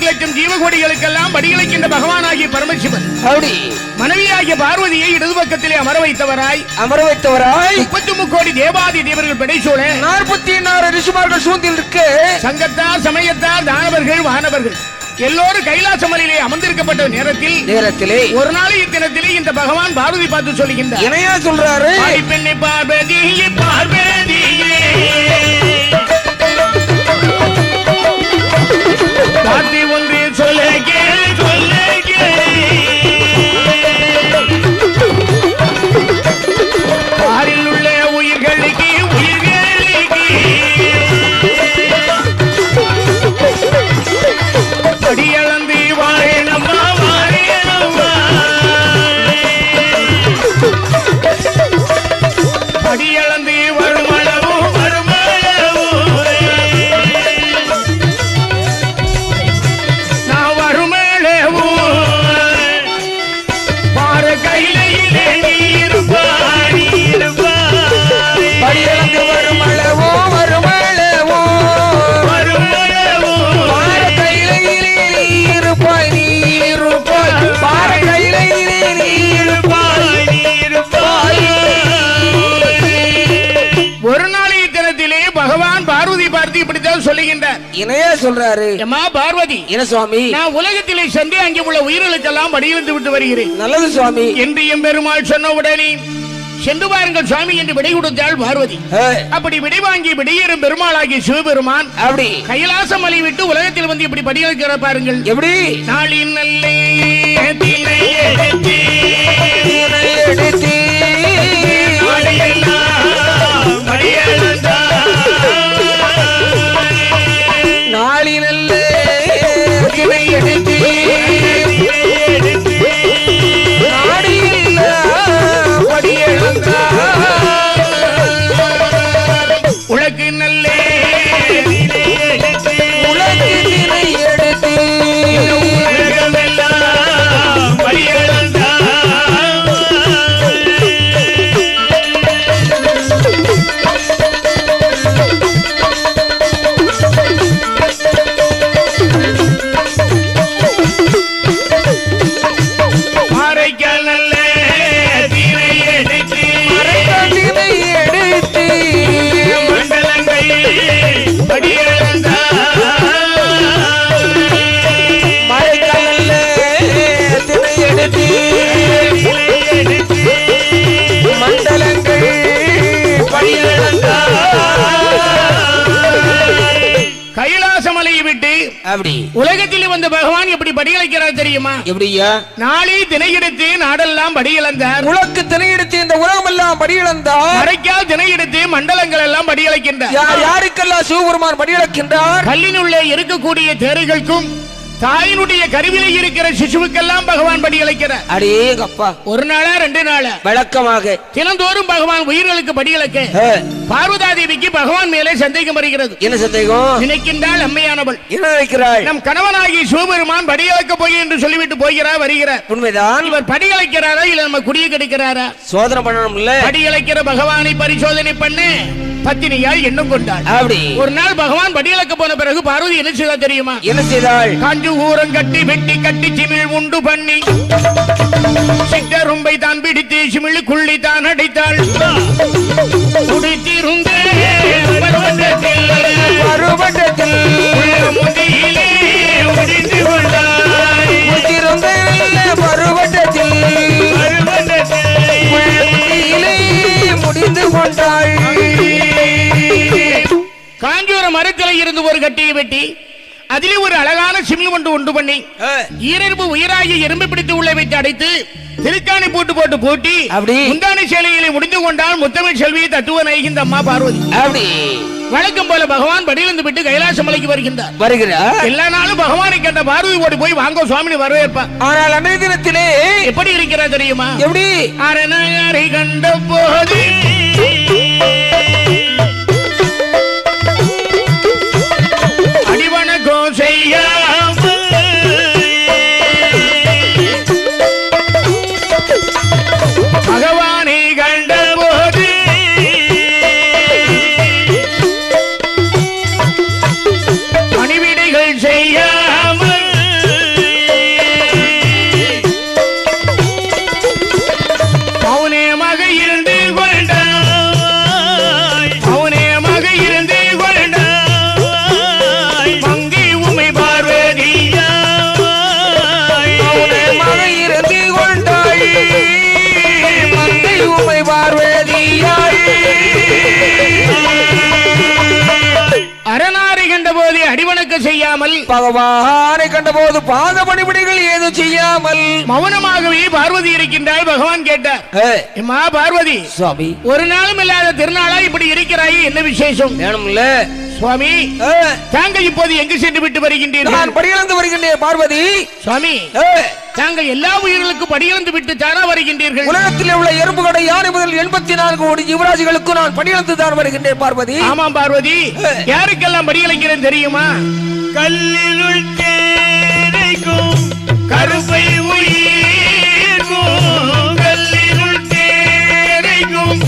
லட்சம் ஜீவகோடிகளுக்கெல்லாம் படியளிக்கின்ற பகவானாகிய பரமசிவன் மனைவியாகிய பார்வதியை இடது பக்கத்திலே அமர வைத்தவராய் 33 கோடி தேவாதி தேவர்கள் படைசூழ 44 ரிஷிமார்கள் சூழ்ந்திருக்கு. சங்கத்தார் சமயத்தார் தானவர்கள் வானவர்கள் எல்லோரும் கைலாசமலையிலே அமர்ந்திருக்கப்பட்ட நேரத்திலே ஒரு நாள் இத்தினத்திலே இந்த பகவான் பார்வதி பார்த்து சொல்லுகின்றார். என்னையா சொல்றாரு? பெண்ணை பார்வதியே பார்வதியே காத்தி ஒன்று சொல்ல காரில் உள்ள உயிர்களுக்கு படியளந்து வாரேனம்மா வாரேனம்மா படியளந்து வருமளவு வருமளவு நான் வருமளவு பார கையிலே நீ இருப்பாய் படியளந்து வருமளவோ வருமளவோ வருமளவு பார கையிலே நீ இருப்பாய் நீ இருப்பாய் பார கையிலே நீ இருப்பாய் நீ இருப்பாய். ஒரு நாளைய தினத்திலே பகவான் பார்வதி பார்த்து இப்படித்தான் சொல்லுகின்றார். என்னையா சொல்றாரு? அம்மா பார்வதி, என்ன சுவாமி? நான் உலகத்திலே சென்று அங்கே உள்ள உயிர்களுக்கெல்லாம் படியிருந்து விட்டு வருகிறேன். நல்லது சுவாமி என்று எம்பெருமாள் சொன்ன உடனே சென்று பாருங்கள் சுவாமி என்று விடை கொடுத்தாள் பார்வதி. அப்படி விடை வாங்கி விடையேறும் பெருமாளாகிய சிவபெருமான் அப்படி கைலாசமலை விட்டு உலகத்தில் வந்து இப்படி படியளிக்கிற பாருங்கள். எப்படி? நாளின் நல்லே நாளினல்ல எடுத்து உலகு நல்லே உலகினை எடுத்து உலகமெல்லாம் படியளந்தார். மறைக்கால் நல்ல தீனை எடுத்து மறைக்காட்டினை எடுத்து மண்டலங்கள் படியளந்தார். மறைக்கால தினை எடுத்து மண்டலங்கள் படியளந்தார். கைலாசமலையை விட்டு அப்படி உலகத்தில் வந்த பகவான் எப்படி படியளிக்கிறார் தெரியுமா? எப்படியா? நாளை தினை எடுத்து நாடெல்லாம் படியளந்தார். உலக்கு தினை எடுத்து இந்த உலகம் எல்லாம் படியளந்தார். மறைக்கால் தினை எடுத்து மண்டலங்கள் எல்லாம் படியளிக்கின்றார். யாருக்கெல்லாம் சிவபெருமான் படியளக்கின்றார்? கல்லினுள்ளே இருக்கக்கூடிய தேரைகளுக்கும் தாயினுடைய கருவிலே இருக்கிற சிசுவுக்கெல்லாம் பகவான் படியளிக்கிறார். அடேங்கப்பா, ஒரு நாளா 2 நாளா விளக்கமாக தினந்தோறும் பகவான் உயிர்களுக்கு படியளிக்க பார்வதாதேவிக்கு பகவான் மேலே சந்தேகம் வருகிறது. என்ன சந்தேகம்? நினைக்கின்றாள் அம்மையானவள். என்ன நினைக்கிறாள்? நம் கணவனாகி சிவபெருமான் படியளிக்க போய் என்று சொல்லிவிட்டு போகிறார் வருகிறார். உண்மைதான். இவர் படியளிக்கிறாரா இல்ல நம்ம குடிய கெடுக்கிறாரா? சோதனை பண்ணணும் இல்ல. படியளிக்கிற பகவானை பரிசோதனை பண்ணு பத்தினியால் எண்ணம் கொண்டாள். அப்படி ஒரு நாள் பகவான் படியளக்க போன பிறகு பார்வதி என்ன செய்தா தெரியுமா? என்ன செய்தாள்? காஞ்சு ஊரம் கட்டி வெட்டி கட்டி சிமிழ் உண்டு பண்ணி சிட்டரும்பை தான் பிடித்து சிமிழுக்குள்ளி தான் அடைத்தாள். குடித்திருந்த பருவட்டத்தில் முதியிலே முடிந்து கொண்டாள். பருவட்டத்தில் முடிந்து கொண்டாள். காஞ்சூர மரத்திலே இருந்து ஒரு கட்டியை வெட்டி அதிலே ஒரு அழகான சிமிழ் உண்டு பண்ணி ஈரெரும்பு உயிராகிய எறும்பு பிடித்து உள்ள வைத்து அடைத்து திருக்காணி போட்டு பூட்டி முந்தானி சேலையிலே முடிந்து கொண்டால் முத்தமிழ் செல்வியை தத்துவ நைகின்ற அம்மா பார்வதி. அப்படி வழக்கம் போல பகவான் படியிலிருந்து விட்டு கைலாசமலைக்கு வருகிறார். எல்லா நாளும் பகவானை கண்ட பார்வதி ஓடி போய் வாங்க சுவாமி வரவேற்பார். ஆனால் அன்றைய தினத்திலே எப்படி இருக்கிறார் தெரியுமா? எப்படி? அரணாரை கண்ட போது அடிவணக்கம் செய்யாமல் பகவானை கண்ட போது பணிவிடைகள் செய்யாமல் பகவானை கண்டபோது பாத பணிபடிகள் ஏதும் செய்யாமல் மௌனமாகவே பார்வதி இருக்கின்றாள். பகவான் கேட்டார், அம்மா பார்வதி, சுவாமி ஒரு நாளும் இல்லாத திருநாளா இப்படி இருக்கிறாய், என்ன விசேஷம்? வேணும்ல சுவாமி, தாங்கள் இப்போது எங்கு சென்று விட்டு வருகின்றீர்கள்? நான் படியிழந்து வருகின்றேன் பார்வதி. சுவாமி, தாங்கள் எல்லா உயிர்களுக்கும் படியிழந்து விட்டு தானா வருகின்றீர்கள்? உலகத்தில் உள்ள எறும்பு கடை யானை முதல் 84 கோடி ஜீவராசிகளுக்கு நான் படியிழந்து தான் வருகின்றேன் பார்வதி. ஆமாம் பார்வதி, யாருக்கெல்லாம் படியிழக்கிறேன் தெரியுமா? கல்லினுள் தேரைக்கும் கருப்பை உயிர்க்கும், கல்லினுள் தேரைக்கும்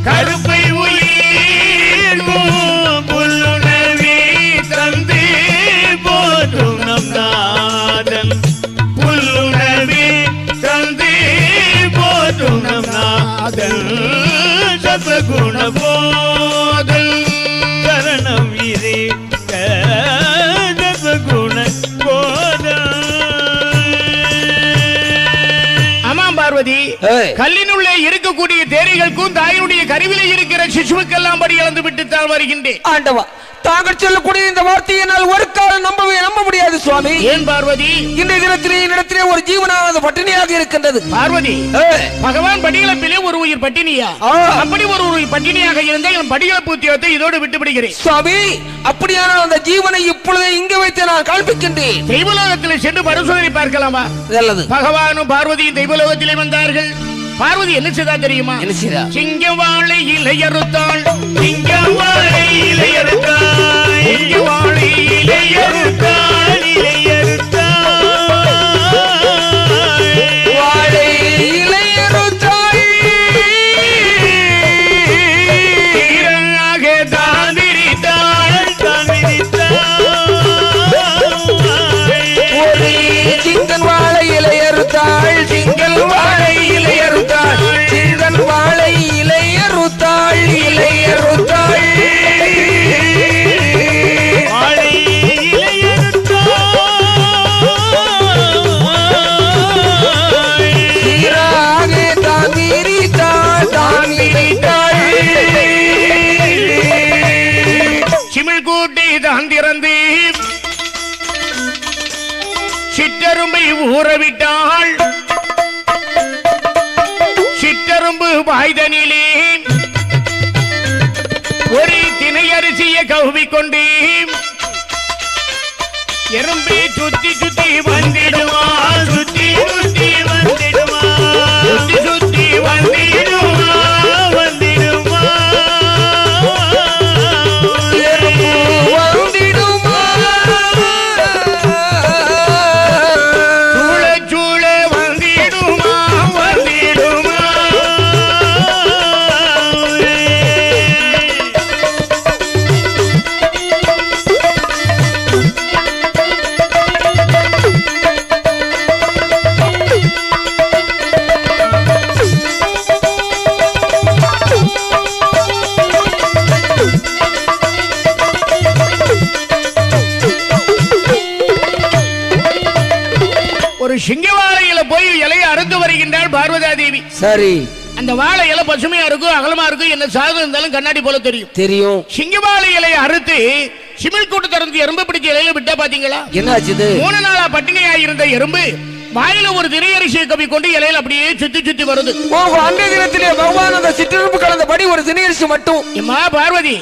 கருப்பை உயிர்க்கும், புல்லுணர்வே தந்து போற்றும் நம் நாதன், புல்லுணர்வே தந்து போற்றும் நம் நாதன், சத்வகுண போதல் சரணம் இதே சத்வகுண போதல். ஆமாம் பார்வதி, கல்லினுள்ளே இருக்கக்கூடிய தேரைகளுக்கும் தாயினுடைய கருவிலே இருக்கிற சிசுவுக்கெல்லாம் படி இழந்து விட்டுத்தான் வருகின்றேன். ஆண்டவா, தாங்கள் சொல்லக்கூடிய இந்த வார்த்தையை என்னால் ஒரு காலம் நம்ப முடியாது சுவாமி. ஏன் பார்வதி? இன்றைய தினத்திலே என்னிடத்திலே ஒரு ஜீவனானது பட்டினியாக இருக்கின்றது. பார்வதி, பகவான் படியிழப்பிலே ஒரு உயிர் பட்டினியா? அப்படி ஒரு உயிர் பட்டினியாக இருந்தால் என் படியிழப்பு உத்தியோகத்தை இதோடு விட்டு விடுகிறேன் சுவாமி. அப்படியான அந்த ஜீவனை இப்பொழுதே இங்கே வைத்து நான் கல்பிக்கின்றேன். தெய்வலோகத்தில் சென்று பரிசோதனை பார்க்கலாமா? நல்லது. பகவானும் பார்வதியும் தெய்வலோகத்திலே வந்தார்கள். பார்வதி என்ன செய்தா தெரியுமா? சிங்கவாழை இலையறுத்தாள், சிங்கவாழை இலையறுத்தாள், சிங்கவாழை இலையறுத்தாள், இலையறுத்தாள், வாழை இலையறுத்தாள், ஈரனாக தான் விரித்தாள், தான் விரித்தாள், ஒரு சிங்கன் வாழை இலையறுத்தாள், சிங்கல் வாழை இலையறுத்தாள், சிங்கன் வாழை இலையறுத்தாள், இலையறுத்தாள், வாழை இலையறுத்தாள், சீராக தான் விரித்தாள், தான் விரித்தாள், சிமிழ் கூட்டி தான் திறந்து சிற்றரும்பை ஊறவிட்டாள், சிற்றரும்பு வாய்தனிலே ஒரு தினை அரிசியை கவ்விக்கொண்டு எறும்பை சுத்தி சுத்தி வந்திடுமா, சுத்தி சுத்தி வந்திடுமா, சுத்தி சுத்தி வந்திடுமா, வந்திடுமா, வந்திடுமா, சூழ சூழ வந்திடுமா, வந்திடுமா. ஒரு சிங்க வாழையில போய் இலையை அறுத்து வருகின்றாள் பார்வதா தேவி. சரி, அந்த வாழை இலை பசுமையா இருக்கும், அகலமா இருக்கும், என்ன சாதம் இருந்தாலும் கண்ணாடி போல தெரியும். தெரியும். சிங்க வாழை இலையை அறுத்து சிமிழ் கூட்டு திறந்து எறும்பு பிடிச்ச இலையில விட்டா பாத்தீங்களா? என்னாச்சு? 3 நாளா பட்டினியா இருந்த எறும்பு வாயில ஒரு திரையரிசியை கவி கொண்டு இலையில அப்படியே சுத்தி சுத்தி வருது. அன்றைய தினத்திலே பகவான் அந்த சிற்றிருப்பு கலந்தபடி ஒரு திரையரிசி மட்டும். எம்மா பார்வதி,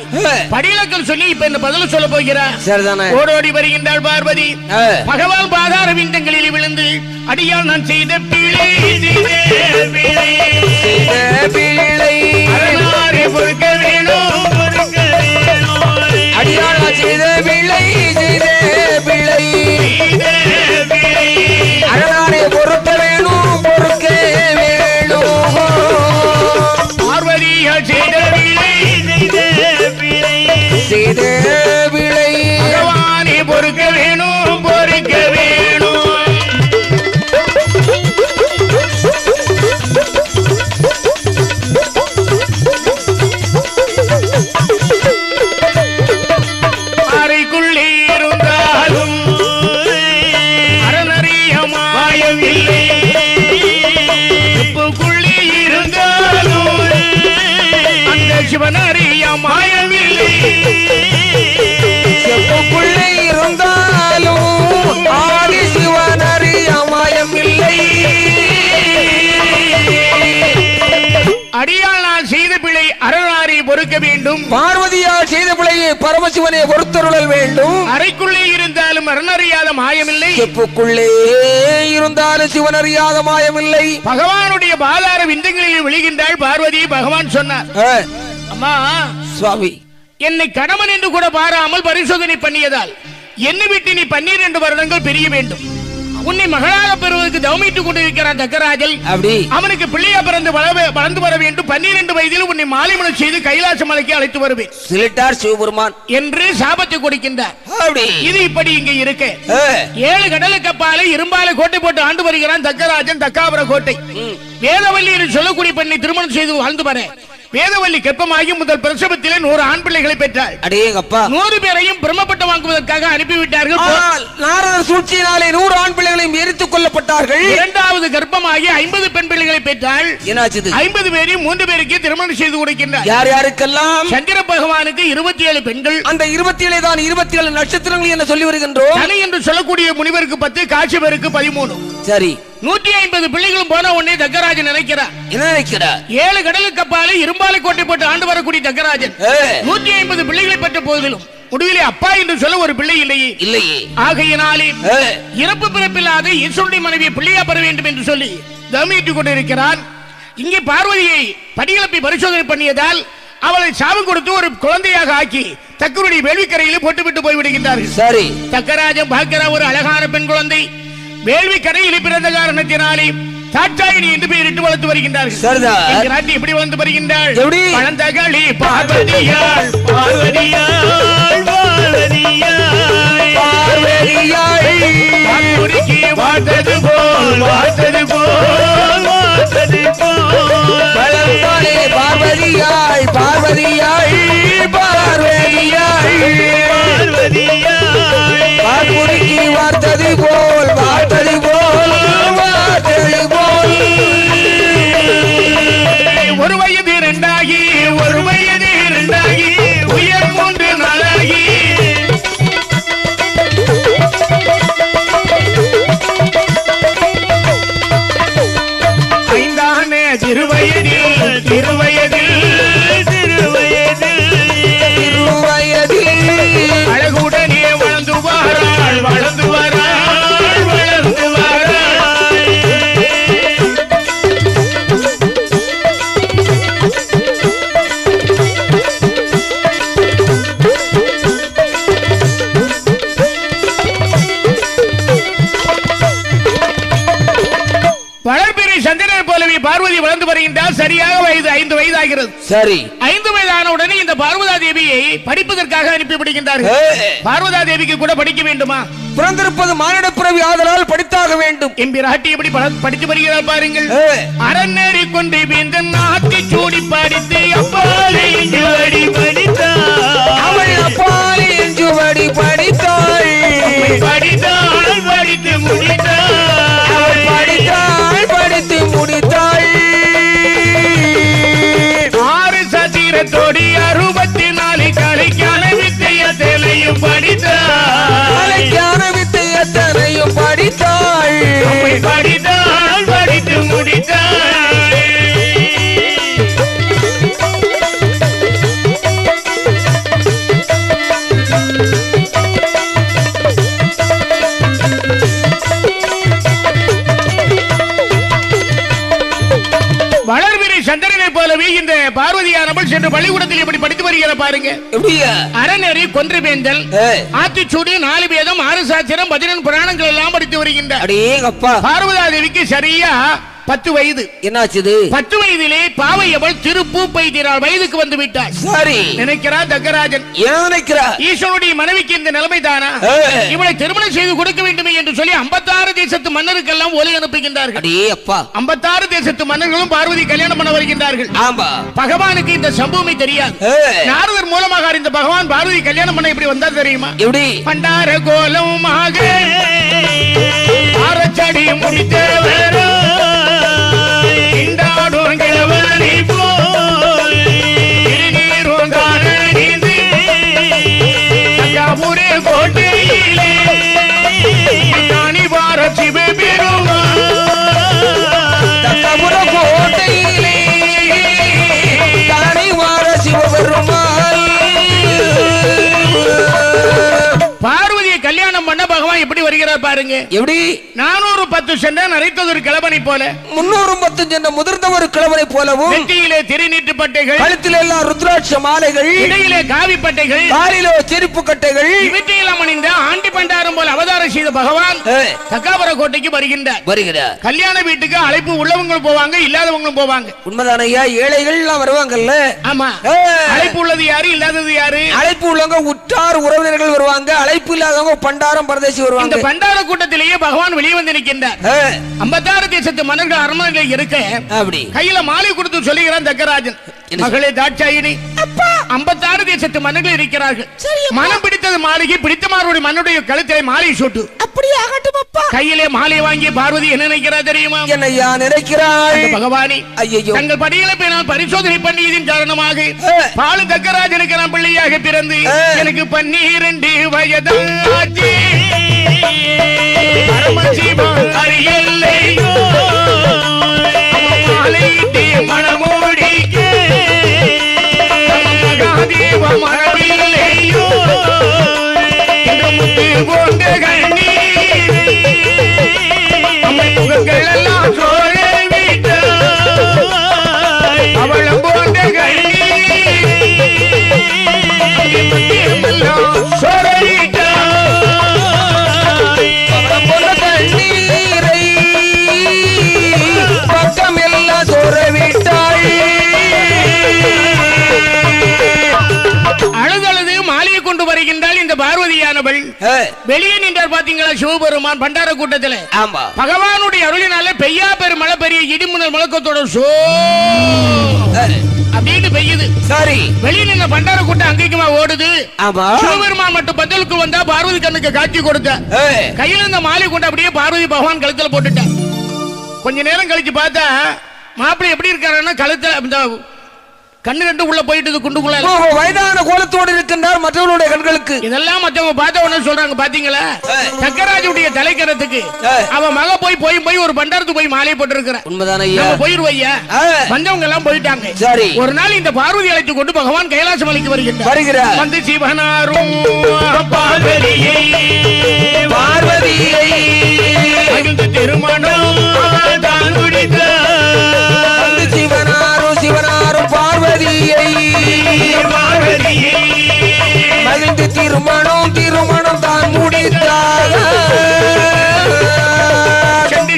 படியிலக்கல் சொல்லி இப்ப இந்த பதில சொல்ல போகிறா. சரிதானே? ஓடோடி வருகின்றாள் பார்வதி. பகவான் பாதார விந்தங்களில் விழுந்து அடியால் நான் செய்த பிழை, பொறுக்க வேணும், பொறுக்க வேணும், அடியால் நான் செய்த பிழை, பிழை, அரணாரை பொறுக்க வேணும், பொறுக்க வேணும், பார்வதியா செய்த பிழை, செய்த பிழை, பகவானே பொறுக்க வேணும், பொறுக்க வேணும். அறைக்குள்ளே இருந்தாலும் அரணறிய மாயமில்லை, உப்புக்குள்ளே இருந்தாலும் அந்த சிவனறிய மாயமில்லை, செப்புக்குள்ளே இருந்தாலும் கொடுக்க வேண்டும். பார்வதியால் செய்த பிழையை பரமசிவனை பொறுத்தருளல் வேண்டும். அறைக்குள்ளே இருந்தாலும் அரணறியாத மாயமில்லை, செப்புக்குள்ளே இருந்தாலும் சிவன் அறியாத மாயமில்லை. பகவானுடைய பாதார விந்தங்களில் விழுகின்றாள் பார்வதி. பகவான் சொன்னார், அம்மா சுவாமி, என்னை கணவன் என்று கூட பாராமல் பரிசோதனை பண்ணியதால் என்னை விட்டு நீ 12 வருடங்கள் பிரிய வேண்டும். உன்னை மகளாக பெறுவதற்கு தவமிட்டுக் கொண்டிருக்கிறான் தக்கராஜல். அவனுக்கு பிள்ளையா பிறந்து வளர்ந்து வர வேண்டும். 12 வயதில் உன்னை மாலைமணம் செய்து கைலாச மலைக்கு அழைத்து வருவேன் சிவபெருமான் என்று சாபத்தை கொடுக்கின்றார். இது இப்படி இங்க இருக்க 7 கடலுக்கு அப்பாலே இரும்பால கோட்டை போட்டு ஆண்டு வருகிறான் தக்கராஜன். தக்காபுர கோட்டை. வேதவல்லி என்று சொல்லக்கூடிய பெண்ணை திருமணம் செய்து வாழ்ந்து வர வேதவல்லி கர்ப்பமாகி முதல் பிரசவத்திலே 100 ஆண் பிள்ளைகளை பெற்றாள். 100 பேரையும் பிரம்மப்பட்டம் வாங்குவதற்காக அனுப்பிவிட்டார்கள். நாரதர் சூழ்ச்சியினாலே 100 ஆண் பிள்ளைகளையும் எரித்துக் கொல்லப்பட்டார்கள். இரண்டாவது கர்ப்பமாகி 50 பெண் பிள்ளைகளை பெற்றாள். 50 பேரையும் 3 பேருக்கு திருமணம் செய்து கொடுக்கின்றார். யார் யாருக்கெல்லாம்? சந்திர பகவானுக்கு 27 பெண்கள். அந்த 27 தான் 27 நட்சத்திரங்கள் என்று சொல்லி வருகின்றோம். தனி என்று சொல்லக்கூடிய முனிவருக்கு 10, காட்சிபருக்கு 13. சரி, 150 பிள்ளைகளும் போன உடனே தக்கராஜன் நினைக்கிறார். என்ன நினைக்கிறார்? 7 கடலுக்கு அப்பாலே இரும்பாலை கோட்டை போட்டு ஆண்டு வரக்கூடிய தக்கராஜன் 150 பிள்ளைகளை பெற்ற போதிலும் முடிவிலே அப்பா என்று சொல்ல ஒரு பிள்ளை இல்லையே. ஆகையினாலே இறப்பு பிறப்பில்லாத ஈஸ்வருடைய மனைவியை பிள்ளையா பெற வேண்டும் என்று சொல்லி தவமிட்டுக் கொண்டிருக்கிறார். இங்கே பார்வதியை படிகளப்பை பரிசோதனை பண்ணியதால் அவளை சாபம் கொடுத்து ஒரு குழந்தையாக ஆக்கி தக்கருடைய வேள்விக்கரையில் போட்டுவிட்டு போய்விடுகின்றார்கள். சரி, தக்கராஜன் பார்க்கிற ஒரு அழகான பெண் குழந்தை வேள்வி கரையில் பிறந்த காரணத்தினாலே தாட்சாயினி என்று பெயரிட்டு வளர்த்து வருகின்றார்கள். நாட்டி எப்படி வளர்ந்து வருகின்றாள்? பழந்தகளி பார்வதியாள் பார்வதியாள் வாழ்த்தது போல் வாழ்த்தது போல் வாழ்த்தது போல் பார்வதியாள் பார்வதியாள் பார்வதியாள் பார்வதிக்கு வார்த்தது போல் வார்த்தது போல் வார்த்தது போல். ஒரு வயது 2 ஒரு வயது 2 உயர் 3 நாளாகி ஐந்தானே திருவயதில் திருவயதில் அழகுடனே வளர்ந்து வாராள் வளர்ந்து வாராள் வளர்ந்து வாராள். வளர்பிறை சந்திரன் போலவே பார்வதி வளர்ந்து வருகின்றால். சரியாக வயது 5 வயது ஆகிறது. சரி, 5 வயதான உடனே இந்த பார்வதா தேவியை படிப்பதற்காக அனுப்பிவிடுகின்றார்கள். பார்வதா தேவிக்கு கூட படிக்க வேண்டுமா? பிறந்திருப்பது மானிட பிறவி ஆதலால் படித்தாக வேண்டும். எம்பிராட்டி எப்படி படித்து வருகிறார் பாருங்கள். அறநெறி கொண்டு வேந்தன் நாட்டி சூடி படித்து அப்பாலே எஞ்சுவடி படித்தாள். அவள் அப்பாலே எஞ்சுவடி படித்தாள். படித்தாள் படித்து முடித்தாள். அவள் படித்தாள் படித்து முடித்தாள். 6 சத்திரத்தோடி 64 கலைக்கான வித்தையத்தையும் படித்தாள். கலைக்கான வித்தையத்தையும் படித்தாள். படித்தாள் படித்து முடித்தாள். வளர்பிறை சந்திரனை போலவே இந்த பார்வதியானவள் சென்று பள்ளிக்கூடத்தில் எப்படி படித்து வருகிற பாருங்க. அறநெறி கொன்றுவேந்தல் ஆத்திச்சூடி 4 வேதம் 6 சாஸ்திரம் 14 புராணங்கள் எல்லாம் படித்து வருகின்றார். பார்வதா தேவிக்கு சரியா 10 வயது. என்னாச்சு? 10 வயதிலே பாவை அவள் திருப்பூ பெய்திராள். வயதுக்கு வந்து விட்டாள். சரி, நினைக்கிறார் தக்கராஜன். நினைக்கிறார் ஈஸ்வருடைய மனைவிக்கு இந்த நிலைமை தானா? இவளை திருமணம் செய்து கொடுக்க வேண்டும் என்று சொல்லி 56 தேசத்து மன்னருக்கெல்லாம் ஒலி அனுப்புகின்றார்கள். 56 தேசத்து மன்னர்களும் பார்வதி கல்யாணம் பண்ண வருகின்றார்கள். பகவானுக்கு இந்த சம்பவமே தெரியாது. நாரதர் மூலமாக அறிந்த பகவான் பார்வதி கல்யாணம் பண்ண எப்படி வந்தார் தெரியுமா? பண்டார கோலமாக ஆரச்சடி முடித்தவரோ இண்டாடும் கிழவனை போல் திருநீரும் காண நீந்து தஞ்சாவூரே கோட்டையிலே தானி வார சிவபெருமான். தஞ்சாவூர கோட்டையிலே தானி வார சிவபெருமான். வருகிறார் பாருங்க. எப்படி 410 சென்ற நரைத்தது ஒரு கிழவனை போல, 310 சென்ற முதிர்ந்த ஒரு கிழவனை போலவும், நெற்றியிலே திருநீற்று பட்டைகள், கழுத்தில் எல்லாம் ருத்ராட்ச மாலைகள், இடையிலே காவி பட்டைகள், காலிலோ செருப்பு கட்டைகள், இவற்றையெல்லாம் அணிந்த ஆண்டி பண்டாரம் போல அவதாரம் செய்த பகவான் தக்காவர கோட்டைக்கு வருகின்றார். கல்யாண வீட்டுக்கு அழைப்பு உள்ளவங்களும் போவாங்க, இல்லாதவங்களும் போவாங்க. உண்மைதான ஐயா, ஏழைகள் எல்லாம் வருவாங்கல்ல. ஆமா, அழைப்பு உள்ளது யாரு, இல்லாதது யாரு? அழைப்பு உள்ளவங்க உற்றார் உறவினர்கள் வருவாங்க, அழைப்பு இல்லாதவங்க பண்டாரம் பரதேசி வருவாங்க. இந்த பண்டார கூட்டத்திலேயே பகவான் வெளியே வந்து நிற்கின்றார். 56 தேசத்து மன்னர்கள் அரண்மனையில் இருக்க அப்படி கையில மாலை கொடுத்து சொல்லுகிறான் தக்கராஜன், மகளே தாட்சாயினி, 56 தேசத்து மன்னர்கள் இருக்கிறார்கள். மனம் பிடித்தது மாளிகை, பிடித்தமாருடைய மன்னுடைய கழுத்தை மாலை சூட்டு. அப்படியே ஆகட்டும் அப்பா. கையிலே மாலை வாங்கி பார்வதி என்ன நினைக்கிறார் தெரியுமா? என்னையா நினைக்கிறாள்? பகவானி, ஐயோ, தங்கள் படிகளை நான் பரிசோதனை பண்ணியதின் காரணமாக பாலு தக்கராஜனுக்கு நான் பிள்ளையாக பிறந்து எனக்கு 12 வயதாச்சு. பரமசிவம் அறியல்லையோ மாலையிட்டே மனமோடிக்க மகாதேவ மரபில்லையோ என்று முத்து போன்ற கண்ணீர் முகங்கள் எல்லாம் சோழ விட்ட அவளம் போன்ற கண்ணீர் சோழ விட்ட அழுதழுது மாலையை கொண்டு வருகின்றால் இந்த பார்வதியானவள். வெளியே நின்றார் பாத்தீங்களா சிவபெருமான் பண்டார கூட்டத்தில். பகவானுடைய அருளினால பெய்யா பெருமழை, பெரிய இடிமுனல் முழக்கத்தோட சோ அப்படின்னு பெய்யுது. சரி, வெளியே நின்ற பண்டார கூட்டம் அங்கேயுமா ஓடுது. சிவபெருமான் மட்டும் பந்தலுக்கு வந்தா பார்வதி கண்ணுக்கு காட்சி கொடுத்த கையில இருந்த மாலை கொண்டு அப்படியே பார்வதி பகவான் கழுத்துல போட்டுட்ட. கொஞ்ச நேரம் கழிச்சு பார்த்தா மாப்பிள்ளை எப்படி இருக்காருன்னா கழுத்துல கண்ணு ரெண்டு உள்ள போயிட்டு குண்டுக்குள்ள வயதான கோலத்தோடு இருக்கின்றார். மற்றவர்களுடைய கண்களுக்கு இதெல்லாம் மற்றவங்க பார்த்த உடனே சொல்றாங்க, பாத்தீங்களா சக்கராஜுடைய தலைக்கரத்துக்கு அவன் மக போய் ஒரு பண்டாரத்துக்கு போய் மாலை போட்டு இருக்கிறான். உண்மைதானே, போயிருவையா வந்தவங்க எல்லாம் போயிட்டாங்க. சரி, ஒரு நாள் இந்த பார்வதி அழைத்து கொண்டு பகவான் கைலாச மலைக்கு வருகிறார். வந்து சிவனாரும் பார்வதியை திருமணம் தான் முடித்த சிவனாரும் பார்வதியை மகிழ்ந்து திருமணம் தான் முடித்தார்.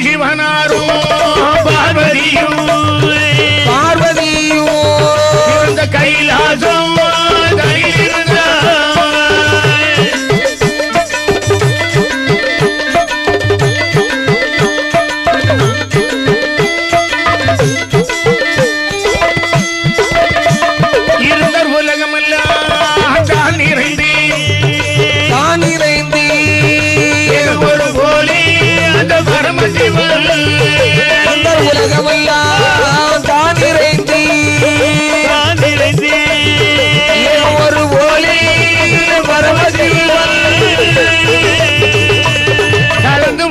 சிவனாரும் பார்வதியும் கைலாசம்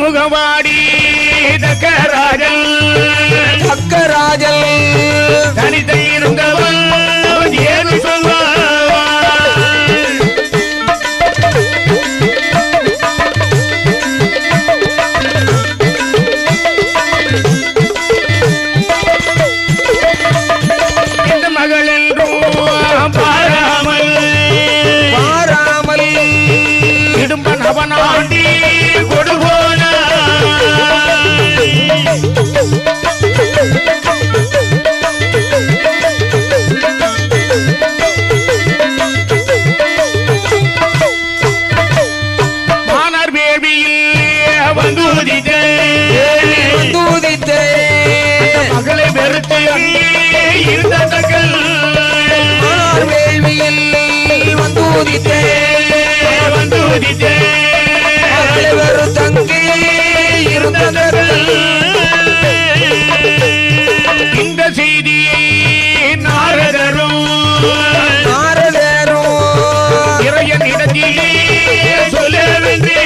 முகவாடி தக்கராஜல் தனித்து இருந்தவன் ஏது சொல்வான். இந்த மகள் என்றும் பாராமல் இடும்பன் அவனாண்டி கொடுபோன மானார் வேள்வியில் வந்துதித்தே மகளை வெறுத்து அங்கே இருந்த தங்கள் மானார் வேள்வியில் வந்துதித்தே மகளை வெறுத்தங்கே இருந்த இந்த செய்தியை நாரதரும் இறையன் இடத்திலே சொல்லவென்றே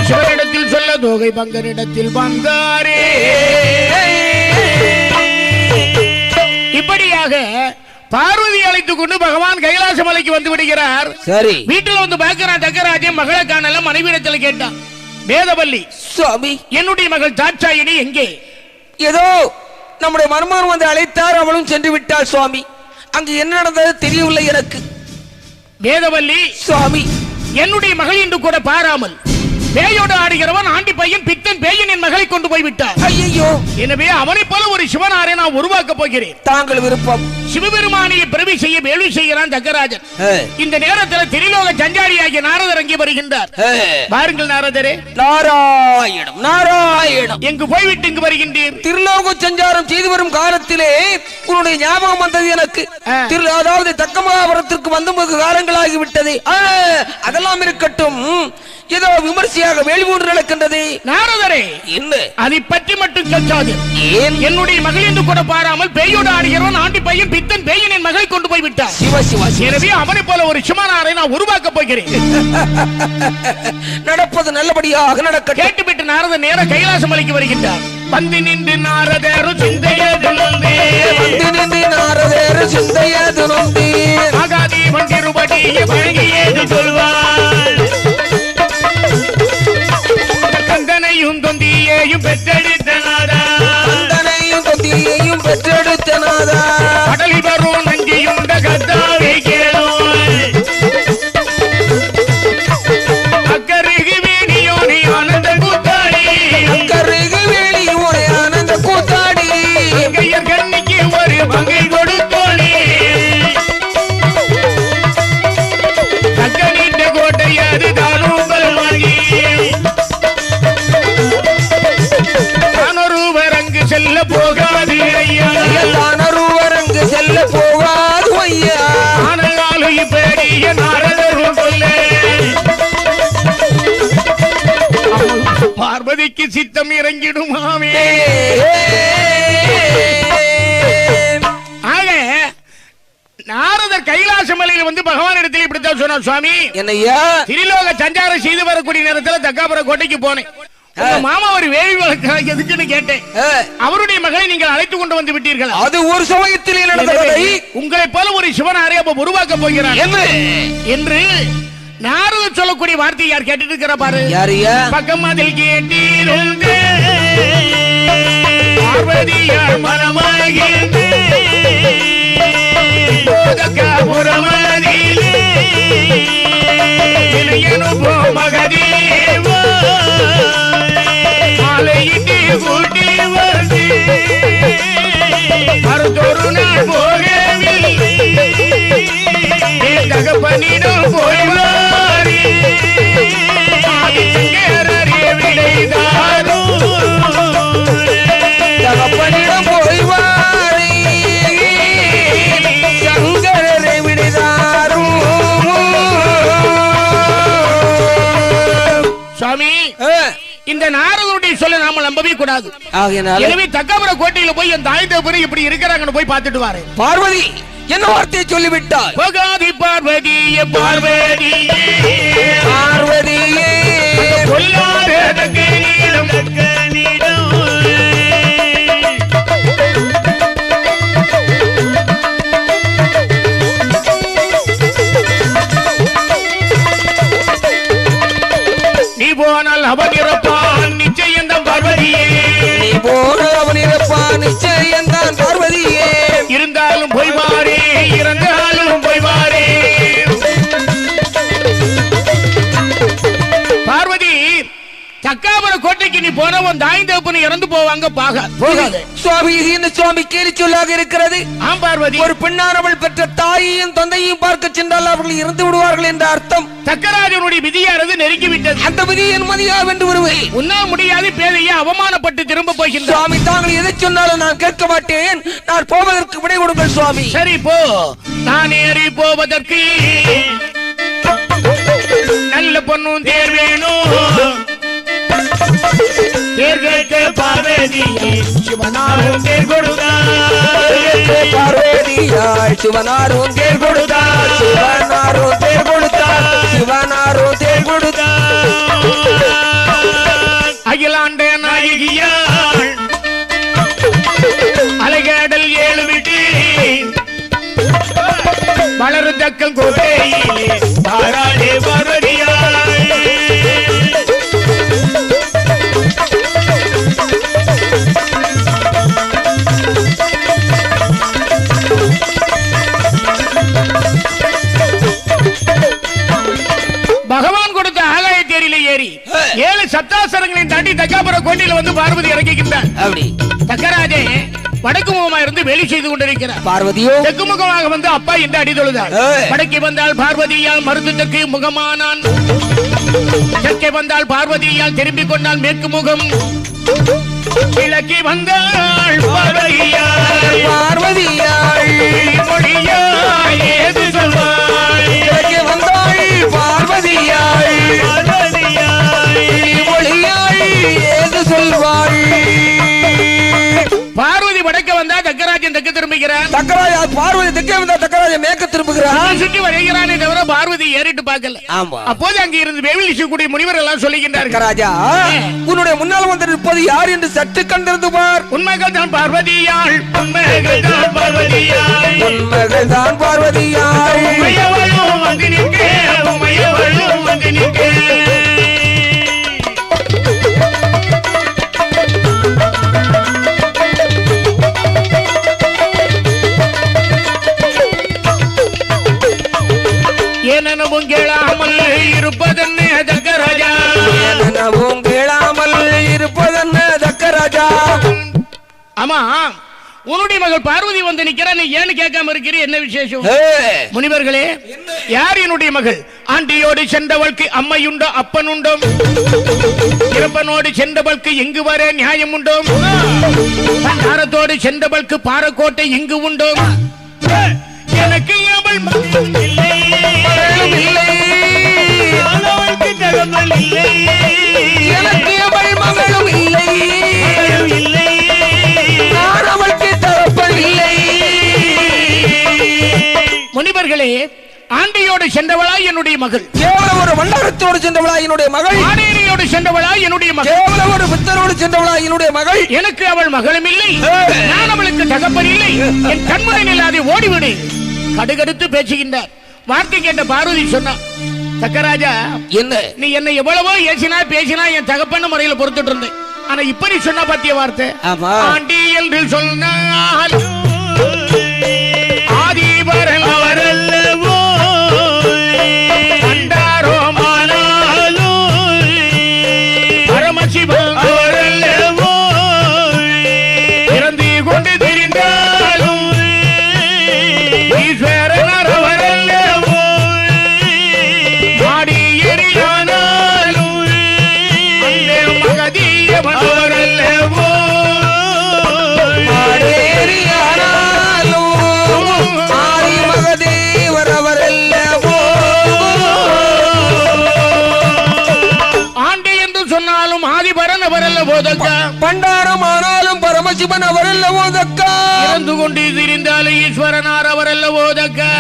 சிவனிடத்தில் சொல்ல தோகை பங்கனிடத்தில் வந்தாரே. நேரமாக பார்வதி அழைத்துக் கொண்டு பகவான் கைலாச மலைக்கு வந்து விடுகிறார். சரி, வீட்டில் வந்து பார்க்கிறான் தக்கராஜன். மகளை காணல. மனைவியிடத்தில் கேட்டான். வேதவல்லி, சுவாமி என்னுடைய மகள் தாட்சாயினி எங்கே? ஏதோ நம்முடைய மருமகன் வந்து அழைத்தார், அவளும் சென்று விட்டாள் சுவாமி. அங்கு என்ன நடந்தது தெரியவில்லை எனக்கு. வேதவல்லி, சுவாமி என்னுடைய மகள் என்று கூட பாராமல் பேயோடு ஆடுகிறவன் ஆண்டி பையன் பித்தன் பேயன் என் மகளை கொண்டு போய் விட்டார். ஐயோ, எனவே அவனை போல ஒரு சிவனாரை நான் உருவாக்க போகிறேன். தாங்கள் விருப்பம். சிவபெருமானியை பிறவி செய்ய வேள்வி செய்கிறான் தக்கராஜன். இந்த நேரத்தில் திரிலோக சஞ்சாரியாகிய நாரதர் அங்கே வருகின்றார். பாருங்கள் நாரதரே. நாராயணம் நாராயணம். எங்கு போய்விட்டு இங்கு வருகின்றேன்? திருலோக சஞ்சாரம் செய்து வரும் காலத்திலே உன்னுடைய ஞாபகம் வந்தது எனக்கு. அதாவது தக்கமகாபுரத்திற்கு வந்து வெகு காலங்களாகி விட்டது. அதெல்லாம் இருக்கட்டும், ஏதோ விமர்சையாக வேள்வி நடக்கின்றது. நாரதரே, என்ன அதை பற்றி மட்டும் சொல்லாது. என்னுடைய மகள் என்று கூட பாராமல் பேயோடு ஆடுகிறவன் ஆண்டி பையன் பித்தன் பேயன் என் மகளை கொண்டு போய் விட்டார். சிவ சிவ. எனவே அவனை போல ஒரு சிவனாரை நான் உருவாக்க போகிறேன். நடப்பது நல்லபடியாக நடக்க கேட்டுவிட்டு நாரதர் நேர கைலாச மலைக்கு வருகின்றார். வந்து நின்று நாரதர் சிந்தையதுனே, வந்து நின்று நாரதர் சிந்தையதுனே, மகாதேவன் திருவடியை வணங்கியது சொல்வார். கந்தனையும் தொந்தியையும் பெற்றெடுத்த நாதா, கந்தனையும் தொந்தியையும் பெற்றெடுத்த நாதா, கடலி வரும் நஞ்சியும் கத்தாவை கேளோம். அக்கருகு வேணியோனி ஆனந்த கூத்தாடி, அக்கருகு வேணியோனி ஆனந்த கூத்தாடி, கையர் கண்ணிக்கு ஒரு பங்கை கொடுத்தோனே, தக்கனிட்ட கோட்டை அது தானும் பலமாகி, செல்ல போகாது ஐயா, தானொருவரங்கு செல்ல போகாது ஐயா, ஆனாலும் இப்படிய நாரதரும் சொல்ல. பார்வதிக்கு சித்தம் இறங்கிடுமாமே. ஆக நாரதர் கைலாச மலையில் வந்து பகவான் இடத்தில் இப்படித்தான் சொன்னார். சுவாமி, என்னையா திரிலோக சஞ்சாரம் செய்து வரக்கூடிய நேரத்தில் தக்காபுர கோட்டைக்கு போனேன். மாமா ஒரு வேள்வி வளர்க்கிறாங்க எதுக்குன்னு கேட்டேன். அவருடைய மகளை நீங்கள் அழைத்து கொண்டு வந்து விட்டீர்கள். அது ஒரு சமயத்திலே நடந்ததை உங்களை போல ஒரு சிவனாரை அப்ப உருவாக்க போகிறார் என்று நாரதர் சொல்லக்கூடிய வார்த்தை யார் கேட்டுட்டு இருக்கிற பாரு. பக்கம் அதில் கேட்டீர்கள் பார்வதியார் மனமாகின்ற மகதேவா மாலையிட்டு கூட்டி வந்து மறுதொரு நாள் போகவில்லை தகப்பனிடம் போய்வாரி விடைதாரோ தகப்பனிடம் போய்வாரி சங்கரரை விடைதாரோ. சுவாமி, இந்த நாரதனுடைய சொல்ல நாம நம்பவே கூடாது. எனவே தக்காபுர கோட்டையில போய் அந்த ஆயுதபுரி இப்படி இருக்கிறாங்கன்னு போய் பார்த்துட்டு வாரு. பார்வதி என்ன வார்த்தையை சொல்லிவிட்டார்? போகாதி பார்வதியே பார்வதியே பார்வதியே சொல்லாத தக்கனிடம் தக்கனிடம் நீ போனால் அவன் இறப்பான் நிச்சயந்தான் பார்வதியே, நீ போனால் அவன் இறப்பான் நிச்சயந்தான் பார்வதியே, இருந்தாலும் போய்வாரே இறந்தாலும் போய்வாரே. பார்வதி, தக்காபுர கோட்டைக்கு நீ போனவன் தாய் தகப்பன் இறந்து போவாங்க போகாது. சுவாமி, என்ன சுவாமி கேலி சொல்லாக இருக்கிறது? ஆம் பார்வதி, ஒரு பெண்ணானவள் பெற்ற தாயையும் தந்தையும் பார்க்க சென்றால் அவர்கள் இறந்து விடுவார்கள் என்ற அர்த்தம். தக்கராஜனுடைய விதியானது நெருங்கிவிட்டது. அந்த விதியின் மதியா வென்று வருவேன். உன்னால் முடியாது பேதையை அவமானப்பட்டு திரும்ப போகின்ற. சுவாமி, தாங்கள் எதை சொன்னாலும் நான் கேட்க மாட்டேன். நான் போவதற்கு விடை கொடுங்கள் சுவாமி. சரி போ. நான் ஏறி போவதற்கு நல்ல பொண்ணும் தேர்வேணும். தேர்கேட்டு பார்வதியே சிவனாரும் தேர் கொடுத்தார், பார்வதியாய் சிவனாரும் தேர் கொடுத்தார், சிவனாரும் தேர் கொடுத்தார், சிவனாரும் தேர் கொடுத்தார். அகிலாண்ட நாயகியாள் அலைகடல் ஏழு விட்டு வளருதக்கம் கோட்டையிலே பாராளே பார்வதியாய் பகவான் கொடுத்த ஆகாய தேரிலே ஏறி 7 சத்தாசரங்களையும் தாண்டி தக்காபுர கோட்டையில வந்து பார்வதி இறங்கிக்கின்றார். தக்கராஜே வடக்கு முகமாக இருந்து வேலை செய்து கொண்டிருக்கிறார். பார்வதியோ தெற்கு முகமாக வந்து அப்பா என்று அடி தொழுதார். வடக்கே வந்தால் பார்வதியால் மருந்து தெற்கு முகமானான். தெற்கே வந்தால் பார்வதியால் திரும்பிக் கொண்டால் மேற்கு முகம். கிழக்கே வந்தால் பார்வதியால் மொழியாய் ஏது சொல்வாய். கிழக்கே வந்தால் பார்வதியால் மொழியாய் ஏது சொல்வாய். பார்வதி வடக்க வந்தா தக்கராஜன் தெற்கு திரும்புகிறார். தக்கராஜ் பார்வதி தெற்கே வந்தா தக்கராஜன் மேற்கு திரும்புகிறார். சுற்றி வருகிறானே தவிர பார்வதி ஏறிட்டு பார்க்கல. அப்போது அங்கே இருந்து வேவில் கூடிய முனிவர் எல்லாம் சொல்லுகின்றார். ராஜா உன்னுடைய முன்னால் வந்து நிற்பது யார் என்று சற்று கண்டிருந்து பார். உண்மைகள் தான் பார்வதியாள். உண்மைகள் தான் பார்வதியாள். உண்மைகள் தான் பார்வதியாள். உண்மையவளும் வந்து நிற்க. உண்மையவளும் வந்து நிற்க. எனவும் கேளாமல் இருப்பதென்ன தக்கராஜா. எனவும் கேளாமல் இருப்பதென்ன தக்கராஜா. ஆமா உன்னுடைய மகள் பார்வதி வந்து நிக்கிற, நீ ஏன்னு கேட்காம இருக்கிறீ? என்ன விசேஷம்? முனிவர்களே, யார் என்னுடைய மகள்? ஆண்டியோடு சென்றவൾക്ക് அம்மையுண்டோ அப்பனுண்டோ? இறப்பனோடு சென்றவൾക്ക് எங்கு வர நியாயம் உண்டோ? பண்டாரத்தோடு சென்றவൾക്ക് பாரக்கோட்டை எங்கு உண்டோ? எனக்கு அவள் மகளும் இல்லை. அவளுக்கு தகவல் இல்லை. எனக்கு அவள் மகளும் இல்லை. அவளுக்கு தகவல் இல்லை. முனிவர்களே, ஆண்டியோடு சென்றவளா என்னுடைய மகள்? கேவலம் ஒரு வண்டாரத்தோடு சென்றவளா என்னுடைய மகள்? ஆடேரியோடு சென்றவளா என்னுடைய மகள்? கேவலம் ஒரு புத்தரோடு சென்றவளா என்னுடைய மகள்? எனக்கு அவள் மகளும் இல்லை, நான் அவளுக்கு தகப்பன் இல்லை. என் கண்முனை இல்லாத ஓடிவிடு. கடுகடுத்து பேசுகின்றார். வார்த்தை கேட்ட பார்வதி சொன்னா, தக்கராஜா என்ன நீ என்ன எவ்வளவோ ஏசினா பேசினா என் தகப்பன முறையில பொறுத்துட்டு இருந்தேன். ஆனா இப்ப நீ சொன்ன பாத்திய வார்த்தை ஆண்டி என்று சொன்னால் ஆதிவரன் அவரல்லவோ கண்டாரோமானாலோ பரமசிவன் அவரல்லவோ இறந்து கொண்டு திரிந்தாலும் ஈஸ்வரனர் அவரல்லவோ மாடி எரியானாலும் அந்த மகதீயவன் அவரல்லவோ மாடி எரியானாலும் ஆதி மகதேவர் அவரல்லவோ. ஆண்டி என்று சொன்னாலும் ஆதிபரன் அவரல்லவோ தக்கா. பண்டாரம் ஆனாலும் பரமசிவன் அவரல்லவோ தக்கா. இறந்து கொண்டு திரிந்தாலும் ஈஸ்வரனார் அவரல்லவோ தக்கா.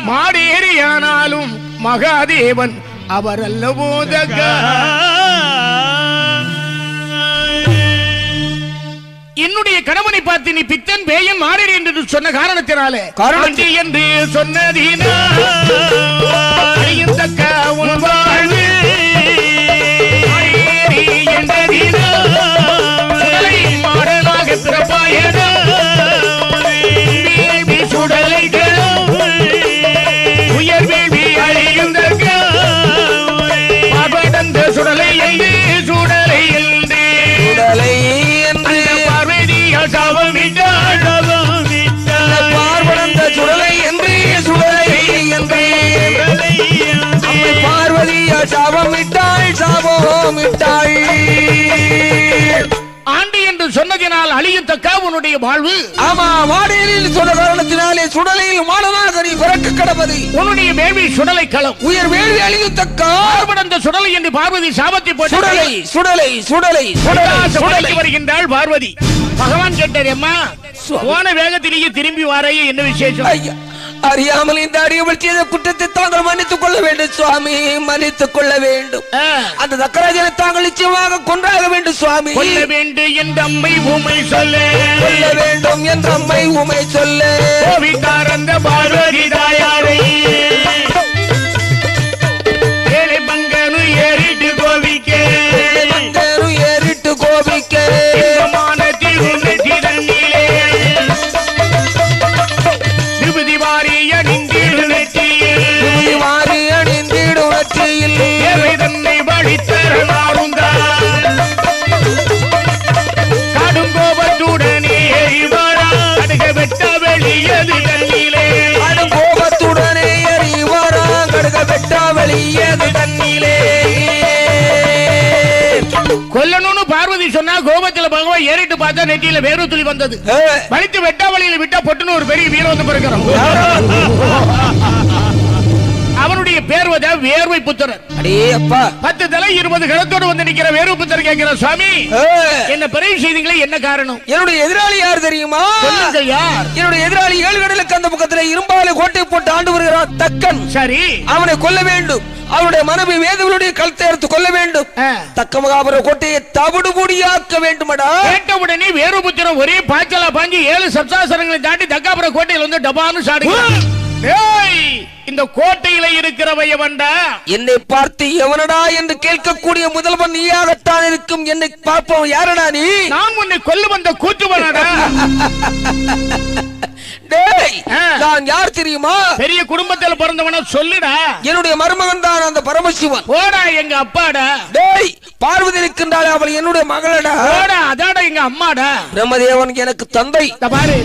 மாடேரியானாலும் மகாதேவன் அவரல்லவோ தக்கா. என்னுடைய கணவனை பார்த்து நீ பித்தன் பேயன் மாறேறி என்று சொன்ன காரணத்தினாலே ஆண்டி என்று சொன்னதினால் தக்க உன் வாழ்வு மாடலாக பிறப்பாயதோ சுடலைகளும் உயர் வேள்வி அழியுந்தக்க படந்த சுடலை என்று சுடலை என்று சுடலை என்று பார்வதியால் சாபமிட்டாள். பார்வடந்த சுடலை என்று சுடலை என்று அம்மை பார்வதியால் சாபமிட்டாள் சாபமிட்டாள். ஆண்டி என்று சொன்னதினால் அழியத்தக்க உன்னுடைய வாழ்வு. ஆமா, வாடகையில் சொன்ன காரணத்தினாலே சுடலையில் மாடனாக நீ பிறக்க கடப்பது. உன்னுடைய வேள்வி சுடலை களம். உயர் வேள்வி அழியத்தக்க பார்வடந்த சுடலை என்று பார்வதி சாபத்தை போட்டு சுடலை சுடலை சுடலை சுடலை வருகின்றாள் பார்வதி. பகவான் கேட்டார், அம்மா போன வேகத்திலேயே திரும்பி வாரையே என்ன விசேஷம்? அறியாமல் இந்த அடியவள் செய்த குற்றத்தை தாங்கள் மன்னித்துக் கொள்ள வேண்டும் சுவாமி, மன்னித்துக் கொள்ள வேண்டும். அந்த தக்கராஜனை தாங்கள் நிச்சயமாக கொன்றாக வேண்டும் சுவாமி. கொல்ல வேண்டும் என்ற அம்மை உமை சொல்ல, கொல்ல வேண்டும் என்ற அம்மை உமை சொல்ல. கோவிக்காரந்த பார்வதி தாயாரை ஏழை பங்கனு ஏறிட்டு கோவிக்க, பங்கனு ஏறிட்டு கோவிக்க. கடும் கோபத்துடனே எறிவாரா கடுக வெட்ட வெளியது தண்ணிலே, கடும் கோபத்துடனே எறிவாரா கடுக வெட்ட வெளியது தண்ணிலே. கொல்லணும்னு பார்வதி சொன்னா கோபத்துல பகவான் ஏறிட்டு பார்த்தா நெற்றியில வேறு துளி வந்தது. வலித்து வெட்டாவளியில விட்டா பொட்டுன்னு ஒரு பெரிய வீரம் வந்து பிறக்கிறோம். அவனுடைய பேர் வேர்வை புத்திரர். அடே அப்பா, 10 தலை 20 கணத்தோடு வந்து நிக்கிற வேர்வை புத்திரர் கேட்கிற சுவாமி, என்ன பிறகு செய்தீங்களே, என்ன காரணம்? என்னுடைய எதிராளி யார் தெரியுமா? சொல்லுங்க யார்? என்னுடைய எதிராளி 7 கடலுக்கு அந்த பக்கத்துல இரும்பால கோட்டை போட்டு ஆண்டு வருகிறான் தக்கன். சரி, அவனை கொல்ல வேண்டும். அவனுடைய மனைவி வேதவளுடைய கழுத்தை எடுத்து கொல்ல வேண்டும். தக்க மகாபுர கோட்டையை தவிடு பொடியாக்க வேண்டுமடா. கேட்ட உடனே வேர்வை புத்திரன் ஒரே பாய்ச்சலா பாஞ்சு 7 சப்தாசரங்களை தாண்டி தக்காபுர கோட்டையில் வந்து டபான்னு சாடுகிறான். இந்த கோட்டையில இருக்கிறவைய வண்டா என்னை பார்த்து எவனடா என்று கேட்கக்கூடிய முதல்வன் நீயாகத்தான் இருக்கும். என்னை பார்ப்போம் யாரடா நீ? நான் உன்னை கொல்ல வந்த கூற்றுவனடா. டேய், நான் யார் தெரியுமா? பெரிய குடும்பத்தில் பிறந்தவன சொல்லுடா. என்னுடைய மருமகன் தான் அந்த பரமசிவன். ஓடா எங்க அப்பாடா. டேய், பார்வதி இருக்கின்றாள், அவள் என்னுடைய மகளடா. ஓடா அதாடா எங்க அம்மாடா. பிரம்மதேவன் எனக்கு தந்தை. பாரு,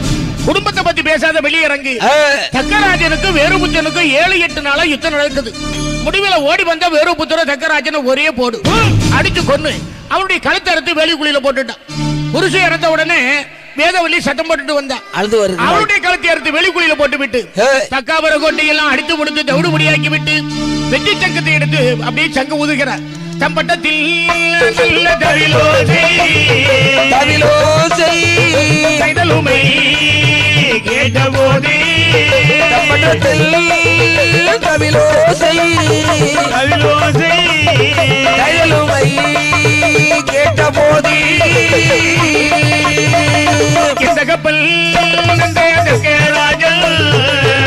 குடும்பத்தை பத்தி பேசாத வெளியிறங்கு. தக்கராஜனுக்கு வேறுபுத்தனுக்கு 7-8 நாளா யுத்தம் நடக்குது. முடிவுல ஓடி வந்த வேறுபுத்தர தக்கராஜனை ஒரே போடு அடிச்சு கொன்னு அவனுடைய கழுத்தை அறுத்து வேலிக்குழியில போட்டுட்டான். புருஷன் இறந்த உடனே வேதவள்ளி சட்டம் போட்டுட்டு வந்தா. அவனுடைய கழுத்தை அறுத்து வெளிக்குழியில போட்டு விட்டு தக்காபுர கோட்டையெல்லாம் அடித்து முடித்து தவிடு முடியாக்கி விட்டு வெற்றி சங்கத்தை எடுத்து அப்படியே சங்க ஊதுகிறார். தம்பட்டத்தில் நல்ல தவிலோசை கைதலுமை கேட்டபோதே தம்பட்டத்தில் தவிலோசை கைதலுமை கேட்டபோதே இந்த கப்பல்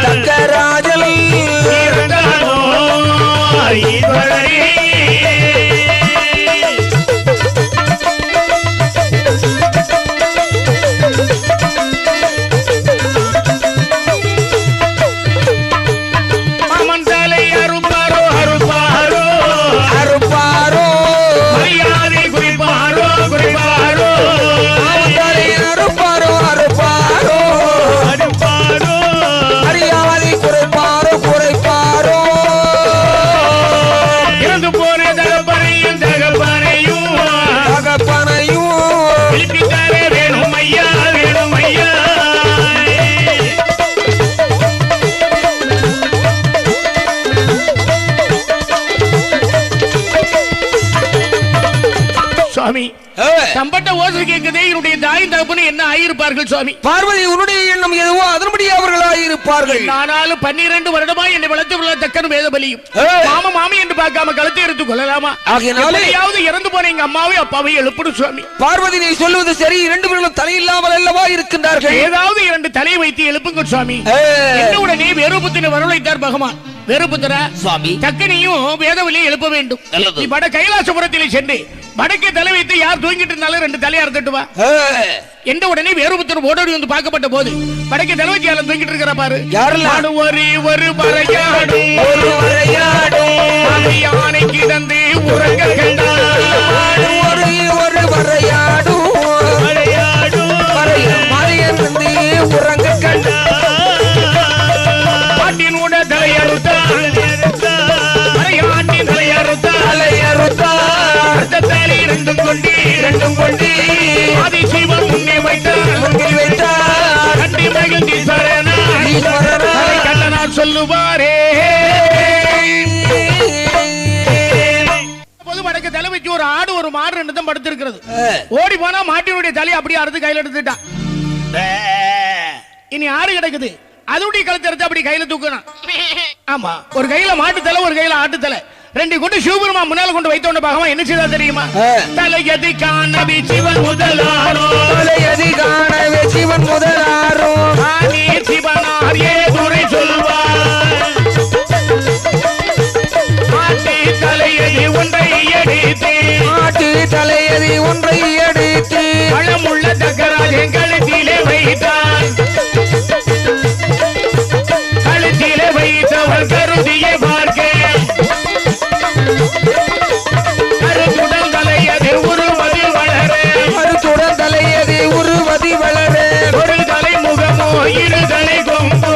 தக்கராஜல் இருந்தானோ இதுவரை சுவாமி, சம்பட்ட ஓசை கேட்குதே. என்னுடைய தாய் தகப்பனு என்ன ஆயிருப்பார்கள் சுவாமி? பார்வதி உன்னுடைய எண்ணம் எதுவோ அதன்படி அவர்கள் ஆயிருப்பார்கள். நானாலும் 12 வருடமா என்னை வளர்த்து உள்ள தக்கன் வேதபலியும் மாமா மாமி என்று பார்க்காம கழுத்தை எடுத்துக் கொள்ளலாமா? ஆகையாவது இறந்து போன எங்க அம்மாவை அப்பாவை எழுப்படும் சுவாமி. பார்வதி நீ சொல்வது சரி. 2 பேரும் தலை இல்லாமல் அல்லவா இருக்கின்றார்கள். ஏதாவது 2 தலையை வைத்து எழுப்புங்க சுவாமி. உடனே வேறுபுத்தின வரவழைத்தார் பகவான். வேறுபுத்திர சுவாமி, தக்கனையும் வேதவலியை எழுப்ப வேண்டும். நீ வட கைலாசபுரத்திலே சென்று வடக்கே தலை வைத்து யார் தூங்கிட்டு இருந்தாலும் 2 தலையா அறுத்துட்டு வா என்ற உடனே வேறுபுத்திரன் ஓடோடி வந்து பார்க்கப்பட்ட போது வடக்கே தலை வச்சு யாரும் தூங்கிட்டு இருக்கிற பாரு. யாரும் ஒரு வரையாடும் யானை கிடந்து உறங்க கண்டான். ஒரு வரையாடும் உறங்க கண்டான். பாட்டினோட தலையறுத்தான் தலை ரெண்டும் கொண்டு ஆதிசிவன் முன்னே வைத்தார். கண்டி மகிழ்ச்சி கண்ணனார் சொல்லுவாரே. வடக்கு தலை வச்சு ஒரு ஆடு ஒரு மாடு 2 தான் படுத்திருக்கிறது. ஓடி போனா மாட்டினுடைய தலையை அப்படியே அறுத்து கையில் எடுத்துட்டான். இனி ஆடு கிடக்குது. அதோடைய கழுத்தை எடுத்து அப்படி கையில தூக்கணும். ஆமா, ஒரு கையில மாட்டு தலை, ஒரு கையில ஆட்டு தலை, ரெண்டு கொண்டு சிவபெருமா முன்னால கொண்டு வைத்தோண்ட பாகமா என்ன செய்தா தெரியுமா? தலையதி காணவி சிவன் முதலாரோ, தலையதி காணவி சிவன் முதலாரோ, ஆனி சிவனார் ஏதுரை சொல்வார், மாட்டி தலையதி ஒன்றை எடுத்து, மாட்டி தலையதி ஒன்றை எடுத்து, பழமுள்ள தக்கராஜன் கழுத்திலே வைத்தான், கழுத்திலே வைத்தவள் கருதியை பார்க்க, கருத்துடன் தலையது உருவதி வளர, கருத்துடன் தலையது உருவதி வளர, ஒரு தலை முகமோ இரு தலை கொம்போ,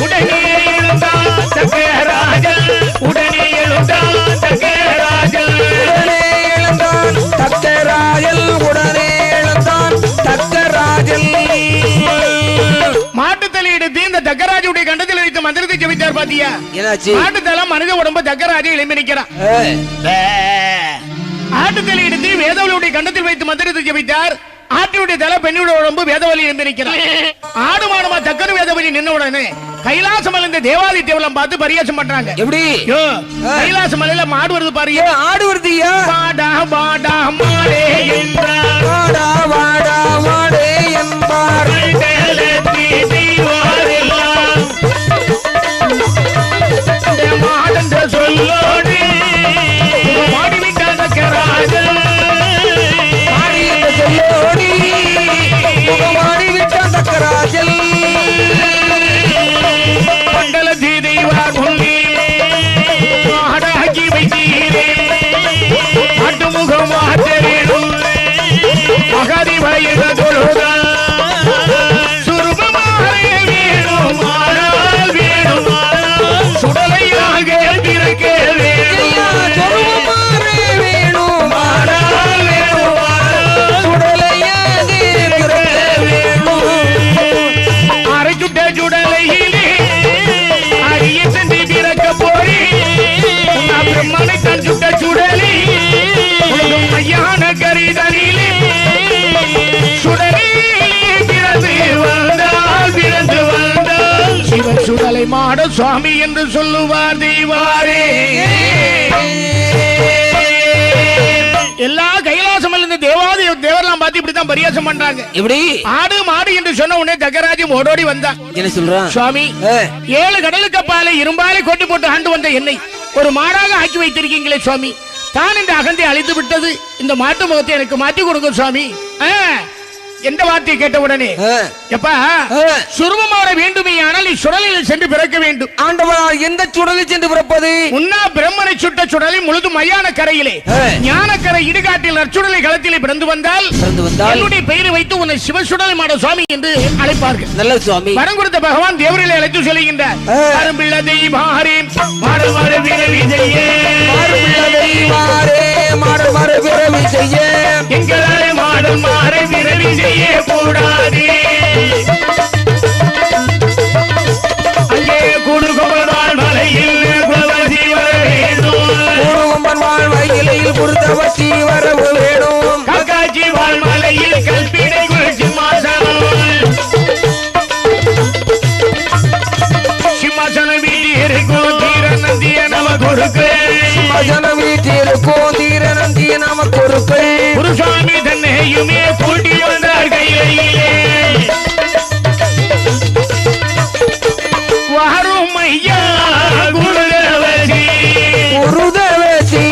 உடனே எழுந்தான் தக்கராஜன், உடனே எழுந்தான் தக்கராஜன், உடனே எழுந்தான் தக்கராஜன், உடனே எழுந்தான் தக்கராஜன். மாட்டுத்தலை எடுத்து இந்த தக்கராஜுடைய கண்டத்தில் வைத்து மந்திரத்தை ஜெபித்தார் பாத்தியா? என்னாச்சு? மாட்டுத்தலை மனித உடம்பு தக்கராஜை எழுப்பி நிற்கிறான். ஆட்டுத்தலை எடுத்து வேதவலியுடைய கண்டத்தில் வைத்து மந்திரத்தை ஜெபித்தார். ஆட்டியுடைய தலை பெண்ணுடைய உடம்பு வேதவலி எழுப்பி நிற்கிறான். ஆடு மாடுமா தக்கன வேதவலி நின்ன உடனே கைலாச மலை தேவாதி தேவலம் பார்த்து பரியாசம் பண்றாங்க. எப்படி? கைலாச மலையில மாடு வருது பாரு. ஆடு வருதியா? வாடா வாடா மாடே என்றார், வாடா வாடா மாடே என்பார், மாடென்ற சொல்லோடு மாடிவிட்டார் தக்கராஜன், மாடி என்ற சொல்லோடி முகமாடி விட்டான் தக்கராஜன். மண்டல தீதைவார் முன்னே மாடாக்கி வைத்தீரே, மாட்டு முகம் மாற்ற வேணும், மகதி வயத தொழுதான் சுரூபமாறே வேணும், ஆனால் வேணும், சுடலையாக திறக்க வேணும், சொருபமாறே வேணும், ஆனால் வேணும், சுடலையாக திறக்க வேணும். அரை சுட்ட சுடலையிலே அரிய சென்று பிறக்க போறே, பிரம்மனை தன் சுட்ட சுடலி மையான கரிதலிலே சுடலே பிறந்து வந்தால், பிறந்து வந்தால் சிவன் சுடலை மாட சுவாமி என்று சொல்லுவார் தெய்வாரே. எல்லா கைலாசம் இருந்து தேவாதி தேவரெல்லாம் பார்த்து இப்படித்தான் பரியாசம் பண்றாங்க. எப்படி? ஆடு மாடு என்று சொன்ன உடனே தக்கராஜ் ஓடோடி வந்தான். என்ன சொல்றான்? சுவாமி, 7 கடலுக்கு அப்பாலே இரும்பாலை கொட்டி போட்டு ஆண்டு வந்த என்னை ஒரு மாடாக ஆக்கி வைத்திருக்கீங்களே சுவாமி, தான் இந்த அகந்தை அழித்து விட்டது, இந்த மாட்டு முகத்தை எனக்கு மாற்றி கொடுங்க சுவாமி. எந்த வார்த்தையை கேட்ட உடனே, எப்பா சுரூபமாற வேண்டுமே ஆனால் நீ சுடலில் சென்று பிறக்க வேண்டும். ஆண்டவா, எந்த சுடலில் சென்று பிறப்பது? முன்னா பிரம்மனை சுட்ட சுடலை முழுதும் மையான கரையிலே ஞானக்கரை இடுகாட்டில் நற்சுடலை களத்திலே பிறந்து வந்தால் என்னுடைய பெயரை வைத்து உன்னை சிவசுடலை மாட சுவாமி என்று அழைப்பார்கள். நல்ல சுவாமி. வரம் கொடுத்த பகவான் தேவர்களை அழைத்து சொல்லுகின்றார், அரும்பிள்ள தெய்வாரே மாடுமாறு விரவி செய்ய, மாடுமாறு விரவி செய்ய, எங்களாலே மாடுமாறு விரவி செய்ய கூடாது, அங்கே குடுகொம்பன் மலையில் குலவசி வர வேண்டும், குடுகொம்பன் வாழ்வயலில் குருதவசி வரவு வேணும், காக்காட்சி வாழ்மலையில் கல்பிடை சிம்மாசனம், சிம்மாசனம் வீட்டிற்கும் தீர நந்திய நம கொடுக்கு, சிம்மாசனம் வீட்டிற்கும் தீர நந்திய நம கொடுக்கு, குருசாமி தன்னையுமே கூட்டி வந்தார் கையிலே, வாரும் ஐயா குருதவசி, குருதவசி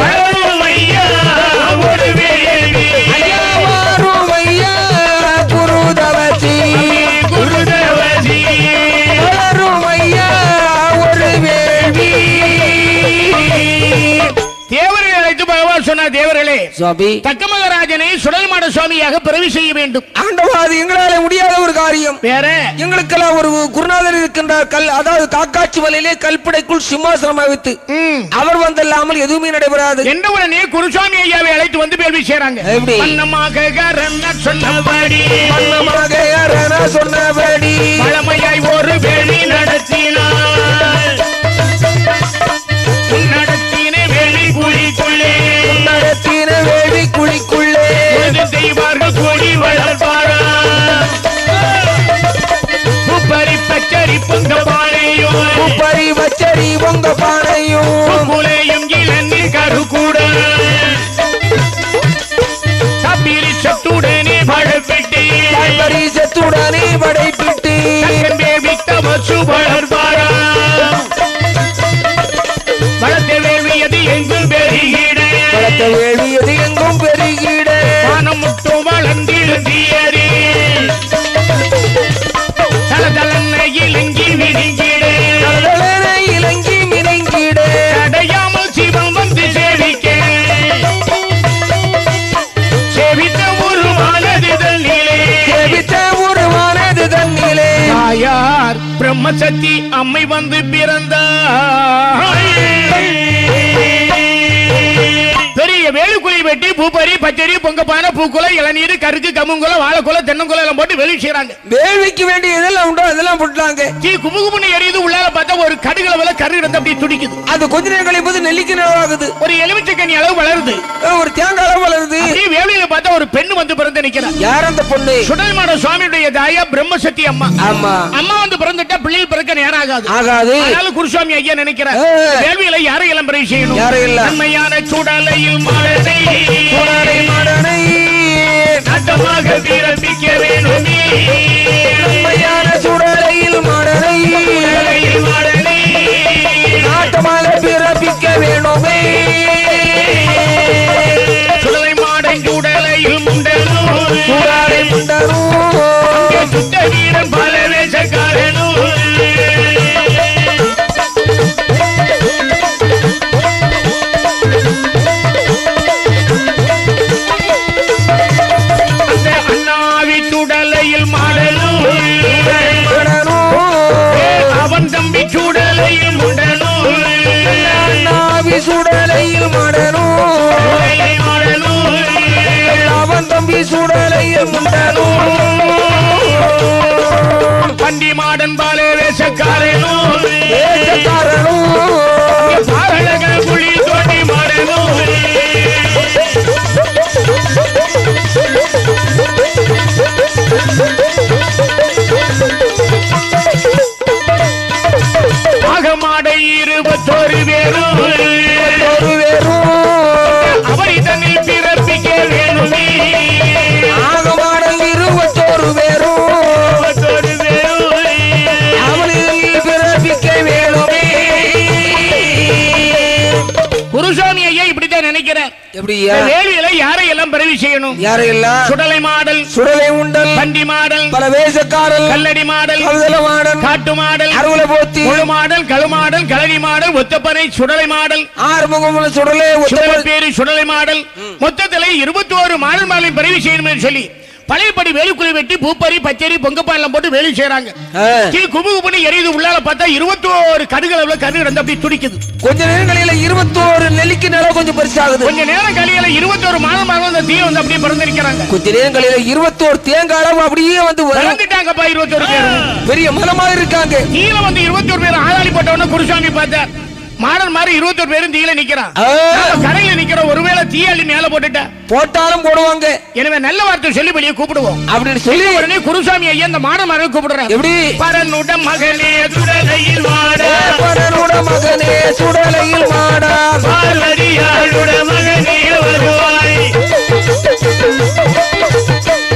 வாரும் ஐயா ஒரு வேள்வி, ஐயா வாரும் ஐயா குருதவசி, குருதவசி வாரும் ஐயா ஒரு வேள்வி. தேவர்களை அழைத்து பகவான் சொன்னார், தேவர்களே சுவாமி, தக்க மகாராஜனை சுடல் மாட சுவாமியாக பிறவி செய்ய வேண்டும். ஆண்டவா, அது எங்களால முடியாத ஒரு காரியம். வேற எங்களுக்கெல்லாம் ஒரு குருநாதர் இருக்கின்றார். அதாவது காக்காட்சி மலையிலே கல்படைக்குள் சிம்மாசனம் அமைத்து அவர் வந்தல்லாமல் எதுவுமே நடைபெறாது. என்ற உடனே குருசாமி ஐயாவை அழைத்து வந்து வேள்வி செய்றாங்க. எப்படி? மன்னமாக சொன்னபடி, மன்னமாக சொன்னபடி பழமையாய் ஒரு வேள்வி நடத்தினார், நடத்தின வேள்வி குழிக்குள்ளே, நடத்தின வேள்வி குழிக்குள்ளே செய்வார்கள் கூடி வளர்ப்பாரா, பூப்பறி பச்சரி பொங்க பானையும் புலையும் இளநீர் கருக்கூட சத்துடனே பழப்பிட்டு சத்துடனே படைப்பிட்டு வித்தமசு வளர்வாரா வளர்த்த வேள்வியது எங்கும் பெருகிட வளர்த்த வேள்வியது எங்கும் பெருகிட வானம் முட்டும் வளர்ந்திருந்தியரே தளதளன இலங்கி மினிங்கிட தளதளன இலங்கி மினிங்கிட அடையாமல் சிவம் வந்து சேவிக்க சேவித்த உருவானது தன்னிலே சேவித்த உருவானது தன்னிலே தாயார் பிரம்மசக்தி அம்மை வந்து பிறந்தார் பெரிய வேலுக்குழி வெட்டி பூப்பறி பச்சரி பொங்கப்பான பூக்குலை இளநீர் கருக்கு கமுங்குல வாழைக்குலை தென்னங்குலை எல்லாம் போட்டு வெளியே செய்யறாங்க வேள்விக்கு வேண்டிய இதெல்லாம் உண்டோ அதெல்லாம் போட்டாங்க குமுகுமுன்னு எரியுது உள்ளால பார்த்தா ஒரு கடுகுல வில கரு இருந்து அப்படி துடிக்குது அது கொஞ்ச நேரம் கழிப்பது நெல்லிக்கு நிலவாகுது ஒரு எலுமிச்சக்கனி அளவு வளருது ஒரு தேங்காய் அளவு வளருது வேலையில பார்த்தா ஒரு பெண்ணு வந்து பிறந்து நிக்கிறார் யார் அந்த பொண்ணு சுடலைமாட சுவாமியுடைய தாயா பிரம்மசக்தி அம்மா ஆமா அம்மா வந்து பிறந்துட்டா பிள்ளை பிறக்க நேரம் ஆகாது ஆகாது அதனால குருசுவாமி ஐயா நினைக்கிறார் வேள்வியில யாரை இளம்பரை செய்யணும் யாரை இல்ல உண்மையான சுடலையில் மாடனை சுடலை மாடனை நாட்டமாக பிறப்பிக்க வேணுமே உண்மையான சுடலையில் மாடனை நாட்டமாக பிறப்பிக்க வேணுமே சுடலை மாடை சுடலையில் முண்டனும் சுடலை முண்டனும் சுத்த வீரன் பல வேஷக்காரனும் சுடலையில் மாடலும் அவன் தம்பி சுடலையில் முண்டனும் சுடலையில் மாடனும் அவன் தம்பி சுடலையில் முண்டனும் பண்டி மாடன் பால வேஷக்காரனும் பாரழக புலி தோண்டி மாடனும் ஆகமாடை 21 பேரும் அவரை தன்னில் பிறப்பிக்க வேணுமே ஆகமாடை 21 பேரும் அவரில் பிறப்பிக்க வேணுமே குருசாமி ஐயா இப்படித்தான் நினைக்கிறேன் எப்படியா வேலையில யாரை எல்லாம் பிறவி செய்யணும் யாரை எல்லாம் சுடலை மாடல் சுடலை உண்டல் பண்டி மாடல் பல வேஷக்காரல் கல்லடி மாடல் கழுதல மாடல் காட்டு மாடல் அருளை போத்தி முழு மாடல் கழு மாடல் கழனி மாடல் ஒத்தப்பனை சுடலை மாடல் ஆறுமுகம் சுடலை பேரு சுடலை மாடல் மொத்தத்தில் 21 மாடல் மாடலை பிறவி செய்யணும் சொல்லி பழையபடி வேலுக்குழி வெட்டி பூப்பறி பச்சரி பொங்கப்பாலம் போட்டு வேலி செய்யறாங்க குமுகு பண்ணி எரியுது உள்ளால பார்த்தா 21 கடுகளவுல கரு இருந்து அப்படி துடிக்குது கொஞ்ச நேரம் கழியில 21 நெல்லிக்கு நிலம் கொஞ்சம் பெருசாகுது கொஞ்ச நேரம் கழியில 21 மாதம் அந்த தீ வந்து அப்படியே பிறந்து நிக்கிறாங்க கொஞ்ச நேரம் கழியில 21 தேங்காய் அளவு அப்படியே வந்து வளர்ந்துட்டாங்கப்பா 21 பேர் பெரிய மரமா இருக்காங்க கீழே வந்து 21 பேர் ஆளாளி போட்டவன குருசாமி பார்த்தார் மாடல் மாதிரி 21 பேரும் தீயில நிக்கிறான் கரையில நிக்கிற ஒருவேளை தீயாளி மேல போட்டுட்டா போட்டாலும் போடுவாங்க எனவே நல்ல வார்த்தை சொல்லி வெளியே கூப்பிடுவோம் அப்படின்னு சொல்லி உடனே குருசாமி ஐயா இந்த மாட மகனை கூப்பிடுறாங்க எப்படி பரனுட மகனே சுடலையில் மாடா பரனுட மகனே சுடலையில் மாடா பார்வதியாளுட மகனே வருவாய்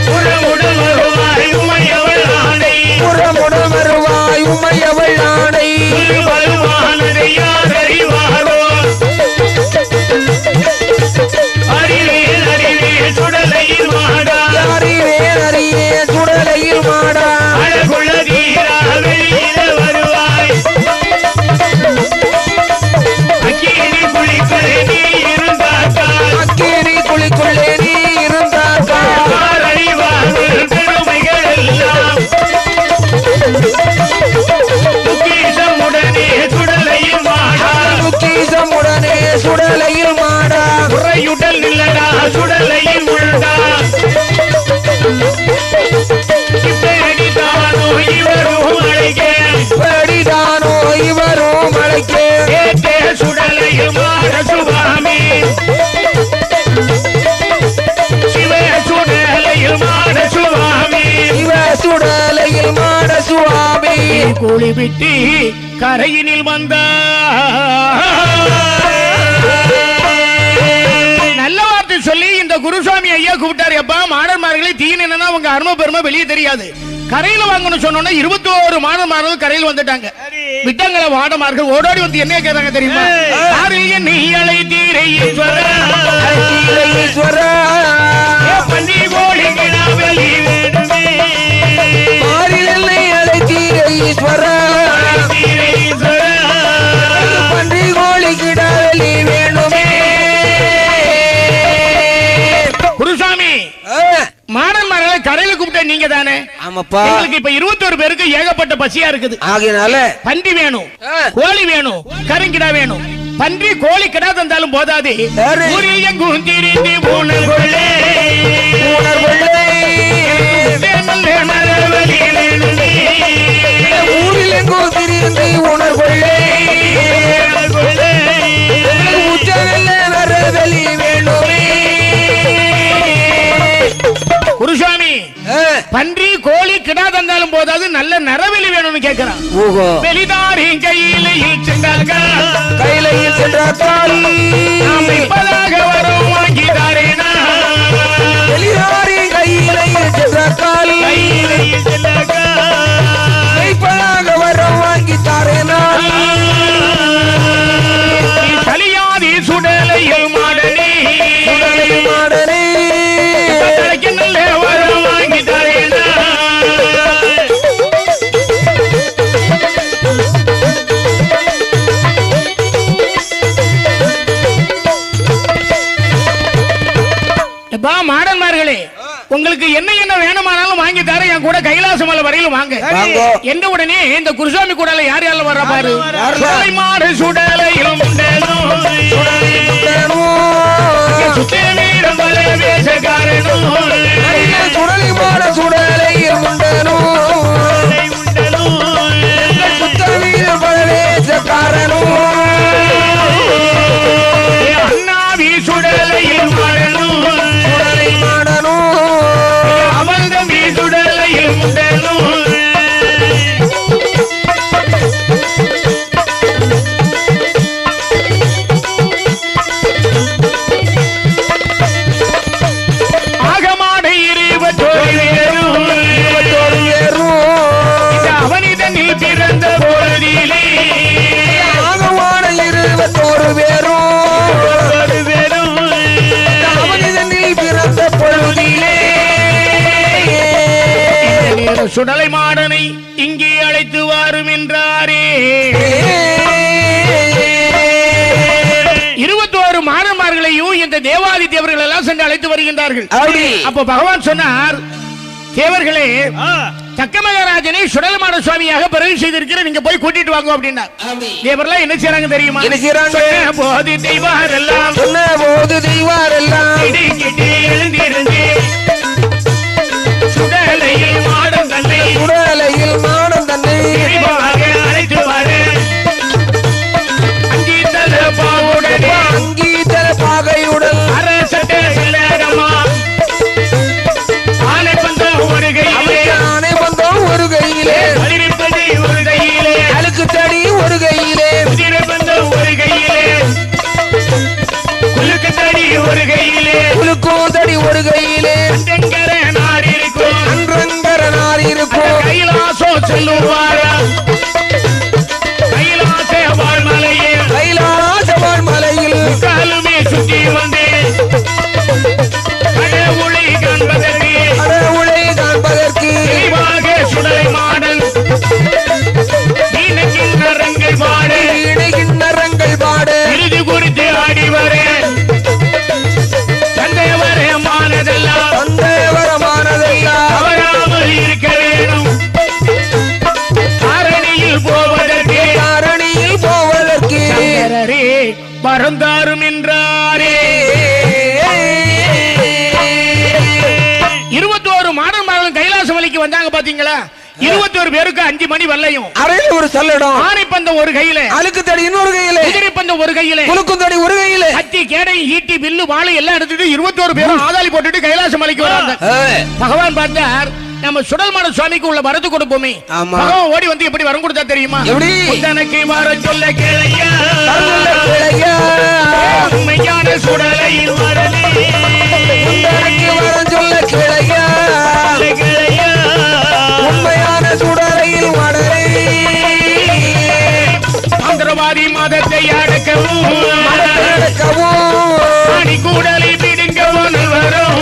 புறமுட வருவாய் உமையவள் ஆணை புறமுட வருவாய் உமையவள் ஆணை வருவானதை யார் அறிவாரோ அறிவேன் அறிவேன் சுடலையில் மாடா அறிவேன் அறிவேன் சுடலையில் மாடா அழகுள்ள தீரா வெளியில வருவாய் அக்கீரி குளிக்குள்ளே நீ இருந்தாக்கா அக்கீரி குளிக்குள்ளே நீ இருந்தாக்கா அறிவார்கள் பெருமைகள் எல்லாம் முக்கீசமுடனே சுடலையில் மாடா முக்கீசமுடனே சுடலையில் மாடா குறையுடல் இல்லடா சுடலையில் உள்ளடா இப்படிதானோ இவரும் அழைக்க இப்படிதானோ இவரும் அழைக்க ஏற்றே சுடலையில் மாட சுவாமி சிவ சுடலையில் மாட சுவாமி இவ சுடலையில் மாட சுவாமி கூலி விட்டு கரையினில் வந்தார். நல்ல வார்த்தை சொல்லி இந்த குருசாமி ஐயா கூப்பிட்டாரு. எப்பா மாடன்மார்களை தீனா உங்க அருமை பெருமை வெளியே தெரியாது, கரையில வாங்கணும் சொன்னோன்னா 21 மாடன்மார்கள் கரையில் வந்துட்டாங்க. விட்டாங்கள மாடன்மார்கள் ஓடோடி வந்து என்ன கேட்டாங்க தெரியுமா? நீ அலை தீரை குருசாமி மாடன்மார்களை கரையில கூப்பிட்ட நீங்க தானே? ஆமாப்பா. எங்களுக்கு இப்ப 21 பேருக்கு ஏகப்பட்ட பசியா இருக்குது. ஆகையினால பன்றி வேணும், கோழி வேணும், கருங்கிடா வேணும். பன்றி கோழி கிடா தந்தாலும் போதாது. ஊரில் எங்கும் திரிந்து உணர்கொள்ளே ஊரில் எங்கும் திரிந்து உணர்கொள்ளே வரவெளி வேண்டுமே. குருசாமி பன்றி கோழி கிடா தந்தாலும் போதாது, நல்ல நரவெளி வேணும்னு கேட்கிறான். வெளிதாரின் கையிலையில் சென்றார்கள், கையிலையில் சென்றார்கள், நாம் இப்பதாக வரும் வாங்கிதாரேனா. வெளிதாரின் கையிலையில் சென்றார்கள், கையிலையில் சென்றார்கள், இப்பதாக வரும் வாங்கித்தாரேனா. கலியாதி சுடலையில் மாடனே, சுடலையில் மாடனே, நல்ல வரும் வாங்கிதாரேனா. மாடன்மார்களே, உங்களுக்கு என்ன என்ன வேணுமானாலும் வாங்கி தர, என் கூட கைலாச மலை வரையிலும் வாங்க. எந்த உடனே இந்த குருசாமி கூட யார் யாரும் வர்ற பாரு. மாடு சுடலையிலும் சுடலை மாட சுடலையில் சுத்தவீர பழவேசக்காரனும் அண்ணாவி சுடலையில் மாடனும் சுடலை மாடனும் அமர்ந்தவி சுடலையில் முண்டனும். ஆகமாட அவனிதனில் பிறந்த பொழுதிலே, ஆகமான 21 பேரும் அவனிதனில் பிறந்த பொழுதிலே சுடலை மாடனை இங்கே அழைத்து வாரும் என்றாரே. 21 மாடன்மார்களையும் இந்த தேவாதி தேவர்கள் எல்லாம் சென்று அழைத்து வருகின்றார்கள். அப்ப பகவான் சொன்னார், தேவர்களே, தக்க மகாராஜனை சுடலமான சுவாமியாக பிறகு செய்திருக்கிற, நீங்க போய் கூட்டிட்டு வாங்க அப்படின்னா. தேவரெல்லாம் என்ன செய்யறாங்க தெரியுமா? போது தெய்வாரெல்லாம் எழுந்திருந்து சுடலையில் மாடம் தன்னை அழைத்து வாரு. அங்கீதர பாகையுடன் அரசட்ட செல்லடமா ஆனை பந்தம் ஒரு கையிலே, ஆனை பந்தம் ஒரு கையிலே, வலிருப்பது ஒரு கையிலே, அழுக்கு தடி ஒரு கையிலே, குதிரை பந்தம் ஒரு கையிலே, குலுக்கு தடி ஒரு கையிலே, குலுக்கும் தடி ஒரு கையிலே, அன்றங்கர நார் இருக்கும், அன்றங்கர நார் இருக்கும். கைலாசம் செல்லுவாரா, கைலாச வாழ்மலையே, கைலாச வாழ்மலையில் காலுமே சுற்றி வந்தே கடவுளை காண்பதற்கு, கடவுளை காண்பதற்கு தெளிவாக சுடலை மாடல் இணைகின்றரங்கள் பாடு, இணைகின்றரங்கள் பாடு, இறுதி குறித்து ஆடி வரே தந்தைவரமானதெல்லாம் தவறாமல் இருக்க வேணும். காரணியில் போவதற்கு சங்கரரே மறந்தாரும் என்றாரே. 21 மாடன்மார்களும் கைலாச மலைக்கு வந்தாங்க பாத்தீங்களா? 21 பேருக்கு 5 மணி வல்லையும், அறையில் ஒரு சல்லடம், ஆனை பந்தம் ஒரு கையில, அழுக்கு தடி இன்னொரு கையில, குதிரை பந்தம் ஒரு கையில, குலுக்கும் தடி ஒரு கையில, கத்தி கேடை ஈட்டி வில்லு வாளை எல்லாம் எடுத்துட்டு 21 பேரும் ஆதாளி போட்டுட்டு கைலாச மலைக்கு வராங்க. பகவான் பார்த்தார், நம்ம சுடல்மான சுவாமிக்கு உள்ள வரது கொடுப்போமே. பகவான் ஓடி வந்து எப்படி வரம் கொடுத்தா தெரியுமா? எப்படி? தனக்கு வர சொல்ல கேளையா உண்மையான சுடலை வரலே வர சொல்ல கேளையா உண்மையான சுடலையில் வடலே மந்திரவாதி மதத்தை அடக்கவும் அணி கூடலை பிடிக்கவும் வரும்.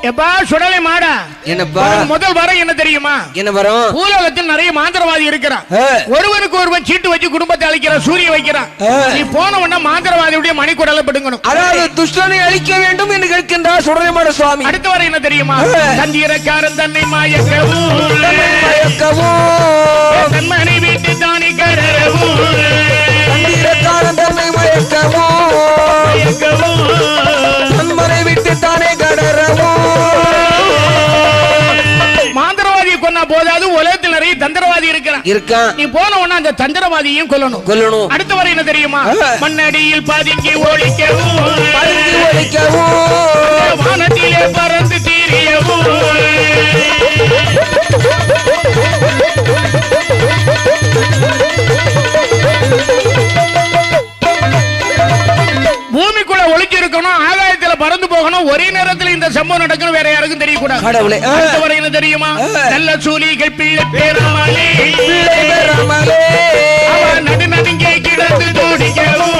எப்பா சுடலை மாடா என்னப்பா முதல் வரம் என்ன தெரியுமா? என்ன வரம்? பூலோகத்தில் நிறைய மாந்திரவாதி இருக்கிறான். ஒருவருக்கு ஒருவன் சீட்டு வச்சு குடும்பத்தை அழிக்கிறான், சூரிய வைக்கிறான். நீ போன உடனே மாந்திரவாதியுடைய மணிக்குடலை பிடுங்கணும். அதாவது துஷ்டனை அழிக்க வேண்டும் என்று கேட்கின்றார் சுடலைமாட சுவாமி. அடுத்த வரம் என்ன தெரியுமா? தந்திரக்காரன் தன்னை மயக்கவும் தன்மனை வீட்டு தானே கடரவும் தந்திரக்காரன் தன்னை மயக்கவும் தன்மனை விட்டு தானே கடரவும். மாந்திரவாதியை கொன்னா போதாது, உலகத்தில் நிறைய தந்திரவாதி இருக்கான். நீ போன உடனே அந்த தந்திரவாதியையும் கொல்லணும். அடுத்த வரை என்ன தெரியுமா? மண்ணடியில் பதுங்கி ஒழிக்கவும் வானத்திலே பறந்து தீரியவும் பூமிக்குள்ள ஒளிச்சு இருக்கணும், ஆகாயத்துல பறந்து போகணும். ஒரே நேரத்தில் இந்த சம்பவம் நடக்கணும், வேற யாருக்கும் தெரியக்கூடாது. என்ன தெரியுமா? நல்ல சூலிகள் பிள்ளை பேராமலே நடு நடுங்கே கிடந்து தோடிக்கவும்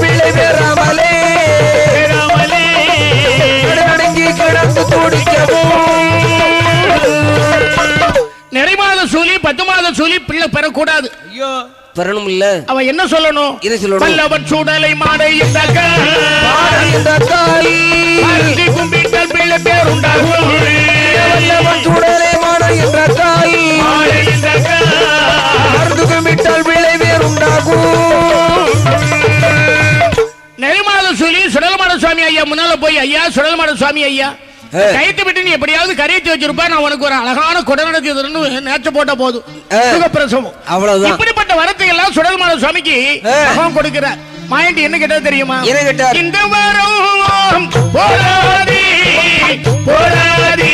பிள்ளை பேராமலே நடுநடுங்கி கிடந்து தோடிக்கவும். நிறைமாத சூலி 10 மாத சூலி பிள்ளை பெறக்கூடாது. ஐயோ பெறணும் இல்ல. அவன் என்ன சொல்லணும்? பல்லவன் சூடலை மாடை இந்த கும்பிட்டால் பிள்ளை பேர் உண்டாகும். பல்லவன் சூடலை மாடை என்ற காய் கும்பிட்டால் பிள்ளை பேர் உண்டாகும். நெறிமாத சொல்லி சுடலமாட சுவாமி ஐயா முன்னால போய், ஐயா சுடலமாட சுவாமி ஐயா கைத்து விட்டு நீ எப்படியாவது கரைத்து வச்சிருப்பா, நான் உனக்கு ஒரு அழகான குடநடத்தி நேற்று போட்ட போதும் சுகப்பிரசவம். அவ்வளவுதான். இப்படிப்பட்ட வரத்தை எல்லாம் சுடல்மான சுவாமிக்கு பகவான் கொடுக்கிறார். மாயண்டி என்ன கேட்டா தெரியுமா? என்ன கேட்டார்? இந்த வரம் போராதி போராதி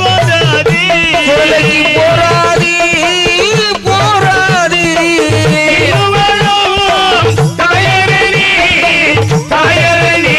போராதி போராதி போராதி தாயரணி தாயரணி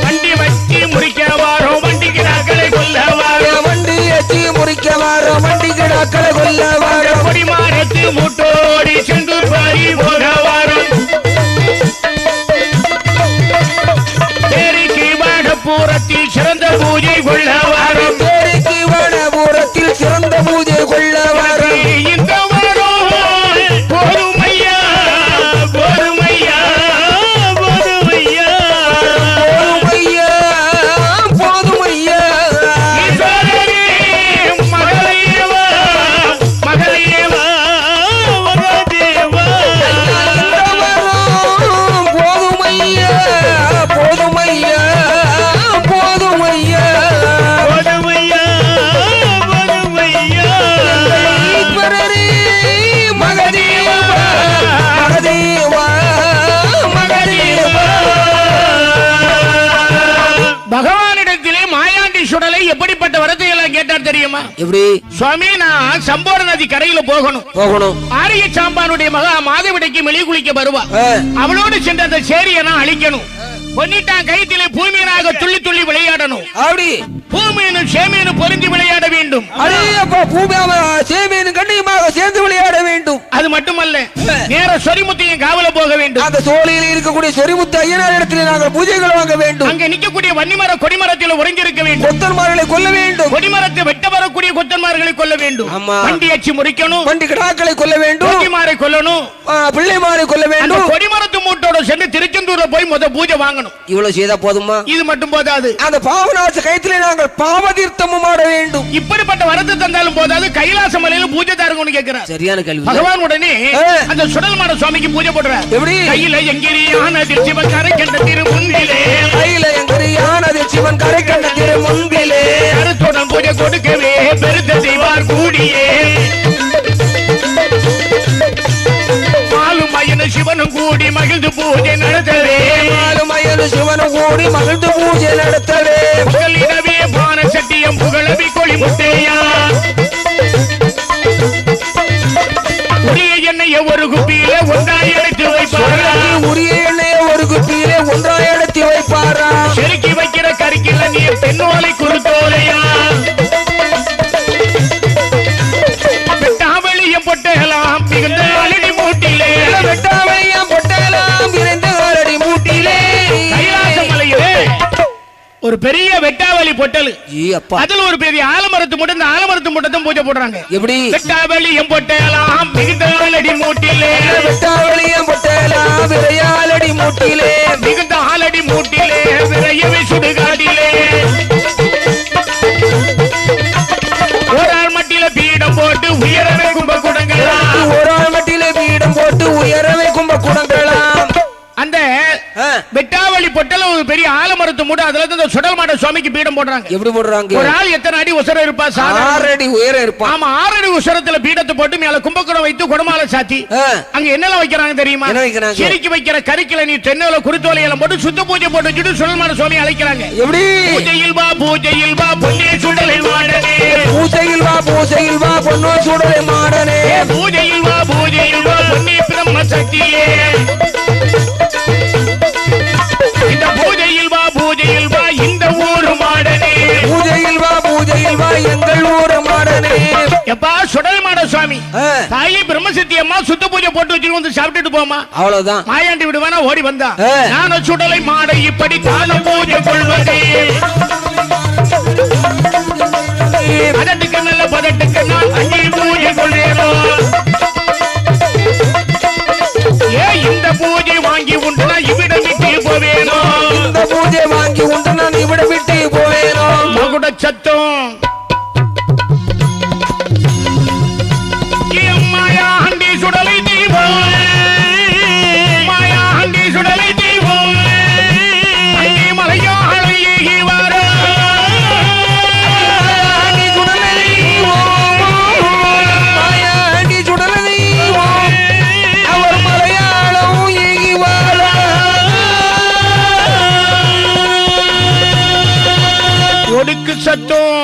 வண்டி கிடாக்களை கொல்ல வாரம் கொடிமாரத்து மூட்டோடி சென்று பாரி போக வாரம் தேரிக்கு வடபுறத்தில் சிறந்த பூஜை கொள்ள வாரம் தேரிக்கு வடபுறத்தில் சிறந்த பூஜை கொள்ள வாரம் இந்த வாரம் போதுமையா போதுமையா போதுமையா போதுமையா போதுமையா மகளையவா மகளையவா தேவா போதுமையா போதுமையா போதுமையா போதுமையா போதுமையா ஈஸ்வரரே மகதேவா மகதேவா மகதேவா பகவானிடத்திலே மாயாண்டி சுடலை எப்படிப்பட்ட வரத்தைகளை கேட்டார் தெரியுமா? எப்படி சுவாமி, நான் சம்போர நதி கரையில போகணும். ஆரிய சாம்பானுடைய மகா மாதவிடைக்கு வெளியே குளிக்க வருவா. அவளோடு சென்ற அந்த சேரியை நான் அழிக்கணும். பொன்னிட்டான் கைத்திலே பூமியனாக துள்ளி துள்ளி விளையாடணும். அப்படி பூமியனும் சேமியனும் பொருந்தி விளையாட வேண்டும். சேமியனும் கண்ணியமாக சேர்ந்து விளையாட வேண்டும். அது மட்டுமல்ல, நேர சொரிமுத்தையும் காவல போக வேண்டும். அந்த சோலையில் இருக்கக்கூடிய சொரிமுத்து ஐயனார் இடத்திலே நாங்கள் பூஜைகள் வாங்க வேண்டும். அங்க நிற்கக்கூடிய வன்னிமர கொடிமரத்தில் உறைஞ்சிருக்க வேண்டும். கொத்தன்மார்களை கொல்ல வேண்டும். கொடிமரத்தை வெட்ட வரக்கூடிய கொத்தன்மார்களை கொல்ல வேண்டும். வண்டி அச்சு முறிக்கணும். வண்டி கிடாக்களை கொல்ல வேண்டும். கொடிமாரை கொல்லணும். பிள்ளைமாரை கொல்ல வேண்டும். கொடிமரத்து மூட்டோட சென்று திருச்செந்தூர்ல போய் முத பூஜை வாங்கணும். இவ்வளவு செய்தா போதுமா? இது மட்டும் போதாது. அந்த பாவநாச கைத்திலே நாங்கள் பாவதீர்த்தமும் ஆட வேண்டும். இப்படிப்பட்ட வரத்தை தந்தாலும் போதாது. கைலாச மலையில பூஜை தாருங்கன்னு கேட்கிறார். சரியான கேள்வி. பகவான் உடனே அந்த சுடல்மான சுவாமிக்கு பூஜை போடுறார். எப்படி? கையில எங்கிரியான சிவன் கரை கண்ட திரு முன்பிலே, கையில எங்கிரியான சிவன் கரை கண்ட திரு முன்பிலே, கருத்துடன் பூஜை கொடுக்கவே பெருத்த செய்வார் கூடியே, மாலுமயனு சிவனும் கூடி மகிழ்ந்து பூஜை நடத்தவே, மாலுமயனு சிவனும் கூடி மகிழ்ந்து பூஜை நடத்தவே, புகழிடவே பான சட்டியம் புகழவி கொழி முட்டையா, உரிய எண்ணெய ஒரு குப்பியில ஒன்றாய் எடுத்து வைப்பாரா, உரிய எண்ணெய ஒரு குப்பியில ஒன்றாய் எடுத்து வைப்பாரா, செருக்கி வைக்கிற கறிக்கில நீ பெண்ணோலை குறுத்தோலையா, வெட்டாவளியம் பொட்டலாம் மிகுந்த அலடி மூட்டிலே, வெட்டாவளியம் பொட்டலாம் மிகுந்த அலடி மூட்டிலே, கைலாச மலையிலே ஒரு பெரிய வெட்டாவளி பொட்டல். அதுல ஒரு பெரிய ஆலமரத்து மூட்டை. இந்த ஆலமரத்து மூட்டை பூஜை போடுறாங்க. எப்படி? வெட்டாவளியம் பொட்டலாம் மிகுந்த அலடி மூட்டிலே, வெட்டாவளியம் பொட்டலாம் விரையாலடி மூட்டிலே, மிகுந்த ஆலடி மூட்டிலே விரையவே சுடுகாடிலே, ஒரு ஆள் மட்டில பீடம் போட்டு உயரவே கும்ப குடங்களாம், ஒரு ஆள் மட்டில பீடம் போட்டு உயரவே கும்ப குடங்களாம். அந்த வெட்டாவளி பொட்டல ஒரு பெரிய ஆலமரத்து மூட. அதுல இருந்து சுடல் மாட சுவாமிக்கு பீடம் போடுறாங்க. எப்படி போடுறாங்க? ஒரு ஆள் எத்தனை அடி உசரம் இருப்பா? 6 அடி உயரம் இருப்பா. ஆமா, 6 அடி உசரத்துல பீடத்தை போட்டு மேல கும்பகுடம் வைத்து குடமால சாத்தி அங்க என்னெல்லாம் வைக்கிறாங்க தெரியுமா? செரிக்கி வைக்கிற கறிக்கில நீ தென்னல குருத்தோலையில போட்டு சுத்த பூஜை போட்டு வச்சுட்டு சுடல் மாட சுவாமி அழைக்கிறாங்க. எப்படி? பூஜையில் வா பூஜையில் வா பொன்னே சுடலை மாடனே, பூஜையில் வா பூஜையில் வா பொன்னே சுடலை மாடனே, பூஜையில் வா பூஜையில் வா பொன்னே பிரம்ம சக்தியே, இந்த பூஜையில் வா பூஜையில் வா இந்த ஊரு மாடனே, பூஜையில் வா பூஜையில் வா எங்கள் ஊரு மாடனே. எப்பா சுடல் மாட சுவாமி தாயி பிரம்மசக்தி அம்மா சுத்த பூஜை போட்டு வச்சு வந்து சாப்பிட்டுட்டு போமா, அவ்வளவுதான். மாயாண்டி விடுவானா ஓடி வந்தா, நான் சுடலை மாட இப்படி தான பூஜை கொள்வதே, பதட்டுக்கு நல்ல பதட்டுக்கு நான் அங்கே பூஜை கொள்றேனோ, ஏ இந்த பூஜை வாங்கி உண்டு நான் இவ்விடம் விட்டு போவேனோ, இந்த பூஜை வாங்கி உண்டு நான் இவ்விடம் விட்டு போவேனோ, மகுட சத்தம் மாயாண்டி சுடலை தீபம், மாயாண்டி சுடலை தீபம், அங்கே மலையாளை ஏகி வர மாயாண்டி சுடலை தீபம், அவர் மலையாளம் ஏகி வர ஒடுக்கு சத்தம்.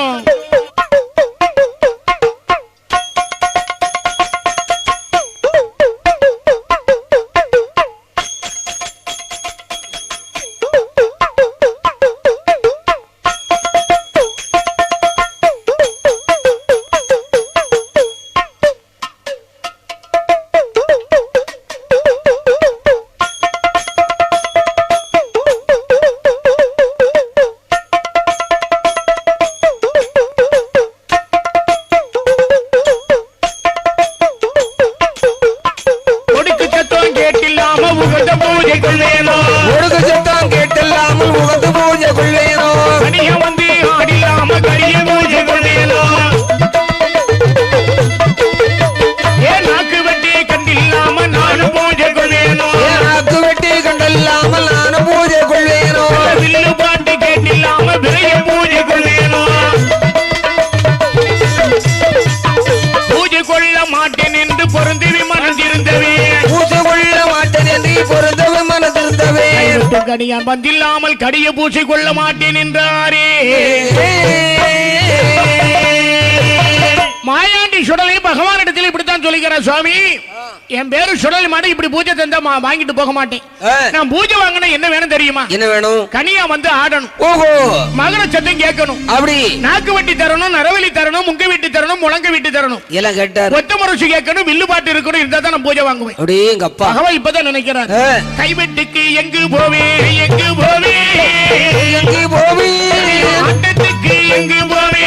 கனியான் வந்தில்லாமல் கடிய பூசை கொள்ள மாட்டேன் என்றாரே. மாயாண்டி சுடலை பகவான் இடத்தில் இப்படித்தான் சொல்லிக்கிறார், சுவாமி என் பேரு சுடலை மாடு, இப்படி பூஜை தந்தா வாங்கிட்டு போக மாட்டேன். நான் பூஜை வாங்கினா என்ன வேணும் தெரியுமா? என்ன வேணும்? கனியா வந்து ஆடணும். ஓஹோ. மகர சத்தம் கேட்கணும். அப்படி நாக்கு வெட்டி தரணும், நரவலி தரணும், முங்க வெட்டி தரணும், முழங்க வெட்டி தரணும். எல்லாம் கேட்டார். ஒத்த முரசு கேட்கணும், வில்லு பாட்டு இருக்கணும், இருந்தா தான் நான் பூஜை வாங்குவேன். அப்படி எங்க அப்பா பகவான் இப்பதான் நினைக்கிறார். கைவெட்டுக்கு எங்கு போவே எங்கு போவே எங்கு போவே, ஆட்டத்துக்கு எங்கு போவே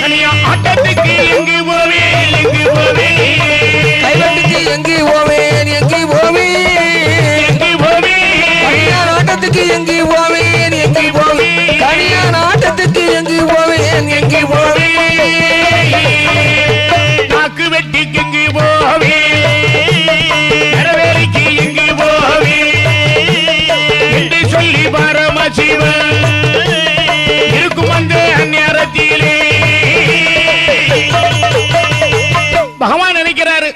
கனியா, ஆட்டத்துக்கு எங்கு போவே எங்கு போவே, கைவெட்டுக்கு எங்கு போவேன் எங்கு போவேன் எங்கு போவேன், கனியான் ஆட்டத்துக்கு எங்கு போவேன் எங்கு போவேன், கனியான் ஆட்டத்துக்கு எங்கு போவேன் எங்கு போவேன், நாக்கு வெட்டிக்கு எங்கு போவேன், நரவேலிக்கு எங்கு போவேன் என்று சொல்லி பரமசிவன் இருக்கும் அந்த அந்நேரத்திலே பகவான் நினைக்கிறாரு.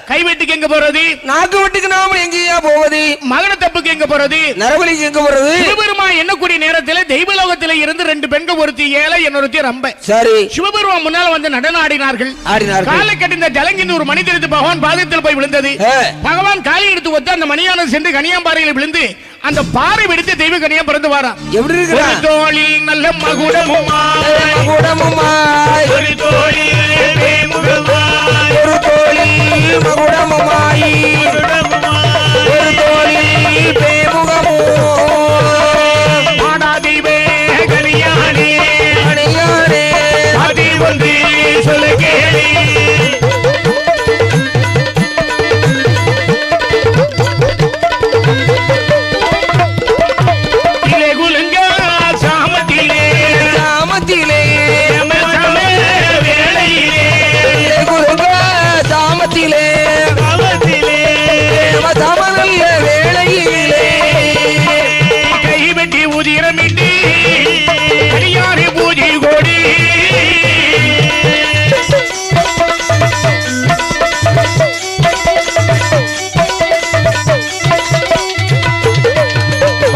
கைவெட்டுக்கு எங்க போறது? நாக்கு வெட்டுக்கு நாம எங்கேயா போவது? மகன தப்புக்கு எங்க போறது? நரபலிக்கு எங்க போறது? சிவபெருமா எண்ணக்கூடிய நேரத்தில் தெய்வலோகத்தில் இருந்து ரெண்டு பெண்கள், ஒருத்தி ஏழை இன்னொருத்தி ரம்ப. சரி. சிவபெருமா முன்னால வந்து நடனம் ஆடினார்கள். காலை கட்டிந்த ஜலங்கிந்து ஒரு மனிதர் எடுத்து பகவான் பாதத்தில் போய் விழுந்தது. பகவான் காலை எடுத்து ஒத்து அந்த மணியான சென்று கனியாம்பாறையில் விழுந்து அந்த பாறை வெடித்து தெய்வ கனியா பிறந்து வாரா. எப்படி இருக்கு? தோளில் நல்ல மகுடமுமாய் மகுடமுமாய், ஒரு தோளில் பேமுகமாய், ஒரு தோளில் மகுடமுமாய், ஒரு தோளில் பேமுகமோ, மாடாதீவே கனியானே கனியானே, அதி வந்து சொல்ல கேளி, கைவெட்டி உதிரமிட்டு கனியானை பூஜை கோடி,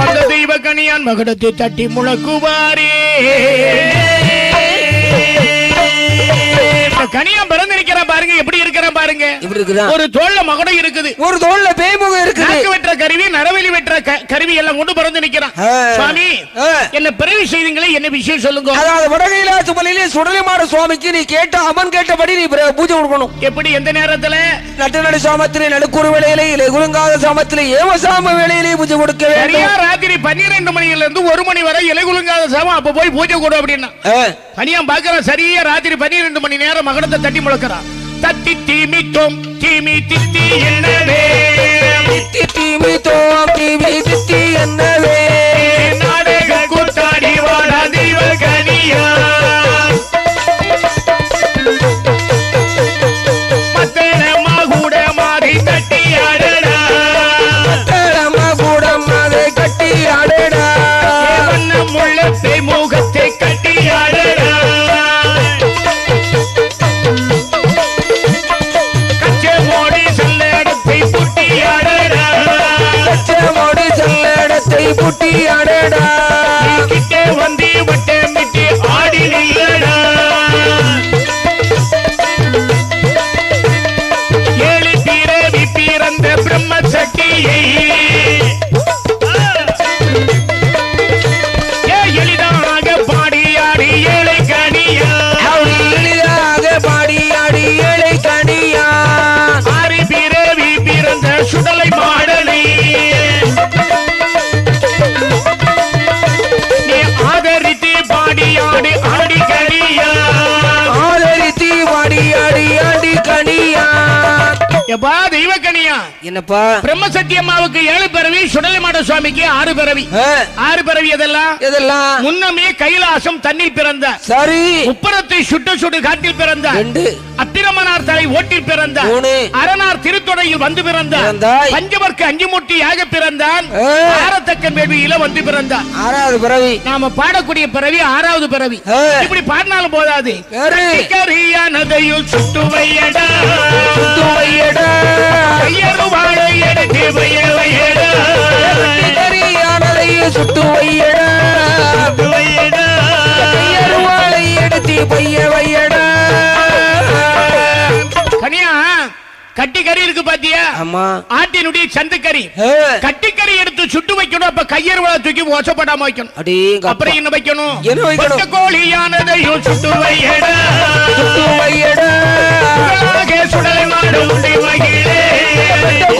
அந்த தெய்வ கனியான் மகுடத்தை தட்டி முழக்குவாரே. கனியா பிறந்திருக்கிற பாருங்க, எப்படி இருக்கிற பாருங்க, ஒரு தோல்ல மகுடம் இருக்குது, ஒரு தோல்ல பேமுகம் இருக்குது, நாக்கு வெற்ற கருவி, நரவலி வெற்ற கருவி எல்லாம் கொண்டு பிறந்து நிக்கிறான். சுவாமி என்ன பிறவி செய்தீங்களே, என்ன விஷயம் சொல்லுங்க. அதாவது வடகையிலே சுடலைமாட சுவாமிக்கு நீ கேட்ட அவன் கேட்டபடி நீ பூஜை கொடுக்கணும். எப்படி? எந்த நேரத்துல? நட்டநடு சாமத்திலே, நடுக்கூறு வேளையிலே, இல்லை குலுங்காத சாமத்திலே, ஏவசாம வேளையிலே பூஜை கொடுக்க வேண்டும். ராத்திரி 12 மணியில இருந்து 1 மணி வரை இலை குலுங்காத சாமம், அப்ப போய் பூஜை கொடு அப்படின்னா. கனியா பாக்குற சரியா ராத்திரி 12 மணி நேரம் மகடத்தை தட்டி முழக்கிறான். தத்தி தீமி தோம் தீமி தித்தி என்னவே, தித்தி தீமி தோம் தீமி தித்தி என்னவே, நாடக கூத்தாடி வாடா தெய்வ கனியா, மத்தளமா கூட மாறி கட்டி ஆடடா, மத்தளமா கூட மாறி கட்டி ஆடடா, வண்ணம் உள்ள முகத்தை கட்டி ஆடடா, புட்டி ஆடடா, கிட்டே வந்து வட்டமிட்டு ஆடி நில்லடா, ஏழு பிறவி பிறந்த பிரம்ம சக்தியை எளிதாக பாடியாடி ஏழை கனியா, எளிதாக பாடியாடி ஏழை கனியா, ஆறு பிறவி பிறந்த சுடலை மாடலை ஆதரித்து பாடியாடி ஆடி கனியா, ஆதரித்து பாடியாடி ஆடி கனியா. எப்பா தெய்வ கனியா, என்னப்பா பிரம்ம சத்தியம்மாவுக்கு 7 பிறவி, சுடலைமாட சுவாமிக்கு 6 பிறவி. 6 பிறவி எதெல்லாம்? எதெல்லாம்? முன்னமே கைலாசம் தண்ணில் பிறந்தார். சரி. உப்பரத்தை சுட்டு சுட்டு காட்டில் பிறந்தார். 2. அத்திரமனார் தலை ஓட்டில் பிறந்தார். 3. அரணார் திருத்தொடையில் வந்து பிறந்தார். பஞ்சவர்க்கு 5 மூர்த்தியாக பிறந்தான். ஆரத்தக்கன் வேள்வியில வந்து பிறந்தார். 6வது பிறவி. நாம பாடக்கூடிய பிறவி 6வது பிறவி. இப்படி பாடினாலும் போதாது. கரியானதையும் சுட்டு வையடா, சுட்டு வையடா, கையறு வாழை எடுத்து வைய வையடா கரியானதையும் சுட்டு வையடா கையறு வாழை எடுத்து வைய வையடா கனியா கட்டி கறி இருக்கு பாத்தியா ஆமா ஆட்டினுடைய சந்துக்கறி கட்டிக்கறி எடுத்து சுட்டு வைக்கணும் அப்ப கையறு வாழை தூக்கி ஓசப்படாம வைக்கணும் அப்புறம் என்ன வைக்கணும் கோழியானதையும் சுட்டு வையடா சுடலை மாடு உண்டி மகிழே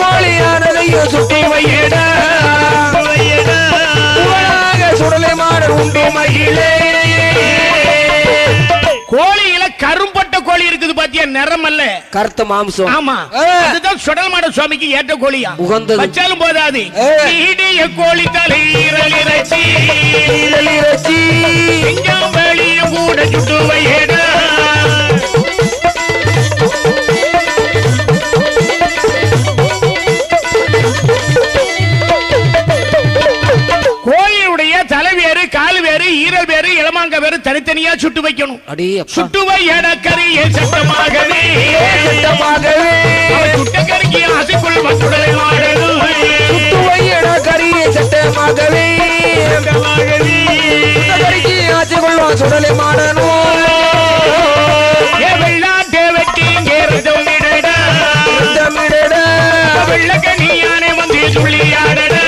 கோழியானதையும் சுட்டு வையடா சுடலை மாடு உண்டு மகிழே கோழியில கரும்பட்ட கோழி இருக்குது பாத்தியா நிறம் அல்ல கருத்த மாம்சம் ஆமா அதுதான் சுடல் மாட சுவாமிக்கு ஏற்ற கோழியா உகந்தது வச்சாலும் போதாது நீடிய கோழி தலை இறச்சி வெளிய கூட சுட்டு வையடா கோழியுடைய தலை வேறு கால் வேறு ஈரல் வேறு இளமாங்க வேறு தனித்தனியா சுட்டு வைக்கணும் சுட்டு வையட கறியை சட்டமாகவே சுட்ட கறிக்கு ஆசைக்குள் சுடலை மாடணும் சுட்டு வையட கறியை சட்டமாகவே கறிக்கு ஆசைக்குள் சுடலை மாடணும் வெள்ளாட்டை வெட்டி வெள்ளக்கனியானே வந்து சொல்லியாடடா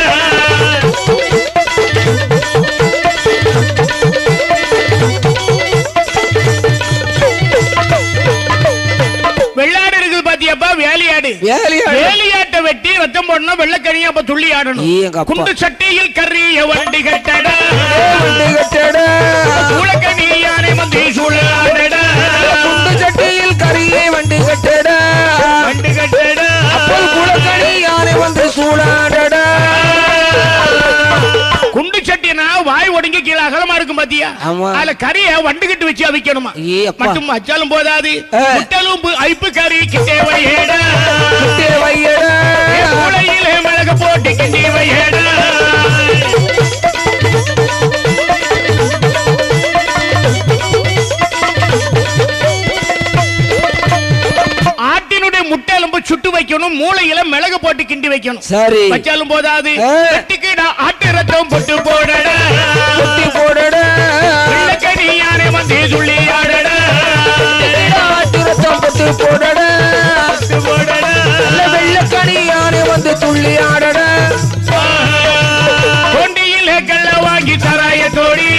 வெள்ளாடு இருக்குது பாத்தியப்பா வேலியாட்டை வெட்டி ரத்தம் போடணும் வெள்ளக்கனியா அப்ப துள்ளி ஆடணும் குண்டு சட்டையில் கறிய வண்டி கட்டடா சூளக்கனியானே வந்து சூழாடடா குண்டு சட்டையில் கறியை வண்டி கட்டடா குளக்கனியானே வந்து சூழாடடா குண்டு சட்டினா வாய் ஒடுங்கி கீழே அகலமா இருக்கும் பாத்தியா அதுல கறிய வண்டு கட்டு வச்சு அவிக்கணுமா மட்டும் வச்சாலும் போதாது முட்டலும் ஐப்பு கறி கிட்டே வையடா மூளையிலே மிளகு போட்டு கிண்டி வையடா ஆட்டினுடைய முட்டை எலும்பு சுட்டு வைக்கணும் மூளையில மிளகு போட்டு கிண்டி வைக்கணும் சரி வச்சாலும் போதாது ஆட்டு ரத்தம் போட்டு போடடா வெள்ளக்கனியானே வந்து சொல்லி ஆடடா ஆட்டு ரத்தம் போட்டு போடடா வெள்ளக்கனியானே வந்து துள்ளி ஆடடா கொண்டியிலே கள்ள வாங்கி சாராயத்தோடி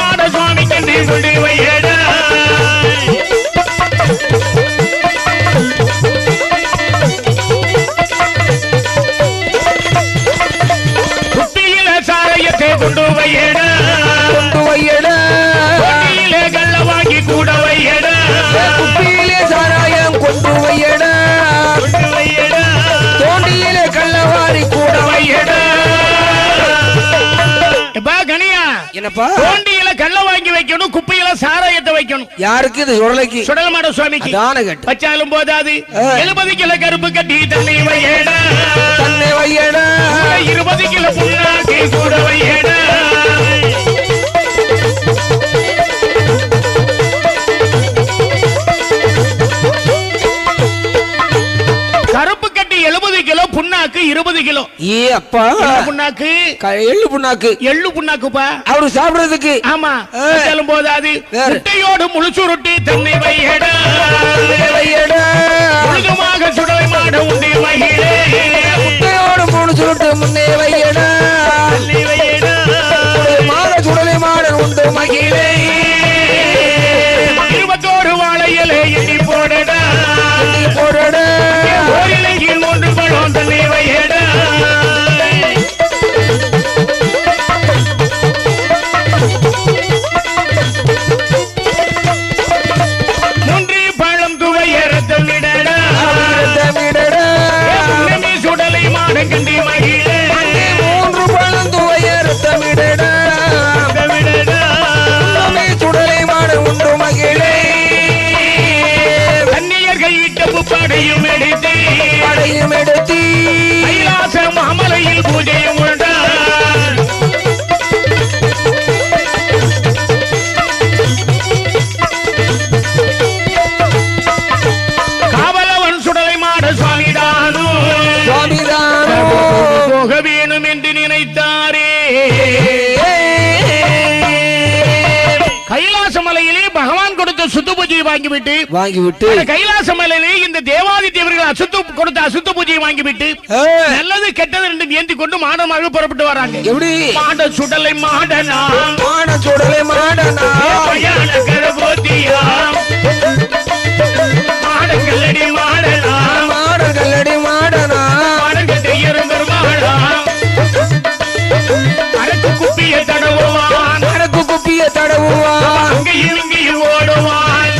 மாட சுவாமி கண்டி சொல்லி வையடா குப்பியில சாராயத்தை கொண்டு வையடா கொண்டியிலே கள்ள வாங்கி கூட வையடா குப்பியிலே சாராயம் கொண்டு வையடா தோண்டியிலே கள்ளவாரி கூட வையடா கனியா என்னப்பா தோண்டியில கள்ள வாங்கி வைக்கணும் குப்பையில சாராயத்தை வைக்கணும் யாருக்கு இது சுடலைக்கு சுடலமாட சுவாமிக்கு வச்சாலும் போதாது 70 கிலோ கருப்பு கட்டி தண்ணி வையடா 20 கிலோ புண்ணாக்கி கூட வையடா கருப்பு கட்டி 70 கிலோ புண்ணாக்கு 20 கிலோ அப்பா புண்ணாக்கு எள்ளு புண்ணாக்குப்பா அவரு சாப்பிடுறதுக்கு ஆமா வச்சாலும் போதாது முட்டையோடு முழுசு ரொட்டி தண்ணி வையடா முழுதுமாக சுடலை மாட உண்டி மகிழே முட்டையோடு முழுசு ரொட்டி முன்னே வையடா மாட சுடலை மாட உண்டு மகிழே 21 வாழையிலே எண்ணி போடடா ஓரிலையில் 3 பழம் தண்ணி வையடா சுடலை மாட கண்டி மகிழே 3 பழம் துவையர் தமிழடா சுடலை மாட உண்டு மகிழே கன்னியர் கையிட்ட படையும் எடுத்து கைலாசம் அமலையில் பூஜையும் உண்டான் கொடுத்த சுத்த பூஜையை வாங்கிவிட்டு கைலாச மலையிலே இந்த தேவாதி தேவர்கள் கொடுத்த அசுத்த பூஜையை வாங்கிவிட்டு நல்லது கெட்டது ரெண்டும் ஏந்தி கொண்டு மாடமாக புறப்பட்டு வராங்க. எப்படி மாட சுடலை மாடனா கரபோத்தியா மாடங்கல்லடி மாடனா மாடங்கட்டை இருந்தர் மாடா அரக்கு குப்பிய தடவுவான் அங்கேயும் இங்கேயும் ஓடுவான்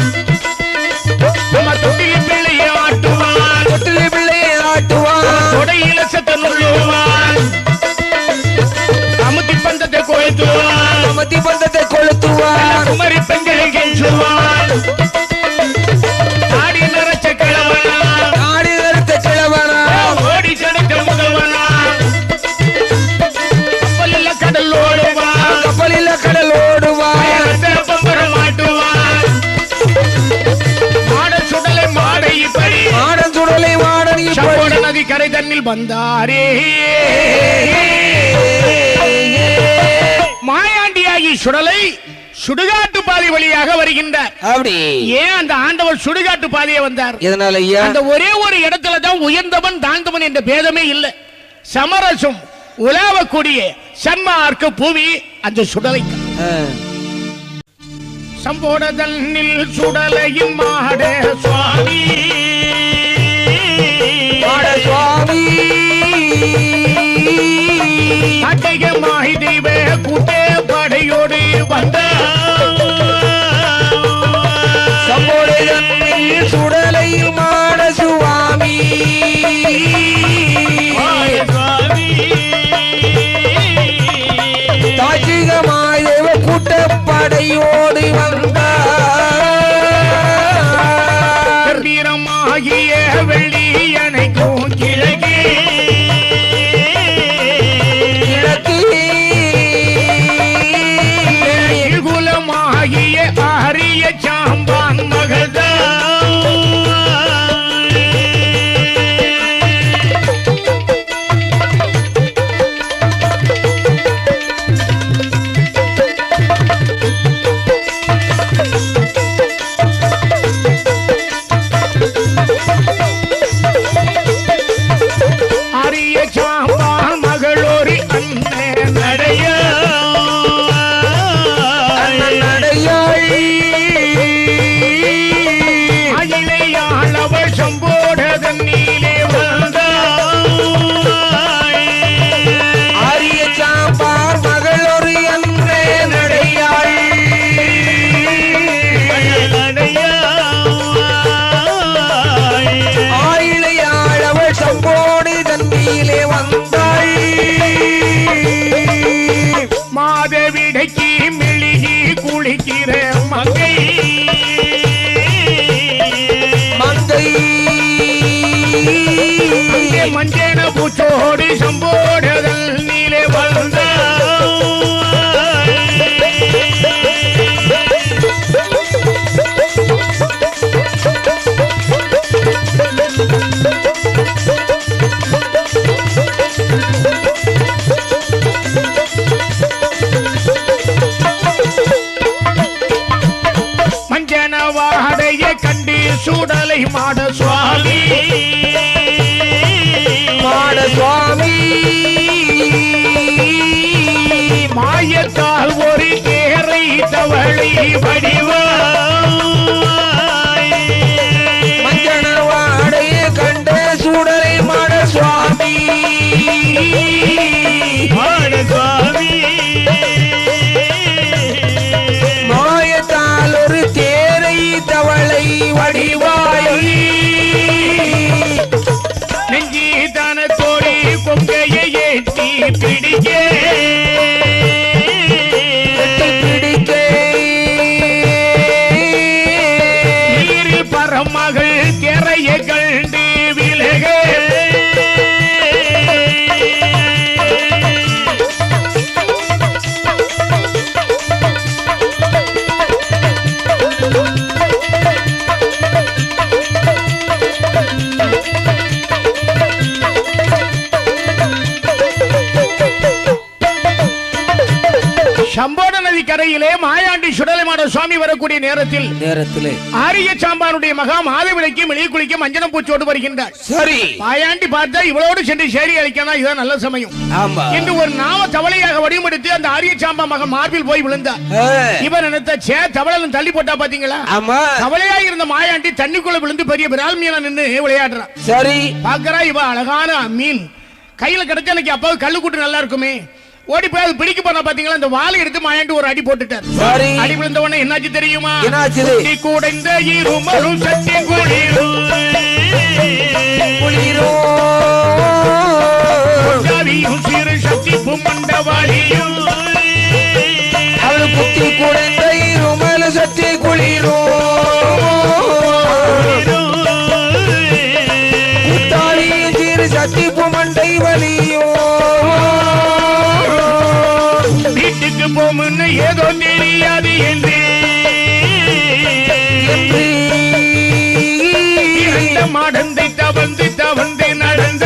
நம்ம தொட்டிலி பிள்ளையை ஆட்டுவான் தொடையில சத்த நுள்ளுவான் அமுத்தி பந்தத்தை கொளுத்துவான் குமரி பெண்களை கெஞ்சுவான் ஆடி நிறைச்ச கிழவனா ஓடி சடைத்த முதல்வனா கப்பலில் கடல் ஓடுவான் பம்பரம் மாட்டுவான் மாட சுடலை மாடை சம்போட நதி கரை தண்ணில் வந்தாரே மாயாண்டியாகி சுடலை சுடுகாட்டு பாதை வழியாக வருகின்றார். அப்படி ஏன் அந்த ஆண்டவர் சுடுகாட்டு பாதையை வந்தார்? இதனால அந்த ஒரே ஒரு இடத்துல தான் உயர்ந்தவன் தாழ்ந்தவன் என்ற பேதமே இல்லை. சமரசம் உலாவக்கூடிய சன்மார்க்க பூமி அந்த சுடலை. சம்போட தண்ணில் சுடலையும் மாட சுவாமி அட்டகமாய் தெய்வ கூட்டே படையோடு வந்த சுடலையும் மாட சுவாமி தாஜிகமாய் தெய்வ கூட்டப்படையோடு வந்த வீரமாகிய வெள்ளியனைக்கும் கிழக்கே குலமாகிய ஆரிய சாம்பான் மகள்தான் மாதவிடைக்கு மெழுகி குளிக்கிற மங்கை மஞ்சன பூச்சோடு சம்போடதல் நீலே வந்த மஞ்சனவாடைய கண்டு சுடலை மாட சுவாமி மாயத்தால் ஒரு தேரை தவளை வடிவாய் மஞ்சனவாடைய கண்ட சுடலை மாட சுவாமி மாயத்தால் ஒரு தேரை தவளை வடிவாய் கரையிலே மாயாண்டி சுடலைமாட சுவாமி வரக்கூடிய நேரத்தில் ஆரிய சாம்பானுடைய மகா மாதவிலைக்கு மெளிய குளிக்க மஞ்சனம் பூச்சோடு வருகின்றார். சரி, மாயாண்டி பார்த்தா இவளோடு சென்று சேரி அளிக்கணும், இதுதான் நல்ல சமயம் என்று ஒரு நாம தவளையாக வடிவெடுத்து அந்த ஆரிய சாம்பா மகன் மார்பில் போய் விழுந்தார். இவர் நினைத்த தவளை தள்ளி போட்டா பாத்தீங்களா, தவளையா இருந்த மாயாண்டி தண்ணிக்குள்ள விழுந்து பெரிய விரால் மீனா நின்று விளையாடுறான். சரி, பாக்குறா இவ அழகான மீன் கையில கிடைச்ச எனக்கு அப்பா கல்லு கூட்டு நல்லா இருக்குமே, ஓடி போய் அது பிடிக்க போனா பாத்தீங்களா, அந்த வாளை எடுத்து மாயாண்டி ஒரு அடி போட்டுட்டார். அடி விழுந்த உடனே என்னாச்சு தெரியுமா, கூடைந்த இருமரும் சட்டி குளிரும் சிறு சக்தி புமண்டவாளியும் அவள் குத்தி கூடைந்த இருமல் சட்டி குளிரும் குத்தாளியும் சிறு சக்தி புமண்டை வலியும் வீட்டுக்கு போமுன்னு ஏதோ தெரியாது என்று மடந்தை தவழ்ந்து தவழ்ந்து நடந்த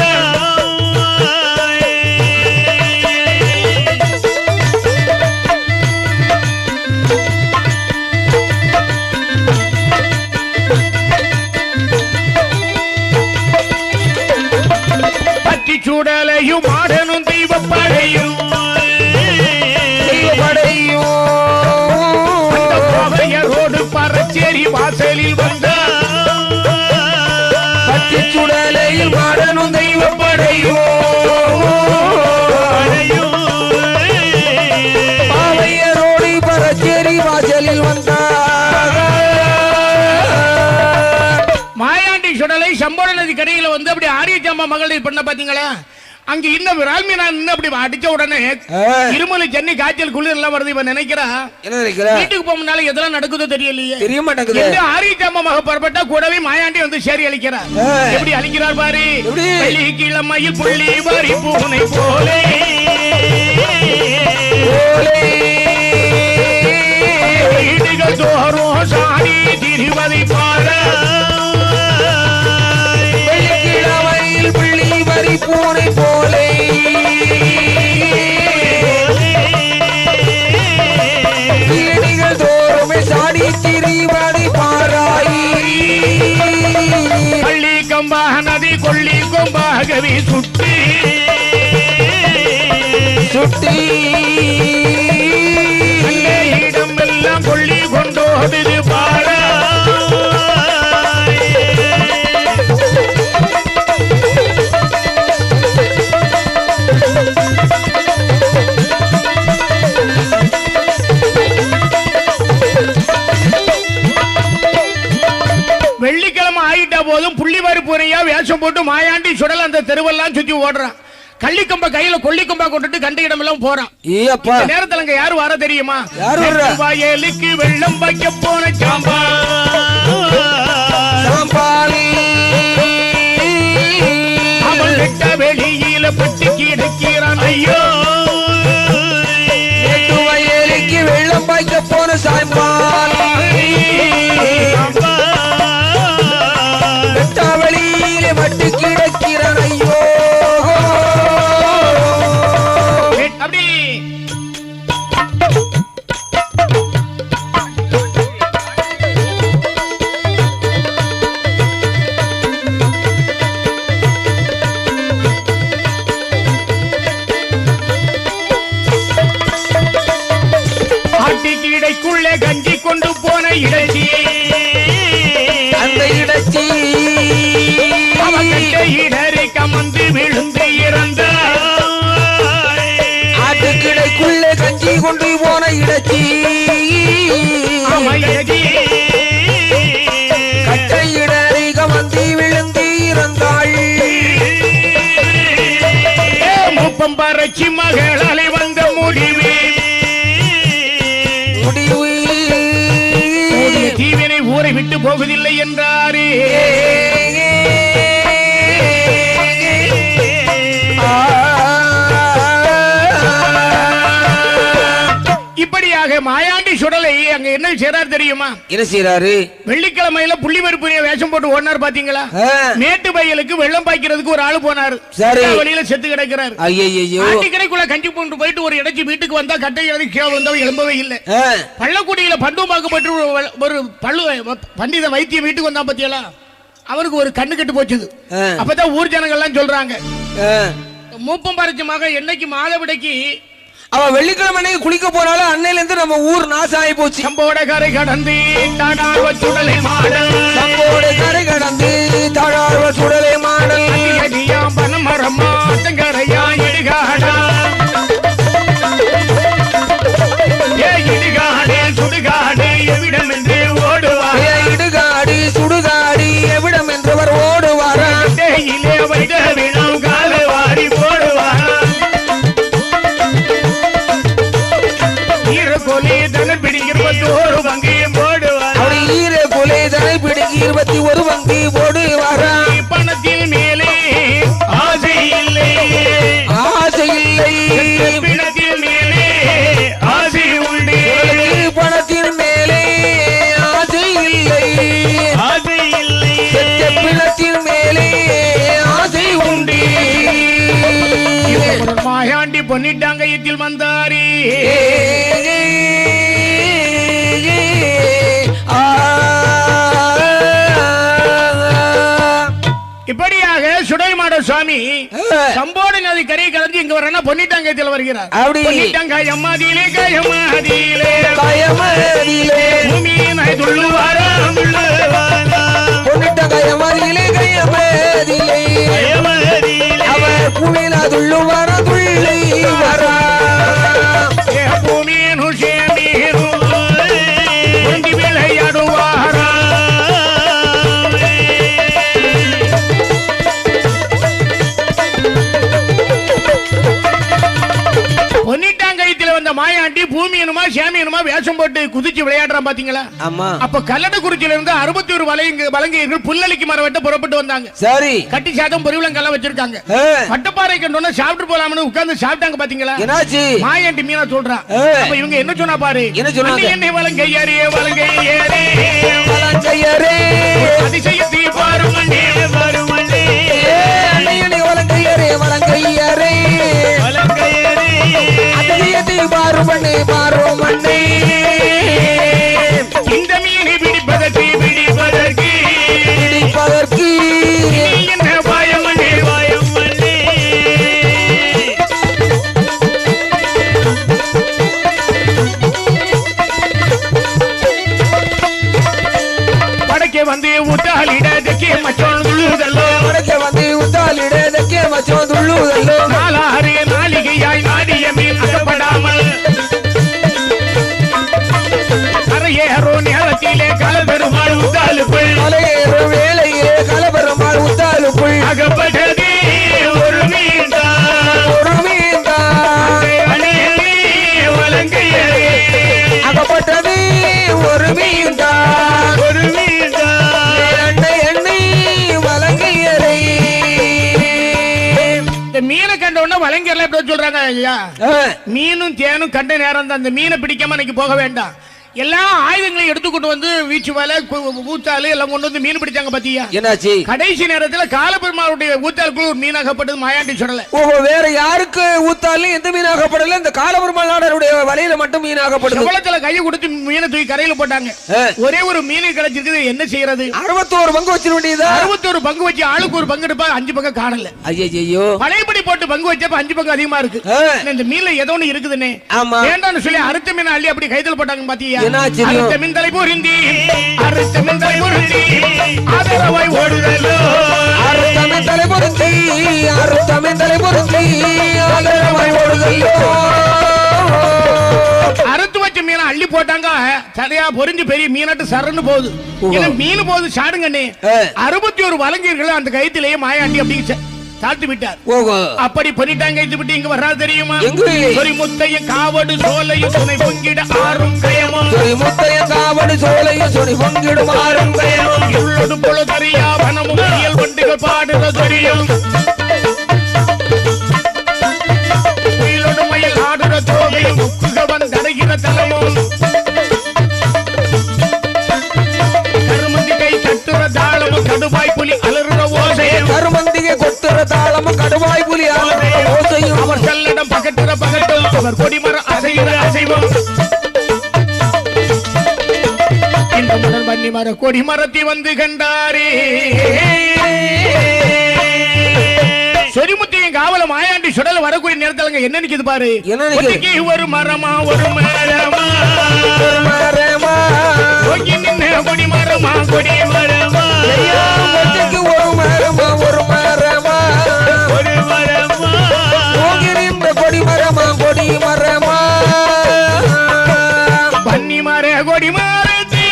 பட்டி சூடலையும் மாடனும் தெய்வப்படையும் ரோடு பறச்சேரி வாசலில் வந்த பட்டி சுடலையில் மாடனும் தெய்வப்படையும் பாவையரோடு பறச்சேரி வாசலில் வந்த மாயாண்டி சுடலை சம்போட நதி கரையில வந்து அப்படி ஆரிய ஜாம்பா மகளிர் பண்ண பாத்தீங்களா, அங்க இன்னும் விரால்மீனா அப்படி அடிச்ச உடனே இருமலு சென்னை காய்ச்சல் குளிர் எல்லாம் வருது. இவன் நினைக்கிறா வீட்டுக்கு போனால எதெல்லாம் நடக்குதோ தெரியலையே, தெரிய மாட்டேங்குது. ஆரிய ஜாம்பா மக புறப்பட்டா கூடவே மாயாண்டி வந்து சேரி அளிக்கிறார். எப்படி அளிக்கிறார் பாரு, கிழமையில் புள்ளி வரி பூனை போலே வீடுகள் தோறும் சாடி திரிவதை பார புள்ளி வரி பூனை போலே வீடுகள் தோறுமே சாடி திரிவதை பாராயி பள்ளி கம்பாக நதி கொள்ளி கொம்பாகவே சுட்டி சுட்டி இடம் எல்லாம் கொள்ளி கொண்டோது பாட வெள்ளிக்கிழமை ஆயிட்டா போதும் புள்ளிவாரி பூரையா வேஷம் போட்டு மாயாண்டி சுடல் அந்த தெருவெல்லாம் சுத்தி ஓடுறான். கள்ளிக்கம்ப கையில கொல்லிக்கம்பா கொண்டுட்டு கண்ட இடம் எல்லாம் போறான். நேரத்துல அங்க யாரு வர தெரியுமா, வயலுக்கு வெள்ளம் வைக்க போன சாம்பா அவள் வெட்ட வெளியில பட்டு கிடக்கிறான். ஐயோ வயலுக்கு வெள்ளம் வைக்க போன சாம்பால் வெட்டாவளியிலே மட்டு கிடக்கிறான். ஐயோ அப்படி ஆட்டிக்கு இடைக்குள்ளே கஞ்சி கொண்டு போன இடைச்சியை அந்த இடச்சி இடறி கமந்து விழுந்து இறந்த ஆட்டுக்கிடைக்குள்ளே கஞ்சி கொண்டு போன இடச்சி கட்டை இடறி கமந்து விழுந்து இறந்தாள். முப்பம்பரட்சி மகளாலே வந்த முடிவு தீவினை ஊரை விட்டு போவதில்லை என்றாரே. இப்படியாக மாயாண்டி சுடலை அங்க என்ன செய்யறாரு தெரியுமா? என்ன செய்யறாரு? வெள்ளிக்கிழமையில புள்ளி வெறுப்பு வேஷம் போட்டு ஓடினார் பாத்தீங்களா? மேட்டு வயலுக்கு வெள்ளம் பாய்க்கிறதுக்கு ஒரு ஆளு போனாரு. வழியில செத்து கிடக்கிறாரு. ஆண்டி கடைக்குள்ள கஞ்சி போட்டு போயிட்டு ஒரு இடைச்சி வீட்டுக்கு வந்தா கட்டை எழுதி கீழே வந்தவன் எழும்பவே இல்லை. பள்ளக்குடியில பண்டுமாக்கப்பட்டு ஒரு பண்டித வைத்தியம் வீட்டுக்கு வந்தா பத்தியலா அவருக்கு ஒரு கண்ணு கட்டு போச்சுது. அப்பதான் ஊர் ஜனங்கள் எல்லாம் சொல்றாங்க, மூப்பம் பறிச்சமாக என்னைக்கு மாலை விடைக்கு அவ வெள்ளிக்கிழமை குளிக்க போனாலும் அன்னையில இருந்து நம்ம ஊர் நாசம் ஆகி போச்சு. சம்போட கரை கடந்து தாழார்வ சுடலை மாடல், சம்போட கரை கடந்து தாழார்வ சுடலை மாடல், பனமரமா ஆட்டங்கரையா இடுகாடா, இடுகாடு சுடுகாடு எவிடம் என்று ஓடுவார், இடுகாடு சுடுகாடு எவிடம் என்றவர் ஓடுவார், தேயிலே வைட வினம் கால வாரி போடுவார், ஈரக்கொலை தனல் பிடி 21 பங்கு போடுவார், அப்படி ஈரக்கொலை தனல் பிடி 21 பங்கு போடுவார். பணத்தில் மேலே ஆசை இல்லை, ஆசை இல்லை, பிணத்தில் மேலே ஆசை உண்டு, பணத்தின் மேலே ஆசை இல்லை, ஆசை இல்லை, பிணத்தின் மேலே ஆசை உண்டு. மாயாண்டி பொன்னிட்டாங்கயத்தில் வந்தாரே. இப்படியாக சுடைமாட சுவாமி சம்போடு நதி கரை கலந்து இங்க வர பொன்னிட்டாங்கயத்தில் வருகிறார். பொன்னிட்டாங்காய் அம்மாதியிலே கயமாதியிலே கயமாதியிலே பூமியினை துள்ளுவாரா பொன்னிட்டாங்காய் அம்மாதியிலே கயமாதியிலே அவர் பூமியில துள்ளுவார துள்ளி வரா பூமியின் சேமீரு பொங்கி விளையாடுவாரா. பொன்னிட்டாங்கயத்தில் வந்த மாயாண்டி பூமியனுமா சேமியனுமா வேஷம் போட்டு குதிச்சு விளையாடுறான் பாத்தீங்களா? அப்ப கல்லடக்குறிச்சியில இருந்து 61 வலங்கையர்கள் புல்லளிக்கு மரம் வெட்ட புறப்பட்டு வந்தாங்க. சரி, கட்டி சாதம் பொரிவிலங்கெல்லாம் வச்சிருக்காங்க. வட்டப்பாறை கண்டோன்னா சாப்பிட்டு போலாம்னு உட்கார்ந்து சாப்பிட்டாங்க பாத்தீங்களா? என்னாச்சு? மாயாண்டி மீனா சொல்றான். அப்ப இவங்க என்ன சொன்னா பாரு, என்ன சொன்னாங்க? என்னை வலங்கையரே வலங்கையரே வலங்கையரே அதிசயத்தை பாருமண்ணே பாருமண்ணே அன்னையனே வலங்கையரே வலங்கையரே வலங்கையரே அதிசயத்தை பாருமண்ணே பாருமண்ணே. இந்த மீனை பிடிப்பதற்கு பிடிப்பதற்கு பிடிப்பதற்கு என்ன பாயமண்ணே பாயமண்ணே. வடக்கே வந்து உத்தாலிட தெக்கே மச்சோன் துள்ளுதல்லோ, வடக்கே வந்து உத்தாலிட தெக்கே மச்சோன் துள்ளுதல்லோ, நாலாறு நாளிகையாய் நாடிய மீன் அகப்படாமல் கரையேறோ நேரத்திலே கலபெருமாள் உத்தாலுக்குள், கரையேறோ வேளையிலே கலபெருமாள் உத்தாலுக்குள் அகப்பட்டதே ஒரு மீன்தான், ஒரு மீன்தான் வலங்கையரே அகப்பட்டதே ஒரு மீன்தான், ஒரு மீன்தான் எண்ணெய் எண்ணெய் வலங்கையரே. இந்த மீனை கண்ட உடனே வலங்கையர்ல எப்படி சொல்றாங்க? ஐயா, மீனும் தேனும் கண்ட நேரம் தான், அந்த மீனை பிடிக்காம இன்னைக்கு போக வேண்டாம். எல்லா ஆயுதங்களையும் எடுத்துக்கொண்டு வந்து வீச்சு வலை ஊத்தாலு எல்லாம் கொண்டு வந்து மீன் பிடிச்சாங்க பாத்தியா? என்னாச்சு? கடைசி நேரத்தில் காலபெருமாளுடைய ஊத்தாலுக்குள்ள ஒரு மீனாகப்பட்டது மாயாண்டி சுடலை. ஓஹோ, வேற யாருக்கு ஊத்தாலும் எந்த மீனாகப்படல, இந்த காலபெருமாள் நாடருடைய வலையில மட்டும் மீனாகப்படுது. குளத்துல கையை கொடுத்து மீனை தூக்கி கரையில போட்டாங்க. ஒரே ஒரு மீன் கிடைச்சிருக்குது, என்ன செய்யறது? 61 பங்கு வச்சிட வேண்டியதா? 61 பங்கு வச்சு ஆளுக்கு ஒரு பங்கு எடுப்பா, 5 பங்கு காணல. ஐயோ, பழையபடி போட்டு பங்கு வச்சப்ப 5 பங்கு அதிகமா இருக்கு. இந்த மீன்ல ஏதோ ஒண்ணு இருக்குதுன்னு வேண்டாம்னு சொல்லி அறுத்த மீன் அள்ளி அப்படி கைதல் போட்டாங்க பாத்தியா? அறுத்த மீன் தலை பொருந்தி, அறுத்த மீன் தலை பொருந்தி ஆதரவாய் ஓடுதலோ, அறுத்த மீன் தலை பொருந்தி, அறுத்த மீன் தலை பொருந்தி ஆதரவாய் ஓடுதலோ. அறுத்து வச்ச மீனை அள்ளி போட்டாங்க, சரியா பொறிஞ்சு பெரிய மீனாட்டு சரன்னு போகுது. மீன் போகுது சாடுங்கண்ணே. 61 வலங்கையர்கள் அந்த கயித்திலேயே மாயாண்டி அப்படி தாழ்த்து விட்டார். அப்படி பண்ணிட்டாங்க. இது விட்டு இங்க வர்றாது தெரியுமா? சொரி முத்தைய காவடு சோலையும் துணை பொங்கிட ஆறும் கயமும், சொரி முத்தைய காவடு சோலையும் துணை பொங்கிடும் ஆறும் கயமும், உள்ளொடு பொழு தெரியா வனமும் இயல் வண்டுகள் பாடுற தெரியும், உயிலொடு மயில் ஆடுற தோகையும் முக்குகவன் தடைகிற தலமும், தாளமும் கடுவாய் புலி ஓசையும் அவர் செல்லடம் பகட்டுற பகட்டும் அவர் கொடிமரம் அசைகிற அசைவம் இந்த முதல் வன்னிமர கொடிமரத்தை வந்து கண்டாரே சொரிமுத்தியும் காவல மாயாண்டி சுடல வரக்கூடிய நேரத்துல என்ன நிக்குது பாரு ஒரு மரமா ஒரு மரமா கொடி மரமா கொடி மரமா ஒரு மரமா ஒரு மரமா ஒரு மரமா கொடி மரமா கொடி மரமா பன்னி மர கொடி மரத்தி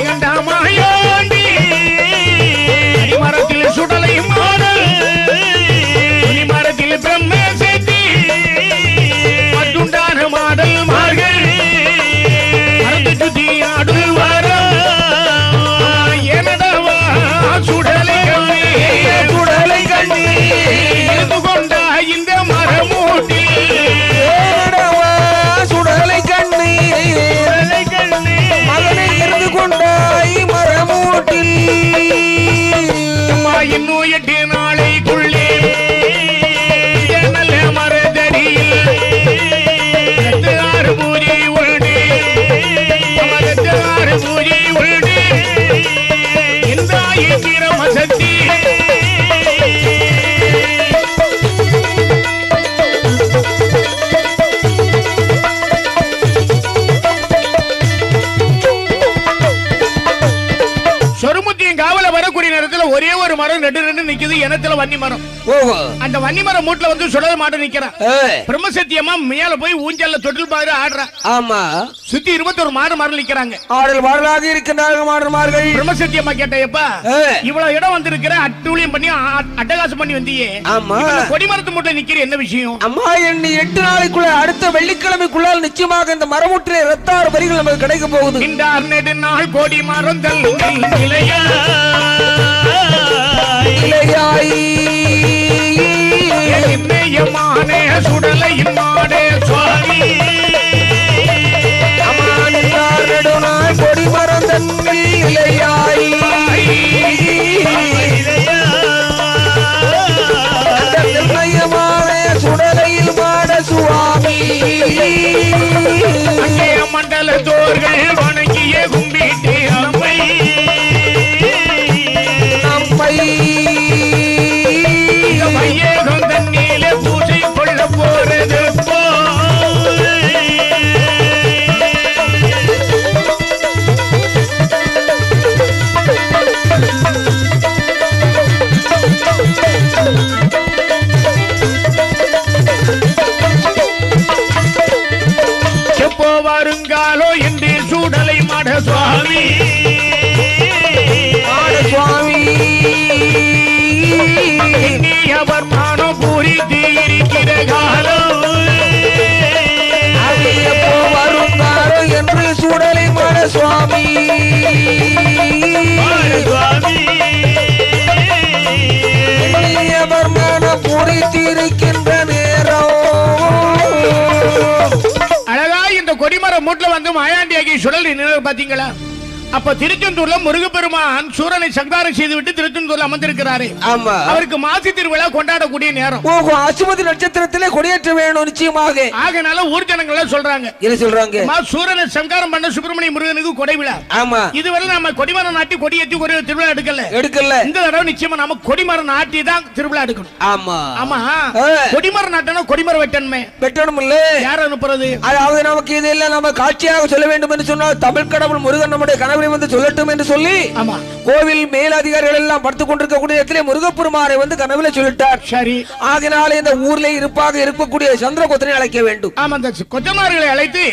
கண்டா மாயாண்டி மரத்தில் சுடலை மாடல் மரத்தில் பிரம்ம சேர்த்தி மட்டுண்டான மாடல் மார்கள் மரத்தை சுத்தி ஆடு வர எனடவா சுடலை கண்ணி சுடலை கண்ணி இருந்து கொண்ட இந்த மரமூட்டி சுடலை கண்ணி மகனை இருந்து கொண்டாய் மரமூட்டில் இன்னும் 8 நாளைக்குள்ளே நல்ல மரதடியில் 6 பூஜை உண்டு 6 பூஜை உண்டு இந்த இந்திரம் சக்தி சொருமுத்தியும் காவல வரக்கூடிய நேரத்தில் ஒரே ஒரு மரம் ரெண்டு நிக்குது இனத்துல வன்னி மரம் அந்த வன்னி மரம் மூட்ல வந்து சுடல மாட்ட நிக்கிறான் பிரம்மசத்தியமா மேல போய் ஊஞ்சல்ல தொட்டில் பாரு ஆடுறா ஆமா சுத்தி 21 மாடு மரம் நிக்கிறாங்க ஆடல் மாடலாக இருக்கின்றார்கள் மாடுமார்கள் பிரம்மசத்தியமா கேட்டப்பா இவ்வளவு இடம் வந்திருக்கிற அட்டூழியம் பண்ணி அட்டகாசம் பண்ணி வந்தியே ஆமா கொடிமரத்து மூட்ல நிக்கிற என்ன விஷயம் அம்மா எண்ணி 8 நாளைக்குள்ள அடுத்த வெள்ளிக்கிழமைக்குள்ளால் நிச்சயமாக இந்த மரமுற்றிலே 26 வரிகள் நமக்கு கிடைக்க போகுது இந்த 6 நாள் கோடி மரந்தல் இளையாயிமானே சுடலை மாடே சுவாமி நடுநாள் கொடி மரந்தன்கள் இளையாய் சுடலையில் மாட சுவாமி மண்டல தோர்கள் வணங்கிய கும்பிட்டு நம்மை மையகம் தண்ணீல பூஜை கொள்ள போறது எப்போ வருங்காலோ என்று சூடலை மாட சுவாமி அவர் மானம் பூரித்து இருக்கிற காலம் எப்போ வருங்காலோ என்று சூடலை மாட சுவாமி அவர் மானம் பூரித்திருக்கின்ற நேரம் அழகா இந்த கொடிமர மூட்ல வந்து மாயாண்டி ஆகிய சுடல் நினைவு பாத்தீங்களா அப்ப திருச்செந்தூர்ல முருகப்பெருமான் சூரனை சங்காரம் செய்து விட்டு திருச்செந்தூர்ல அமர்ந்திருக்கிறாரு ஆமா அவருக்கு மாசி திருவிழா கொண்டாடக்கூடிய நேரம் ஓஹோ அசுமதி நட்சத்திரத்திலே கொடியேற்ற வேணும் நிச்சயமாக ஆகனால ஊர் ஜனங்கள் சொல்றாங்க என்ன சொல்றாங்க சூரனை சங்காரம் பண்ண சுப்பிரமணிய முருகனுக்கு கொடை விழா ஆமா இதுவரை நம்ம கொடிமரம் நாட்டி கொடியேற்றி ஒரு திருவிழா எடுக்கல இந்த தடவை நிச்சயமா நம்ம கொடிமரம் நாட்டி தான் திருவிழா எடுக்கணும் ஆமா ஆமா கொடிமரம் நாட்டணும் கொடிமரம் வெட்டணும் இல்ல யார் அனுப்புறது அதாவது நமக்கு இதெல்லாம் நம்ம காட்சியாக சொல்ல வேண்டும் என்று சொன்னால் தமிழ் கடவுள் முருகன் நம்முடைய கனவு வந்து சொல்லட்டும் என்று சொல்லி கோவில் மேலதிகாரிகள் எல்லாம் படுத்துக் கொண்டிருக்கக்கூடிய இடத்திலே முருகப்பெருமானை வந்து கனவுல சொல்லிட்டார். சரி, ஆகினாலே இந்த ஊர்ல இருப்பாக இருக்கக்கூடிய சந்திரகுப்தனை அழைக்க வேண்டும். ஆமா, அந்த கொத்தமார்களை அழைத்து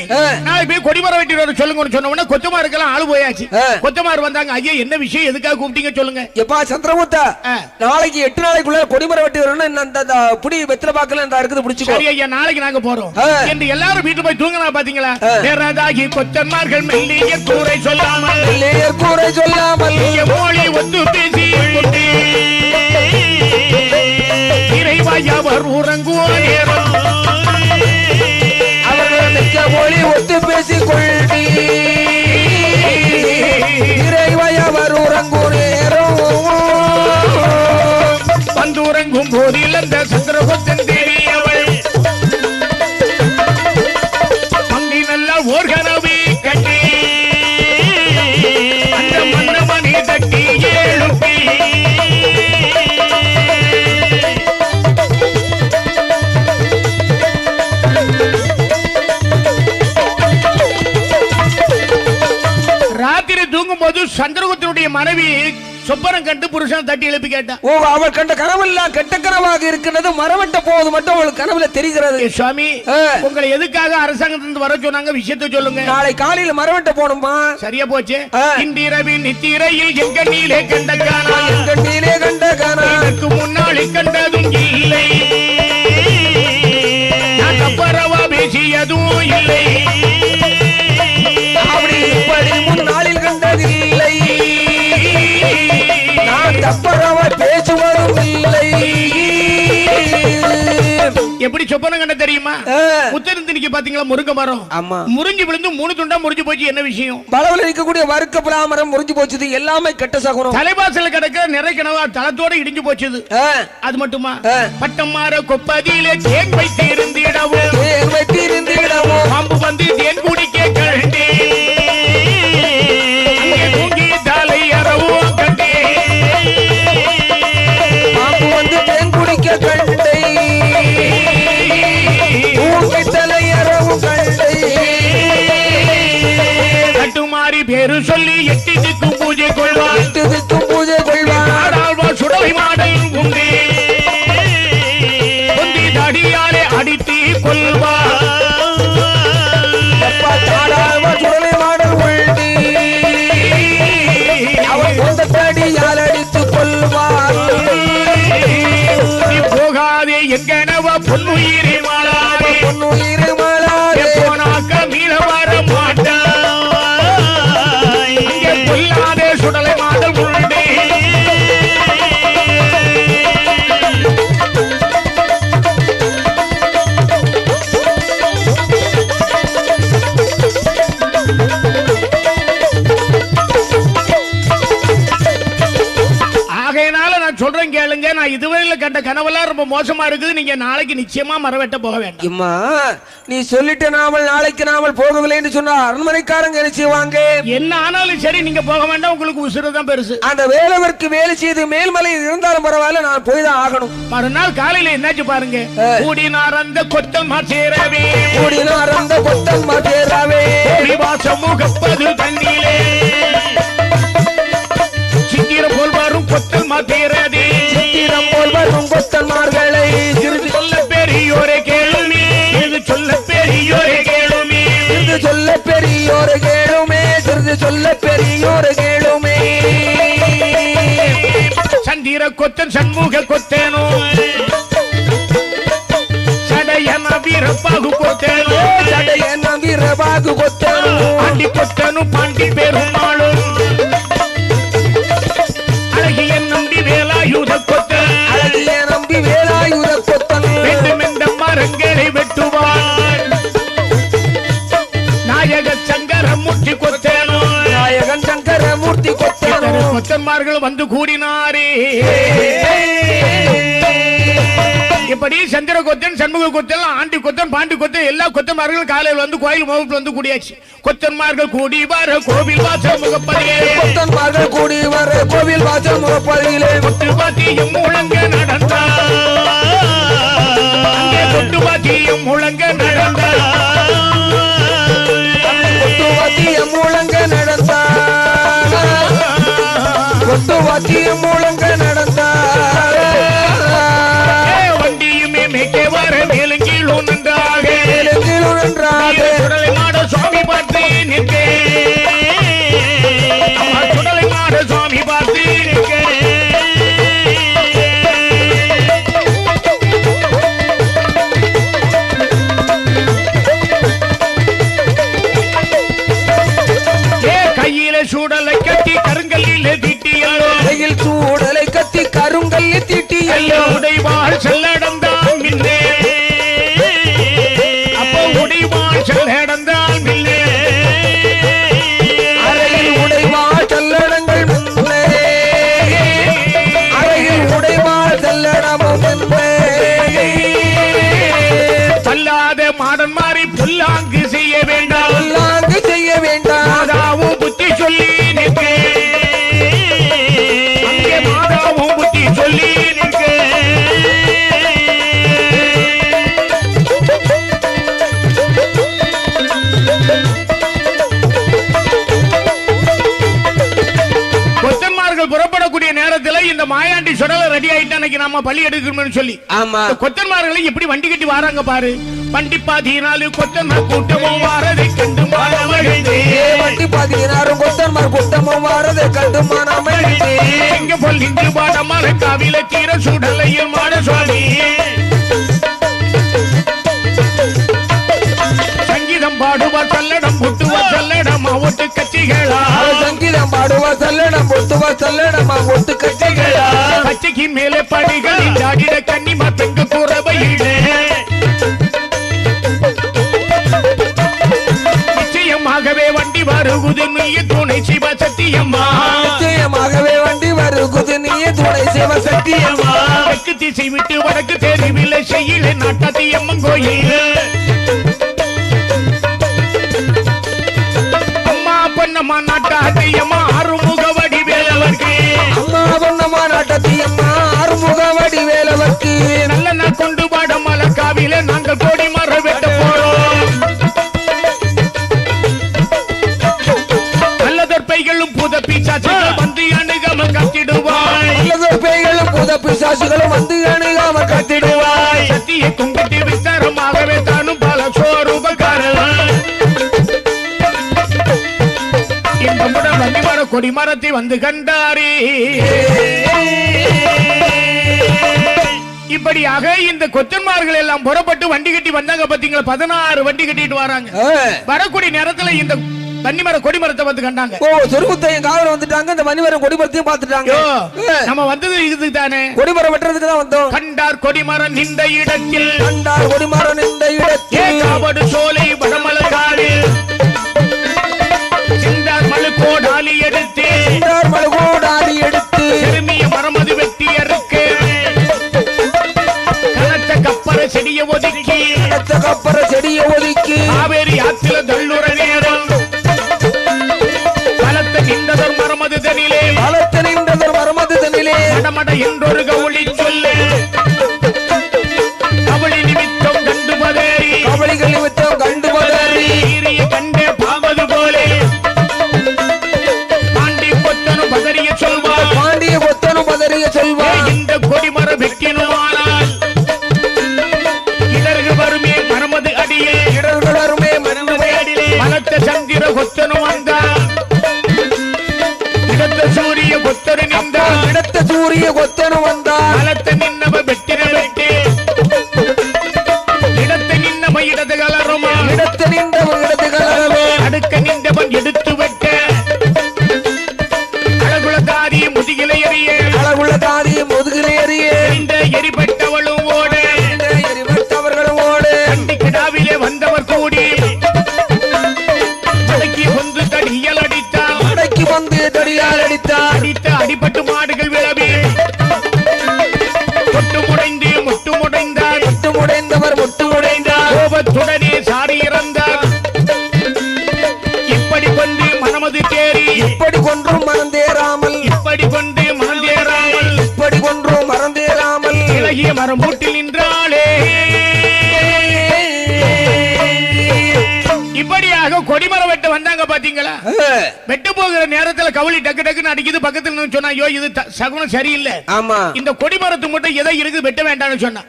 நாளை போய் கொடிமரம் வெட்டி வர சொல்லுங்க சொன்ன உடனே கொத்தமாருக்கெல்லாம் ஆளு போயாச்சு. கொத்தமார் வந்தாங்க. ஐயா என்ன விஷயம், எதுக்காக கூப்பிட்டீங்க சொல்லுங்க. எப்பா சந்திரகுப்தா, நாளைக்கு 8 நாளைக்குள்ள கொடிமரம் வெட்டி வரணும். இந்த புடி வெத்தலை பாக்கல இந்த இருக்குது பிடிச்சுக்கோ. சரி ஐயா, நாளைக்கு நாங்க போறோம் என்று எல்லாரும் வீட்டு போய் தூங்கினா பாத்தீங்களா. வேறதாகி கொத்தமார்கள் மெல்லிய கூரை சொல்லாமல் மொழி ஒத்து பேசி இறைவாய் அவர் உறங்குவோர் நேரம் அவர்கள் மிக்க மொழி ஒத்து பேசிக் கொள்ளி இறைவாய் அவர் உறங்குவோர் நேரம் கனவு கட்டி அந்த மன்னமணி தட்டி எழுப்பி ராத்திரி தூங்கும் போது சந்திரகுப்தனுடைய மனைவி சொப்பனம் கண்டு புருஷன் தட்டி எழுப்பி கேட்டான். ஓ, அவள் கண்ட கனவெல்லாம் கெட்ட கனவாக இருக்கிறது. மரவட்ட போவது மட்டும் அவளுக்கு கனவுல தெரிகிறது. சுவாமி, உங்களை எதுக்காக அரசாங்கத்திலிருந்து வர சொன்னாங்க, விஷயத்தை சொல்லுங்க. நாளை காலையில மரவட்ட போகணுமா? சரியா போச்சு. இன்றிரவி நித்திரையில் எங்கண்ணிலே கண்ட காணா, எங்கண்ணிலே கண்ட காணா, எனக்கு முன்னாடி கண்டதும் இல்லை, நான் தப்பரவா பேசியதும் இல்லை, அப்படி இப்படி முன்னாளில் கண்டதில்லை, நான் தப்பரவா பேசுவதும் இல்லை. எப்படி சொப்பனம் கண்ட தெரியுமா? முத்தரிந்தினிக்கு பாத்தீங்களா முருங்க மரம்? ஆமா. முறிஞ்சு விழுந்து 3 துண்டா முறிஞ்சு போச்சு. என்ன விஷயம்? பலவல இருக்கக்கூடிய வறுக்க பலாமரம் முறிஞ்சு போச்சுது. எல்லாமே கெட்ட சகுனம். தலைவாசல கிடக்க நிறை கனவா தளத்தோட இடிஞ்சு போச்சுது. அது மட்டுமா? பட்டம் மாற கொப்பதியிலே தேன் வைத்து இருந்திடவோ, தேன் வைத்து இருந்திடவோ, பாம்பு வந்து தேன் குடிக்க கண்டே, அங்கே தூங்கி தலை அறவோ கண்டே, பாம்பு வந்து தேன் குடிக்க கண்டே, தூங்கி தலை அறவும் கண்டே, கட்டுமாறி பேரு சொல்லி 8 திக்கும் பூஜை கொள்வார், 8 திக்கும் பூஜை கொள்வார், ஆடாழ்வார் சுடலை மாடல் உண்டு, பொந்தி தடியாலே அடித்து கொள்வார், ஆடாழ்வார் சுடலை மாடல் உண்டு, அவன் சொந்த தடியால் அடித்து கொள்வார். போகாதே எங்கனவ பொன்னுயிரி மாளாதே, பொன்னுயிரி மாளாதே, போனாக்க மீள வர மாட்டாய், இங்கே கொல்லாதே சுடலை மாடல் உண்டு. ஆகையினால நான் சொல்றேன் கேளுங்க, நான் இதுவரையில கண்ட கனவெல்லாம் ரொம்ப மோசமா இருக்குது. நீங்க நாளைக்கு நிச்சயமா மரவெட்ட போக வேண்டாம். அம்மா, நீ சொல்லிட்டு நாமல் நாளைக்கு நாமல் போகவில்லைன்னு சொன்னா அரண்மனைக்காரங்க என்ன செய்வாங்க? என்ன ஆனாலும் சரி, நீங்க போக வேண்டாம். உங்களுக்கு உசுறு தான் பெருசு. அந்த வேலவருக்கு வேலை செய்து மேல்மலையில் இருந்தாலும் பரவாயில்ல, நான் போய் தான் ஆகணும். மறுநாள் காலையில என்னாச்சு பாருங்க. கூடினார் அந்த கொத்தம்மா சேரவே, கூடினார் அந்த கொத்தம்மா சேரவே, வாசம் முகப்பது தண்ணியிலே, சித்திரம் போல் வரும் கொத்தம்மா தேரதே, சித்திரம் போல் வரும் கொத்தன்மார்களை சொல்ல பெரியோரே கேளுமே, இது சொல்ல பெரியோரே கேளுமே, இது சொல்ல பெரியோரு கேளுமே, சிறிது சொல்ல பெரியோரு கேளுமே. சந்திர கொத்தன் சண்முக கொத்தேனோ, சடையன வீரப்பாகு கொத்தேனோ, சடையன வீரப்பாகு கொத்தேனோ, ஆண்டி கொத்தனும் பாண்டி பெருமாளும், அழகிய நம்பி வேலாயுத கொத்தன், அழகிய நம்பி வேலாயுத கொத்தன், வேண்டும் என்ற மரங்களை வெட்டுவார், நாயக சங்கரமூர்த்தி கொத்தேனோ, நாயகன் சங்கரமூர்த்தி கொத்தேனோ, கொத்தன்மார்கள் வந்து கூடினாரே. இப்படி சந்திர கொத்தன், சண்முக கொத்தன், ஆண்டி கொத்தன், பாண்டி கொத்தன், எல்லா கொத்தன்மார்களும் காலையில் வந்து கோயில் முகப்பில் வந்து கூடியாச்சு. கொத்தன்மார்கள் கூடி வர கோவில் வாசல் முகப்பதிலே, கொத்தன்மார்கள் கூடி வர கோவில் வாசல் முகப்பதிலே, கொட்டு பாத்தியும் முழங்க நடந்தார், அங்கே கொட்டு பாத்தியும் முழங்க நடந்தார், கொட்டு வாத்தியம் முழங்க நடந்தார், கொட்டு வாத்தியம் முழங்க நடந்தார், வண்டியுமே மேற்க வர மேலுங்கீழும் நன்றாக, மேலுங்கீழும் நன்றாக, சுடலை மாட சுவாமி பார்த்து நிற்க, சுடலை மாட சுவாமி பார்த்து நிற்க, கையில சூடலை கட்டி கருங்கல்லில் தீட்டியல்லோ, கையில் சூடலை கட்டி கருங்கல்லில் தீட்டியல்லோ, உடைவாள் செல்லடந்தான் மின்னே, அப்போ உடைவாள் செல்லடந்தான் மின்னே, அறையில் உடைவாள் செல்லடங்கள் மின்னே, அறையில் உடைவாள் செல்லடமும் மின்னே, பல்லாத மாடன் மாறி புல்லாங்கு செய்ய வேண்டாம், புல்லாங்கு மாயாண்டி சுடல ரெடி ஆயிட்டா அன்னைக்கு நாம பள்ளி எடுக்கணும்னு சொல்லி ஆமா கொத்தன்மார்களை எப்படி வண்டி கட்டி வாராங்க பாரு. வண்டி 14 கொத்தன்மார் கூட்டமும் வாரதை கண்டு மானமகிழ்ந்தே. வண்டி 16 கொத்தன்மார் கூட்டமும் வாரதை கண்டு மானமகிழ்ந்தே. எங்க போல் இங்கு பாடமான காவில கீர சுடலையில் மாட சுவாமி சங்கீதம் பாடுவார் சல்லடம் முட்டுவார் சல்லடமா ஒட்டு கட்சிகளா. சங்கீதம் பாடுவார் சல்லடம் முட்டுவார் சல்லடமா ஒட்டு கட்சிகளா. கட்சிக்கு மேலே படிகளில் ஆடிட கன்னிமா பெண்கு குறவையிடே. நிச்சயமாகவே வண்டி வருகுது நீ துணை சிவ சத்தியம்மா. நிச்சயமாகவே வண்டி வருகுது நீ துணை சிவ சத்தியம்மா. தெற்கு திசை விட்டு வடக்கு தெருவில் செய்யல நாட்டாத்தியம்மன் கோயில். அம்மா பொன்னம்மா நாட்டாத்தியம்மா ஆறுமுக வடிவேலவர்க்கு. அம்மா பொன்னம்மா நாட்டாத்தியம்மா ஆறுமுக வடிவேலவர்க்கு. நல்ல நாள் கொண்டு பாட மலக்காவில நாங்கள் கோடி மர வெட்ட போறோம். நல்லதற்பைகளும் புத பிசாசுகள் வந்து அணுகாம கத்திடுவாய். நல்லதற்பைகளும் புத பிசாசுகளும் வந்து அணுகாம கத்திடுவாய். சத்தியை கும்பிட்டு விஸ்தாரமாகவே தானும் பல சோறுபகாரன். இந்த முடன் வண்டிமர கொடிமரத்தை வந்து கண்டாரே. இப்படியாக இந்த கொத்தன்மார்கள் எல்லாம் புறப்பட்டு வண்டி கட்டி வந்தாங்க பாத்தீங்களா. 16 வண்டி கட்டிட்டு வராங்க. வரக்கூடிய நேரத்துல இந்த வன்னிமர கொடிமரத்தை வந்து கண்டாங்க. ஓ சொருமுத்தையும் காவல வந்துட்டாங்க. இந்த வன்னிமரம் கொடிமரத்தையும் பார்த்துட்டாங்க. நம்ம வந்தது இதுக்கு தானே, கொடிமரம் வெட்டுறதுக்கு தான் வந்தோம். கண்டார் கொடிமரம் நின்ற இடத்தில். கண்டார் கொடிமரம் நின்ற இடத்தில். காவடு சோலை வடமலகாடில் சிந்தார் மழுக்கோடாலி எடுத்து. சிந்தார் மழுக்கோடாலி எடுத்து. பெருமிய மரமது வெட்டி அறுக்கு. கனத்த கப்பர செடிய ஒதுக்கி. கனத்த கப்பர செடிய ஒதுக்கி. காவேரி ஆற்றில தள்ளுற நேரம். பலத்த நின்றதொரு மரமது தனிலே. பலத்த நின்றதொரு மரமது தனிலே. மடமட என்றொரு கவுளி சொல்லு. கவளி நிமித்தம் கண்டு பதறி. கவளிகள் நிமித்தம் கண்டு பதறி. ஈரிய கண்டே பாவது போலே. பாண்டி கொத்தனும் பதறிய சொல்வார். பாண்டிய கொத்தனும் பதறிய சொல்வார். இந்த கொடிமர வெட்டினுமானால் இடர்கள் வருமே மரமது அடியே. இடர்கள் வருமே மரமது அடியே. பலத்த சந்திர கொத்தனும் வந்தார். இடத்த சூரிய கொத்தரு நின்றார். இடத்த சூரிய கொத்தனும் வந்தார். பலத்த நின்னவ வெட்டின வெட்டி. இடத்த நின்னவ இடது கலருமா. இடத்த நின்றவன் இடது கலருமா. அடுக்க நின்றவன் எடுத்து வெட்ட. அழகுல தாரிய முதுகிலை எறிய. அழகுள்ள தாரிய முதுகிலை எறிய. இந்த எரிபட்டவளும் ஓட. எரிபட்டவர்களும் ஓடு. கண்டி கிடாவிலே வந்தவர் கூடி. அடக்கி வந்து தடியல் அடித்தார். அடக்கி வந்து தடியால் அடித்தார். அடித்த அடிபட்டு மாடுகள் விளவி. முட்டு முடைந்து முட்டு முடைந்தார். முட்டு முடைந்தவர் முட்டு முடைந்தார். கோபத்துடனே சாடி இறந்தார். இப்படி கொண்டு மனமது தேறி. இப்படி கொன்றும் மறந்தேறாமல். இப்படி கொண்டு மறந்தேறாமல். இப்படி கொன்றும் மறந்தேறாமல். இலகிய மரம் மூட்டில் நின்றாளே. இப்படியாக கொடிமரம் வெட்ட வந்தாங்க பாத்தீங்களா. வெட்டு போகிற நேரத்துல கவலி டக்கு டக்குன்னு அடிக்குது. பக்கத்துல சொன்னா ஐயோ இது சகுனம் சரியில்லை. ஆமா இந்த கொடிமரத்து மட்டும் எதை இருக்கு வெட்ட வேண்டாம்னு சொன்னா.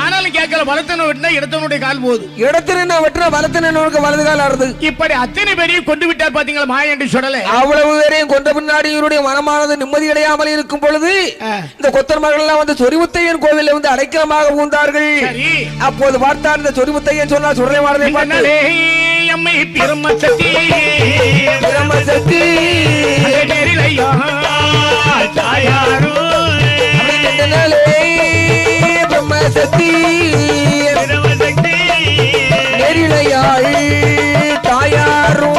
ஆனாலும் கேட்கல. வளர்த்தன வெட்டினா இடத்தனுடைய கால் போகுது. இடத்துல வெட்டினா வளர்த்தனோருக்கு வலது கால் ஆறுது. இப்படி அத்தனை பேரையும் கொண்டு விட்டார் பாத்தீங்களா மாயாண்டி சுடலை. அவ்வளவு பேரையும் கொண்ட பின்னாடி இவருடைய மனமானது நிம்மதி அடையாமல் இருக்கும் பொழுது இந்த கொத்தன்மார்கள் எல்லாம் வந்து சொரிமுத்தையன் கோவில வந்து அடைக்கலமாக பூந்தார்கள். அப்போது பார்த்தார் இந்த சொரிமுத்தையன் சொன்னா சுடலை மாறதை பார்த்து அம்மை பிரம்மசக்தி பிரம்மசக்தி நேரிலையா தாயாரோ பிரம்மசக்தி பிரம்மசக்தி நேரிலையாள் தாயாரோ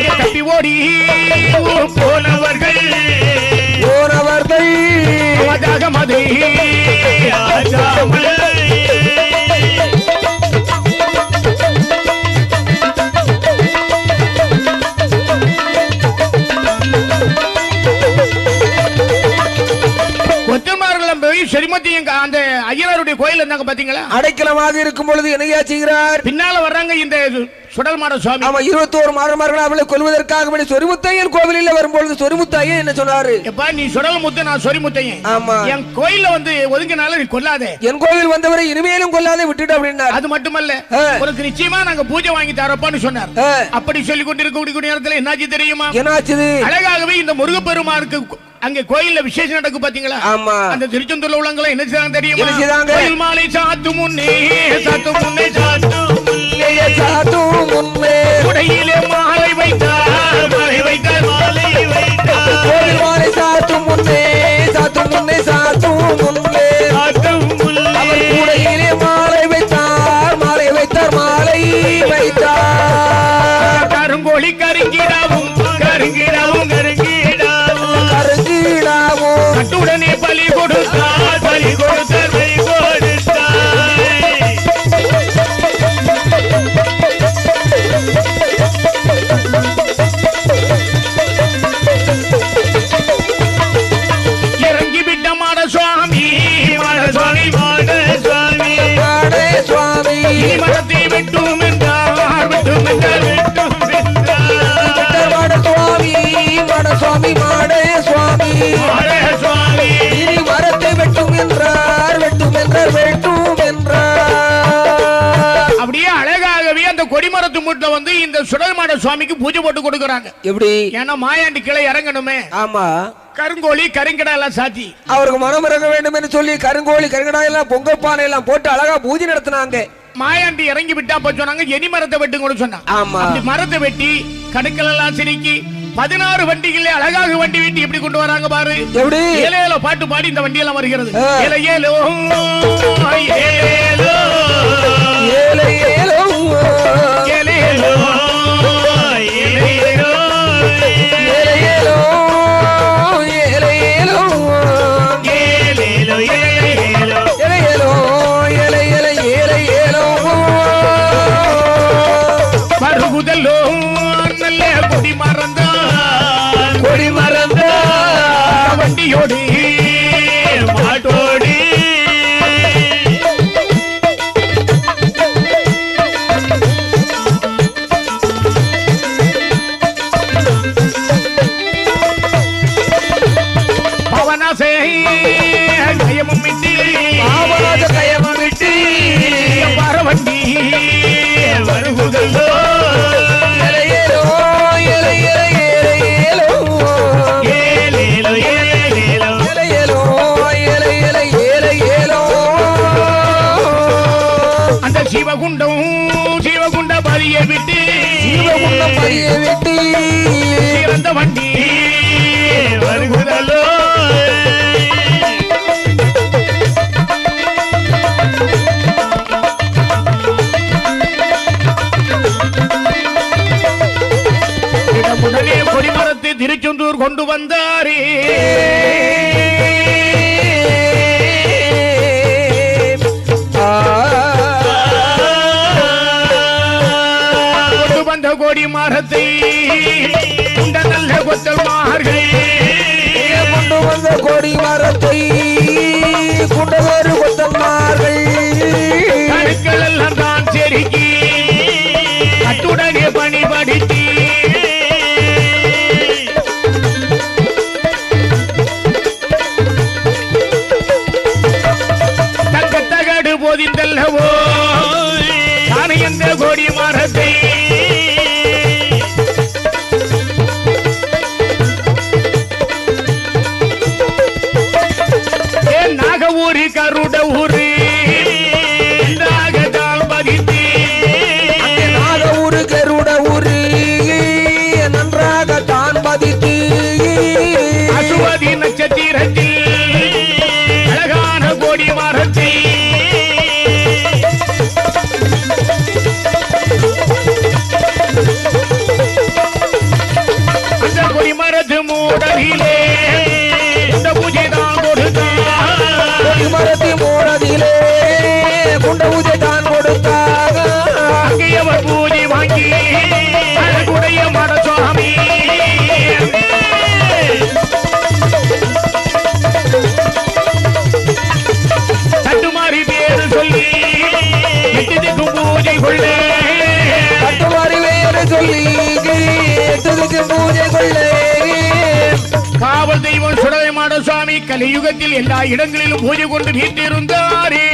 தப்பி ஓடி போனவர்கள் மதை கொத்தமாரெல்லாம் போய் செரிமத்தையும் அந்த கோயில் இருந்தாங்க பாத்தீங்களா? அடைக்கலமாக இருக்கும் பொழுது என்னையா செய்கிறார்? பின்னால வர்றாங்க இந்த சுடல் மாட சுவாமி. ஆமா, 21 மாடமார்கள் அவளை கொல்வதற்காக சொரிமுத்தையன் கோவிலில் வரும்பொழுது சொரிமுத்தையன் என்ன சொன்னாரு? எப்பா நீ சுடல் முத்து, நான் சொரிமுத்தையன். ஆமா, என் கோயில்ல வந்து ஒதுங்கினால நீ கொல்லாதே, என் கோவில் வந்தவரை இனிமேலும் கொல்லாதே விட்டுட்டு அப்படின்னார். அது மட்டுமல்ல, உனக்கு நிச்சயமா நாங்க பூஜை வாங்கி தரப்பான்னு சொன்னார். அப்படி சொல்லி கொண்டிருக்க நேரத்தில் என்னாச்சு தெரியுமா? என்னாச்சு? அழகாகவே இந்த முருகப்பெருமானுக்கு அங்க கோயில்ல விசேஷம் நடக்கு பாத்தீங்களா? ஆமா, அந்த திருச்செந்தூர்ல உள்ளவங்க என்ன செய்றாங்க தெரியுமா? கோயில் மாலை சாத்து முன்னே சாத்து முன்னே சாத்து முன்னே சாத்து முன்னே உடையிலே மாலை வைத்தார் மாலை வைத்தார் மாலை வைத்தார் கோயில் மாலை சாத்து முன்னே சாத்து முன்னே சாத்து முன்னே சாத்து முன்னே அவர் உடையிலே மாலை வைத்தார் மாலை வைத்தார் மாலை வைத்தார் கருங்கோழி கருங்கிடாவும் கருங்கிடாவும் கருங்கிடாவும் கருங்கிடாவும் கட்டுடனே பலி கொடுத்தார் பலி கொடுத்தார் பலி கொடுத்தார். இறங்கி விட்ட மாட சுவாமி மாட சுவாமி மாட சுவாமி மாட சுவாமி மரத்தை வெட்டும் என்றார் வெட்டும் என்றார் வெட்டும் என்றார் மாட சுவாமி மாட சுவாமி மாட சுவாமி மாட சுவாமி இனி மரத்தை வெட்டும் என்றார் வெட்டும் என்றார் வெட்டும் என்றார். அப்படியே அழகாகவே அந்த கொடிமரத்து மூட்டில வந்து இந்த சுடல் மாட சுவாமிக்கு பூஜை போட்டு கொடுக்கறாங்க. எப்படி? ஏன்னா மாயாண்டி கிளை இறங்கணுமே. ஆமா, கருங்கோழி கருங்கடா எல்லாம் சாத்தி அவருக்கு மனம் இறங்க வேண்டும் என்று சொல்லி கருங்கோழி கருங்கடா எல்லாம் பொங்கல் பானை எல்லாம் போட்டு அழகா பூஜை நடத்தினாங்க. மாயாண்டி இறங்கி விட்டா போய் சொன்னாங்க எனி மரத்தை வெட்டுங்கன்னு சொன்னாங்க. ஆமா, மரத்தை வெட்டி கடுக்கல் எல்லாம் சிரிக்கி 16 வண்டிகளே அழகாக வண்டி வெட்டி எப்படி கொண்டு வராங்க பாரு. எப்படி? ஏலேலோ பாட்டு பாடி இந்த வண்டி எல்லாம் வருகிறது. ஏலே ஏலோ ஏலேலோ ஏலே ஏலோ ஏலேலோ ஏலேலோ ஏலேலோ ஏலேலோ ஏலேலோ ஏலேலோ ஏலேலோ ஏலே ஏலே ஏலே ஏலோ வருகுதலோ நல்ல கொடி மறந்தா கொடி மறந்தா வண்டியோடி மாட்டோடி பவனாசே கயமும் விட்டு பாவாத கயமும் விட்டு வர வண்டி வருகுதலோ ஏலேலோ ஏலே ஏலே ஏலே ஏலோ ஏலேலோ ஏலேலோ ஏலே ஏலே ஏலே ஏலோ அந்த சிவகுண்டம் சிவகுண்ட பலியை விட்டு சிவகுண்டம் பலியை விட்டு சிறந்த வண்டி வருகுதலோ உடனே கொடிமரத்தை திருச்செந்தூர் கொண்டு வந்தாரே. கொண்டு வந்த கொடி மரத்தை உண்ட நல்ல கொத்தல்மார்கள் கொண்டு வந்த கொடி மரத்தை குண்டவர் கொத்தன்மார்கள் கருக்கள் எல்லாம் தான் செருக்கி கட்டுடனே பணிபடுத்தி தங்கத்தகடு போதிந்தல்லவோ தானே எந்த கொடி மரத்தை நாகூரி கருட ஊரு நாகதால் பதித்து நாகூரு கருட ஊரு சொல்லி பூஜை கொள்ள காவல் தெய்வம் சுடலை மாட சுவாமி கலியுகத்தில் எல்லா இடங்களிலும் பூஜை கொண்டு வீட்டிருந்தாரே.